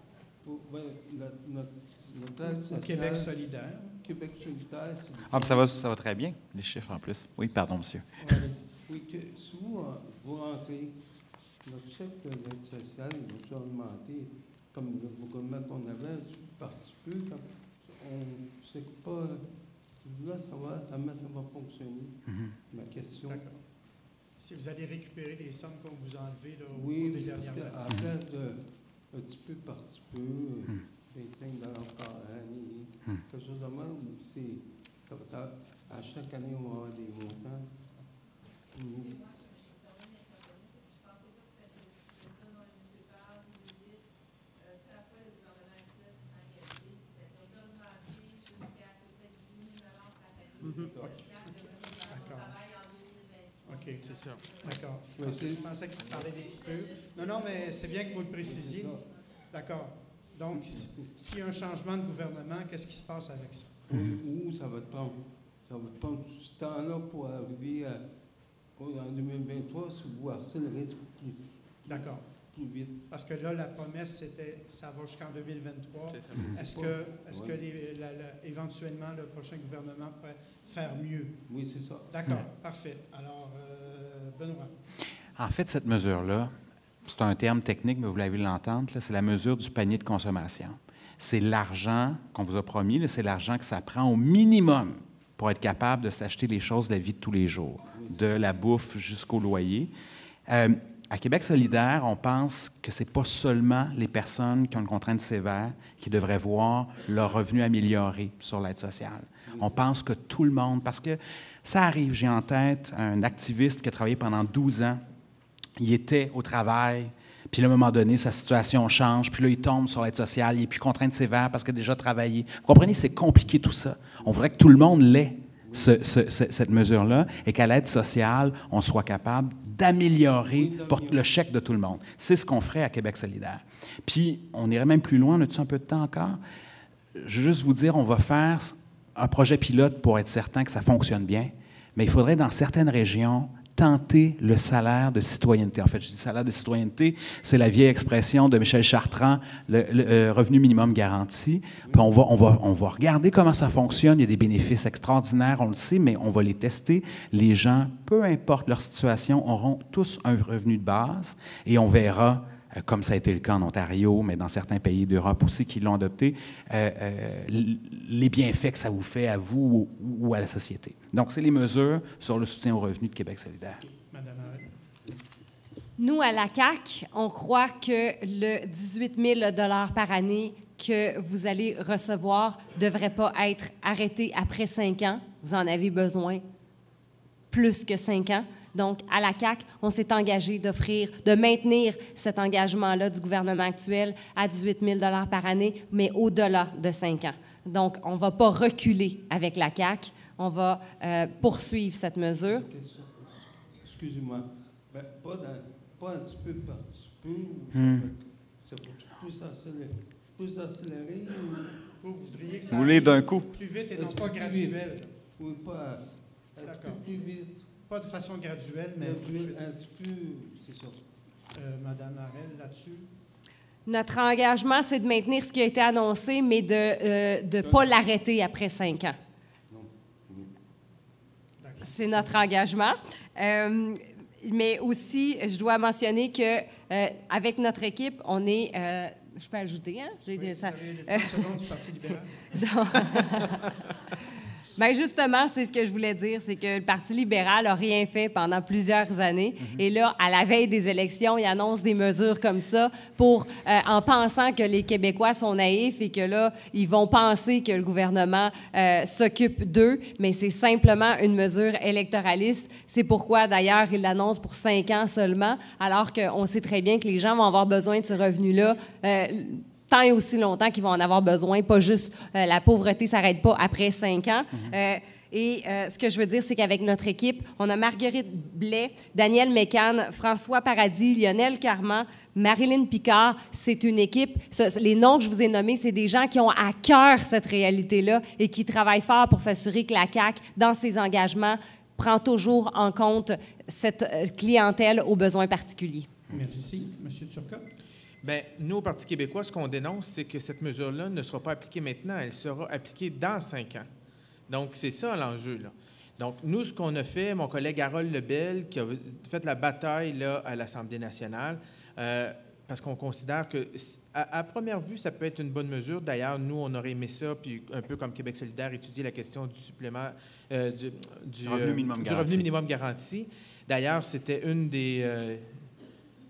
notre aide sociale,
Québec solidaire.
Québec solidaire.
Ça va très bien, les chiffres en plus. Oui, pardon, monsieur.
Oui, que si vous rentrez, notre chèque de l'aide sociale va augmenter, comme le gouvernement qu'on avait, un petit peu, on ne sait pas. Je voulais savoir comment ça va fonctionner, ma question. D'accord.
Si vous allez récupérer les sommes qu'on vous a enlevées là, au
cours
des dernières années.
À place de un petit peu par petit peu, 25 $ par année, quelque chose de même, ça va à chaque année, on va avoir des montants.
OK, c'est ça. D'accord. Je pensais que tu parlais des peu. Non, mais c'est bien que vous le précisiez. D'accord. Donc, s'il y a un changement de gouvernement, qu'est-ce qui se passe avec ça?
Ou ça va te prendre tout ce temps-là pour arriver en 2023, si vous accélérez plus.
D'accord.
Plus vite.
Parce que là, la promesse, c'était ça va jusqu'en 2023. Est-ce que éventuellement, le prochain gouvernement pourrait faire mieux?
Oui, c'est ça.
D'accord, parfait. Alors, Benoît.
En fait, cette mesure-là, c'est un terme technique, mais vous l'avez l'entendre, c'est la mesure du panier de consommation. C'est l'argent qu'on vous a promis, c'est l'argent que ça prend au minimum pour être capable de s'acheter les choses de la vie de tous les jours, de la bouffe jusqu'au loyer. À Québec solidaire, on pense que ce n'est pas seulement les personnes qui ont une contrainte sévère qui devraient voir leur revenu amélioré sur l'aide sociale. On pense que tout le monde, parce que ça arrive, j'ai en tête un activiste qui a travaillé pendant 12 ans, il était au travail, puis là, à un moment donné, sa situation change, puis là, il tombe sur l'aide sociale, il n'est plus contrainte sévère parce qu'il a déjà travaillé. Vous comprenez, c'est compliqué tout ça. On voudrait que tout le monde l'ait, cette mesure-là, et qu'à l'aide sociale, on soit capable d'améliorer le chèque de tout le monde. C'est ce qu'on ferait à Québec solidaire. Puis, on irait même plus loin, on a-tu un peu de temps encore? Je veux juste vous dire, on va faire un projet pilote pour être certain que ça fonctionne bien, mais il faudrait, dans certaines régions, tenter le salaire de citoyenneté. En fait, je dis salaire de citoyenneté, c'est la vieille expression de Michel Chartrand, le revenu minimum garanti. Puis on va regarder comment ça fonctionne. Il y a des bénéfices extraordinaires, on le sait, mais on va les tester. Les gens, peu importe leur situation, auront tous un revenu de base et on verra, comme ça a été le cas en Ontario, mais dans certains pays d'Europe aussi qui l'ont adopté, les bienfaits que ça vous fait à vous ou à la société. Donc, c'est les mesures sur le soutien aux revenus de Québec solidaire.
Madame Arel.
Nous, à la CAQ, on croit que le 18 000 $ par année que vous allez recevoir ne devrait pas être arrêté après 5 ans. Vous en avez besoin plus que 5 ans. Donc, à la CAQ, on s'est engagé de maintenir cet engagement-là du gouvernement actuel à 18 000 $ par année, mais au-delà de 5 ans. Donc, on ne va pas reculer avec la CAQ. On va poursuivre cette mesure.
Excusez-moi. Ben, pas un petit peu par petit peu. C'est plus accéléré ou...
Vous voudriez que ça
vous voulez d'un coup?
Plus vite et non pas graduel.
Oui, pas un petit peu plus vite.
Pas de façon graduelle, mais
un petit peu, c'est ça.
Madame Arel, là-dessus?
Notre engagement, c'est de maintenir ce qui a été annoncé, mais de ne pas l'arrêter après 5 ans. C'est notre engagement. Mais aussi, je dois mentionner qu'avec notre équipe, on est... je peux ajouter, hein?
Vous avez 30 secondes du Parti libéral.
Bien, justement, c'est ce que je voulais dire, c'est que le Parti libéral n'a rien fait pendant plusieurs années. Et là, à la veille des élections, il annonce des mesures comme ça en pensant que les Québécois sont naïfs et que là, ils vont penser que le gouvernement s'occupe d'eux, mais c'est simplement une mesure électoraliste. C'est pourquoi, d'ailleurs, il l'annonce pour 5 ans seulement, alors qu'on sait très bien que les gens vont avoir besoin de ce revenu-là tant et aussi longtemps qu'ils vont en avoir besoin, pas juste la pauvreté ne s'arrête pas après 5 ans. Ce que je veux dire, c'est qu'avec notre équipe, on a Marguerite Blais, Daniel Mécan, François Paradis, Lionel Carman, Marilyn Picard. C'est une équipe. Les noms que je vous ai nommés, c'est des gens qui ont à cœur cette réalité-là et qui travaillent fort pour s'assurer que la CAQ, dans ses engagements, prend toujours en compte cette clientèle aux besoins particuliers.
Merci. Monsieur Turcotte?
Bien, nous, au Parti québécois, ce qu'on dénonce, c'est que cette mesure-là ne sera pas appliquée maintenant, elle sera appliquée dans 5 ans. Donc, c'est ça l'enjeu, là. Donc, nous, ce qu'on a fait, mon collègue Harold Lebel, qui a fait la bataille là, à l'Assemblée nationale, parce qu'on considère que, à première vue, ça peut être une bonne mesure. D'ailleurs, nous, on aurait aimé ça, puis un peu comme Québec solidaire, étudier la question du supplément du revenu minimum garanti. D'ailleurs, c'était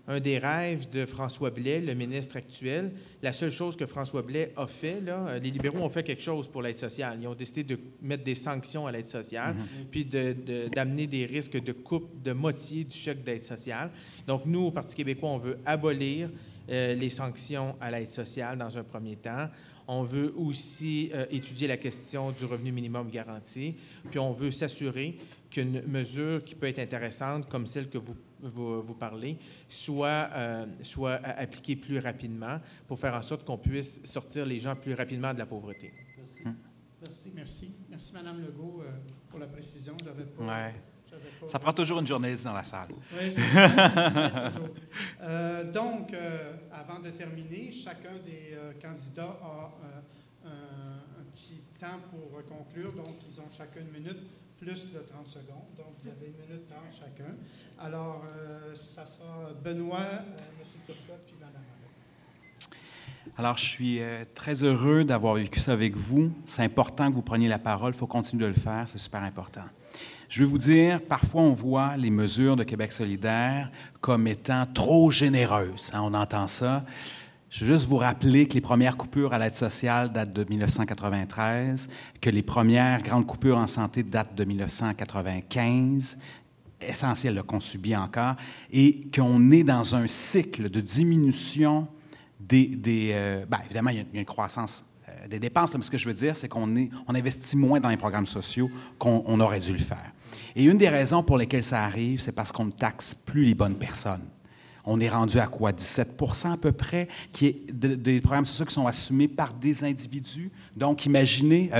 un des rêves de François Blais, le ministre actuel. La seule chose que François Blais a fait, là, les libéraux ont fait quelque chose pour l'aide sociale. Ils ont décidé de mettre des sanctions à l'aide sociale, puis d'amener des risques de coupe de moitié du chèque d'aide sociale. Donc, nous, au Parti québécois, on veut abolir les sanctions à l'aide sociale dans un premier temps. On veut aussi étudier la question du revenu minimum garanti, puis on veut s'assurer qu'une mesure qui peut être intéressante, comme celle que vous parlez, soit appliquée plus rapidement pour faire en sorte qu'on puisse sortir les gens plus rapidement de la pauvreté.
Merci. Merci. Merci, Mme Legault, pour la précision. J'avais pas...
Ouais. Ça prend toujours une journaliste dans la salle.
Oui, c'est ça. Toujours. Donc, avant de terminer, chacun des candidats a un petit temps pour conclure. Donc, ils ont chacun une minute plus de 30 secondes. Donc, vous avez 1 minute 30 chacun. Alors, ça sera Benoît, M. Turcotte, puis Mme Arel.
Alors, je suis très heureux d'avoir vécu ça avec vous. C'est important que vous preniez la parole. Il faut continuer de le faire. C'est super important. Je vais vous dire, parfois, on voit les mesures de Québec solidaire comme étant trop généreuses. Hein, on entend ça. Je veux juste vous rappeler que les premières coupures à l'aide sociale datent de 1993, que les premières grandes coupures en santé datent de 1995, essentiel qu'on subit encore, et qu'on est dans un cycle de diminution évidemment, il y a une croissance des dépenses, là, mais ce que je veux dire, c'est qu'on investit moins dans les programmes sociaux qu'on aurait dû le faire. Et une des raisons pour lesquelles ça arrive, c'est parce qu'on ne taxe plus les bonnes personnes. On est rendu à quoi? 17 % à peu près, qui est des programmes sociaux qui sont assumés par des individus. Donc, imaginez,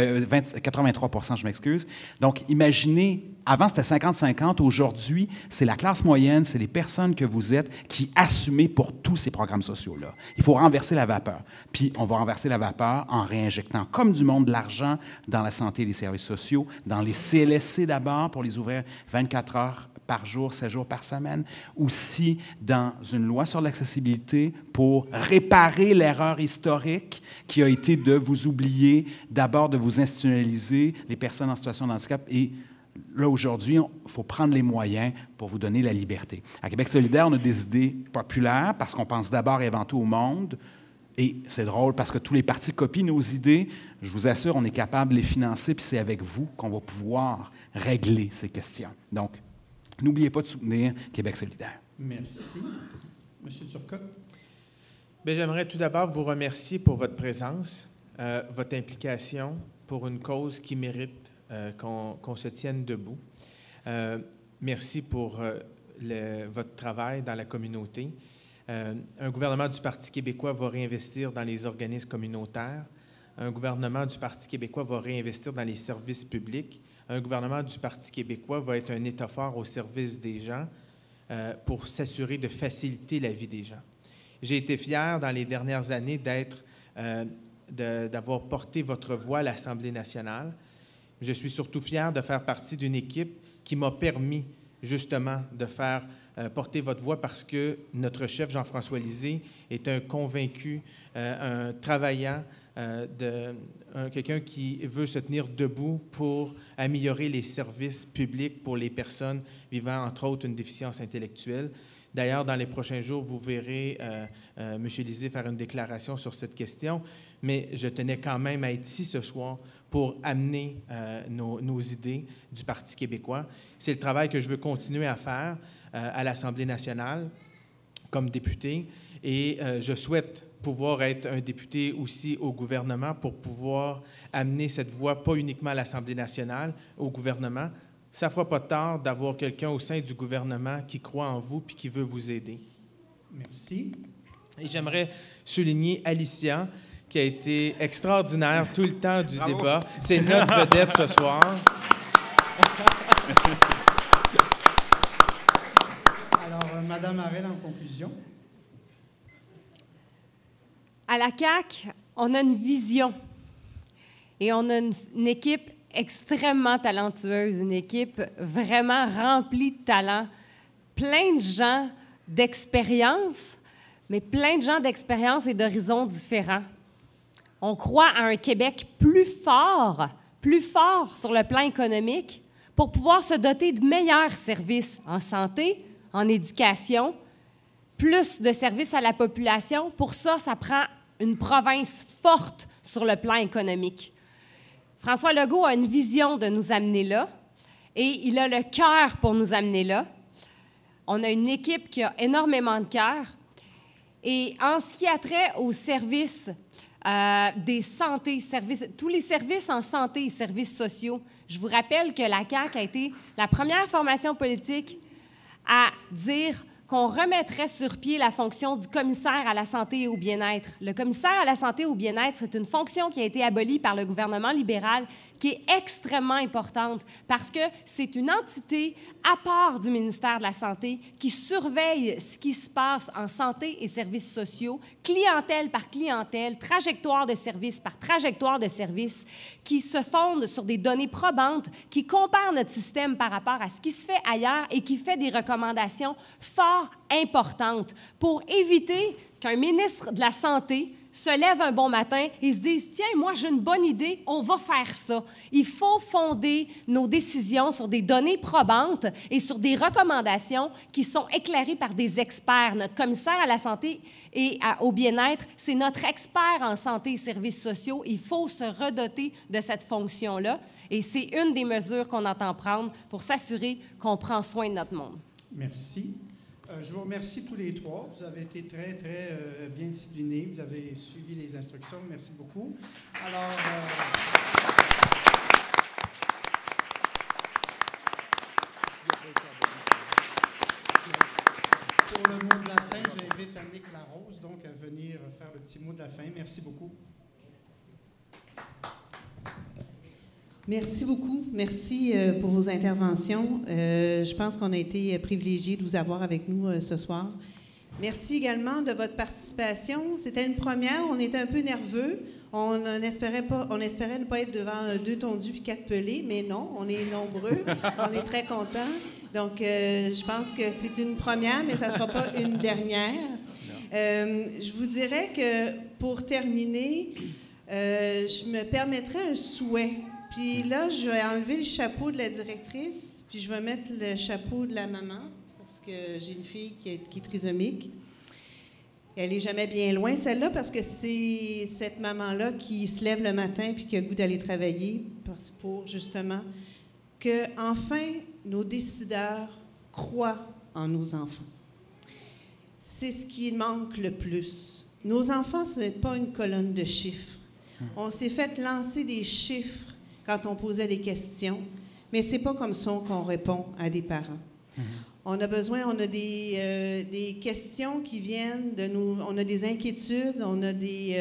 83 %, je m'excuse. Donc, imaginez, avant c'était 50-50, aujourd'hui, c'est la classe moyenne, c'est les personnes que vous êtes qui assumez pour tous ces programmes sociaux-là. Il faut renverser la vapeur. Puis, on va renverser la vapeur en réinjectant, comme du monde, de l'argent dans la santé et les services sociaux, dans les CLSC d'abord, pour les ouvrir 24 heures par jour, 7 jours par semaine, aussi dans une loi sur l'accessibilité pour réparer l'erreur historique qui a été de vous oublier, d'abord de vous institutionnaliser les personnes en situation de handicap. Et là, aujourd'hui, il faut prendre les moyens pour vous donner la liberté. À Québec solidaire, on a des idées populaires parce qu'on pense d'abord et avant tout au monde. Et c'est drôle parce que tous les partis copient nos idées. Je vous assure, on est capable de les financer, puis c'est avec vous qu'on va pouvoir régler ces questions. Donc, n'oubliez pas de soutenir Québec solidaire.
Merci. Monsieur Turcotte.
Bien, j'aimerais tout d'abord vous remercier pour votre présence, votre implication pour une cause qui mérite qu'on se tienne debout. Merci pour votre travail dans la communauté. Un gouvernement du Parti québécois va réinvestir dans les organismes communautaires. Un gouvernement du Parti québécois va réinvestir dans les services publics. Un gouvernement du Parti québécois va être un État fort au service des gens pour s'assurer de faciliter la vie des gens. J'ai été fier dans les dernières années d'avoir porté votre voix à l'Assemblée nationale. Je suis surtout fier de faire partie d'une équipe qui m'a permis justement de faire porter votre voix parce que notre chef Jean-François Lisée est un convaincu, un travaillant, quelqu'un qui veut se tenir debout pour améliorer les services publics pour les personnes vivant, entre autres, une déficience intellectuelle. D'ailleurs, dans les prochains jours, vous verrez M. Lisée faire une déclaration sur cette question, mais je tenais quand même à être ici ce soir pour amener nos idées du Parti québécois. C'est le travail que je veux continuer à faire à l'Assemblée nationale comme député, et je souhaite pouvoir être un député aussi au gouvernement pour pouvoir amener cette voix, pas uniquement à l'Assemblée nationale, au gouvernement. Ça ne fera pas tard d'avoir quelqu'un au sein du gouvernement qui croit en vous et qui veut vous aider.
Merci.
Et j'aimerais souligner Alicia, qui a été extraordinaire tout le temps du débat. C'est notre vedette ce soir.
Alors, Mme Arel, en conclusion.
À la CAQ, on a une vision et on a une équipe extrêmement talentueuse, une équipe vraiment remplie de talent, plein de gens d'expérience, mais plein de gens d'expérience et d'horizons différents. On croit à un Québec plus fort sur le plan économique pour pouvoir se doter de meilleurs services en santé, en éducation, plus de services à la population. Pour ça, ça prend une province forte sur le plan économique. François Legault a une vision de nous amener là et il a le cœur pour nous amener là. On a une équipe qui a énormément de cœur. Et en ce qui a trait aux services des santé, tous les services en santé et services sociaux, je vous rappelle que la CAQ a été la première formation politique à dire qu'on remettrait sur pied la fonction du commissaire à la santé et au bien-être. Le commissaire à la santé et au bien-être, c'est une fonction qui a été abolie par le gouvernement libéral, qui est extrêmement importante parce que c'est une entité à part du ministère de la Santé qui surveille ce qui se passe en santé et services sociaux, clientèle par clientèle, trajectoire de service par trajectoire de service, qui se fonde sur des données probantes, qui compare notre système par rapport à ce qui se fait ailleurs et qui fait des recommandations fort importantes pour éviter qu'un ministre de la Santé se lève un bon matin et se dise « Tiens, moi, j'ai une bonne idée, on va faire ça. » Il faut fonder nos décisions sur des données probantes et sur des recommandations qui sont éclairées par des experts. Notre commissaire à la santé et au bien-être, c'est notre expert en santé et services sociaux. Il faut se redoter de cette fonction-là et c'est une des mesures qu'on entend prendre pour s'assurer qu'on prend soin de notre monde.
Merci. Je vous remercie tous les trois. Vous avez été très, très bien disciplinés. Vous avez suivi les instructions. Merci beaucoup. Alors, pour le mot de la fin, j'invite Annick Larose donc, à venir faire le petit mot de la fin. Merci beaucoup.
Merci beaucoup. Merci pour vos interventions. Je pense qu'on a été privilégiés de vous avoir avec nous ce soir. Merci également de votre participation. C'était une première. On était un peu nerveux. On espérait ne pas être devant 2 tondus et 4 pelés, mais non, on est nombreux. On est très contents. Donc, je pense que c'est une première, mais ça ne sera pas une dernière. Je vous dirais que pour terminer, je me permettrais un souhait. Puis là, je vais enlever le chapeau de la directrice, puis je vais mettre le chapeau de la maman, parce que j'ai une fille qui est trisomique. Elle n'est jamais bien loin, celle-là, parce que c'est cette maman-là qui se lève le matin puis qui a le goût d'aller travailler pour justement que, enfin, nos décideurs croient en nos enfants. C'est ce qui manque le plus. Nos enfants, ce n'est pas une colonne de chiffres. On s'est fait lancer des chiffres quand on posait des questions, mais ce n'est pas comme ça qu'on répond à des parents. On a besoin, on a des questions qui viennent de nous, on a des inquiétudes, on a des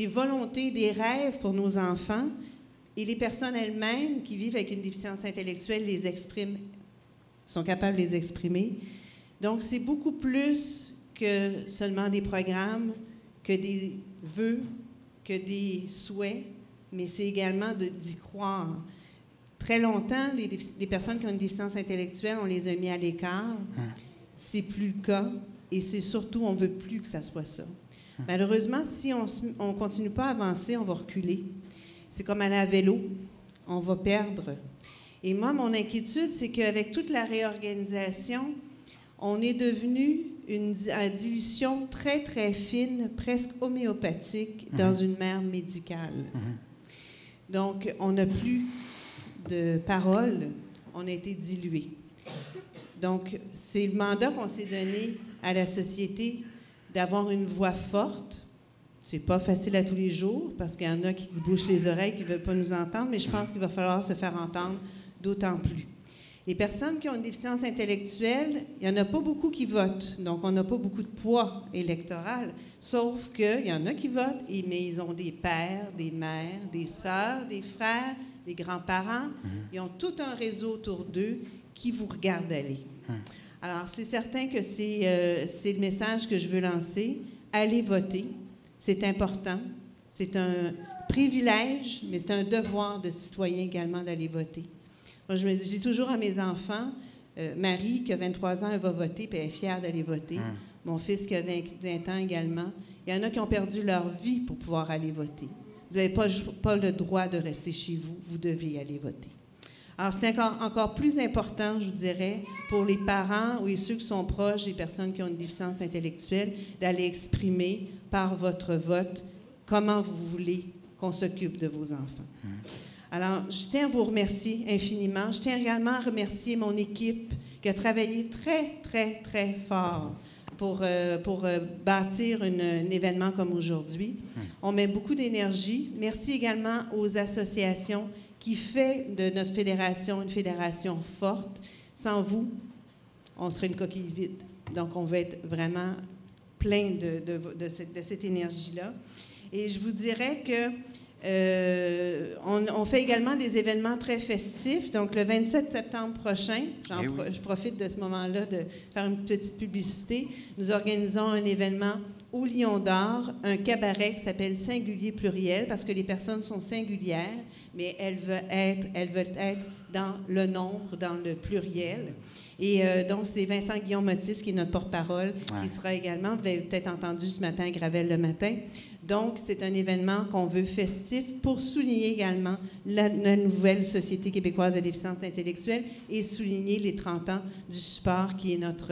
volontés, des rêves pour nos enfants, et les personnes elles-mêmes qui vivent avec une déficience intellectuelle les expriment, sont capables de les exprimer. Donc, c'est beaucoup plus que seulement des programmes, que des vœux, que des souhaits, mais c'est également d'y croire. Très longtemps, les personnes qui ont une déficience intellectuelle, on les a mis à l'écart. C'est plus le cas, et c'est surtout, on ne veut plus que ça soit ça. Malheureusement, si on ne continue pas à avancer, on va reculer. C'est comme aller à vélo, on va perdre. Et moi, mon inquiétude, c'est qu'avec toute la réorganisation, on est devenu une dilution très, très fine, presque homéopathique, dans une mère médicale. Donc, on n'a plus de parole, on a été dilué. Donc, c'est le mandat qu'on s'est donné à la société d'avoir une voix forte. C'est pas facile à tous les jours, parce qu'il y en a qui se bouchent les oreilles, qui ne veulent pas nous entendre, mais je pense qu'il va falloir se faire entendre d'autant plus. Les personnes qui ont une déficience intellectuelle, il n'y en a pas beaucoup qui votent, donc on n'a pas beaucoup de poids électoral, sauf qu'il y en a qui votent, mais ils ont des pères, des mères, des sœurs, des frères, des grands-parents. Ils ont tout un réseau autour d'eux qui vous regarde aller. Alors, c'est certain que c'est le message que je veux lancer. Allez voter, c'est important. C'est un privilège, mais c'est un devoir de citoyen également d'aller voter. Moi, je dis toujours à mes enfants, Marie, qui a 23 ans, elle va voter, puis elle est fière d'aller voter. Mon fils, qui a 20 ans également. Il y en a qui ont perdu leur vie pour pouvoir aller voter. Vous n'avez pas le droit de rester chez vous. Vous devez aller voter. Alors, c'est encore plus important, je vous dirais, pour les parents ou ceux qui sont proches des personnes qui ont une déficience intellectuelle, d'aller exprimer par votre vote comment vous voulez qu'on s'occupe de vos enfants. Alors, je tiens à vous remercier infiniment. Je tiens également à remercier mon équipe qui a travaillé très, très, très fort pour bâtir un événement comme aujourd'hui. On met beaucoup d'énergie. Merci également aux associations qui font de notre fédération une fédération forte. Sans vous, on serait une coquille vide. Donc, on va être vraiment plein de cette énergie-là. Et je vous dirais que on fait également des événements très festifs. Donc, le 27 septembre prochain, je profite de ce moment-là de faire une petite publicité. Nous organisons un événement au Lion d'Or, un cabaret qui s'appelle Singulier Pluriel, parce que les personnes sont singulières, mais elles veulent être dans le nombre, dans le pluriel. Et donc, c'est Vincent Guillaume-Motis qui est notre porte-parole, qui sera également, vous l'avez peut-être entendu ce matin à Gravel le matin. Donc, c'est un événement qu'on veut festif pour souligner également la nouvelle Société québécoise de déficience intellectuelle et souligner les 30 ans du support qui est notre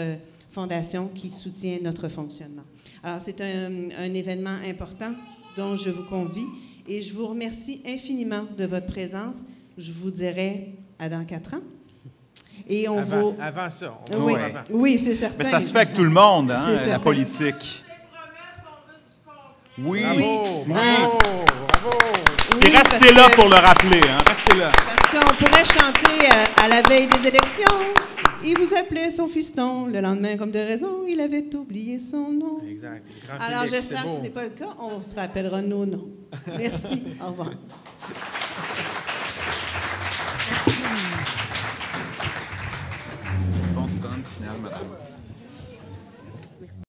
fondation qui soutient notre fonctionnement. Alors, c'est un événement important dont je vous convie et je vous remercie infiniment de votre présence. Je vous dirai à dans 4 ans. Et on
avant ça.
Oui, c'est certain.
Mais ça se fait avec tout le monde, hein, la politique. Oui.
Bravo,
Oui.
bravo, bravo.
Et restez là pour le rappeler, hein. Restez là.
Parce qu'on pourrait chanter à la veille des élections. Il vous appelait son fiston. Le lendemain, comme de raison, il avait oublié son nom.
Exact.
Alors, j'espère que ce n'est pas le cas. On se rappellera nos noms. Merci. Au revoir.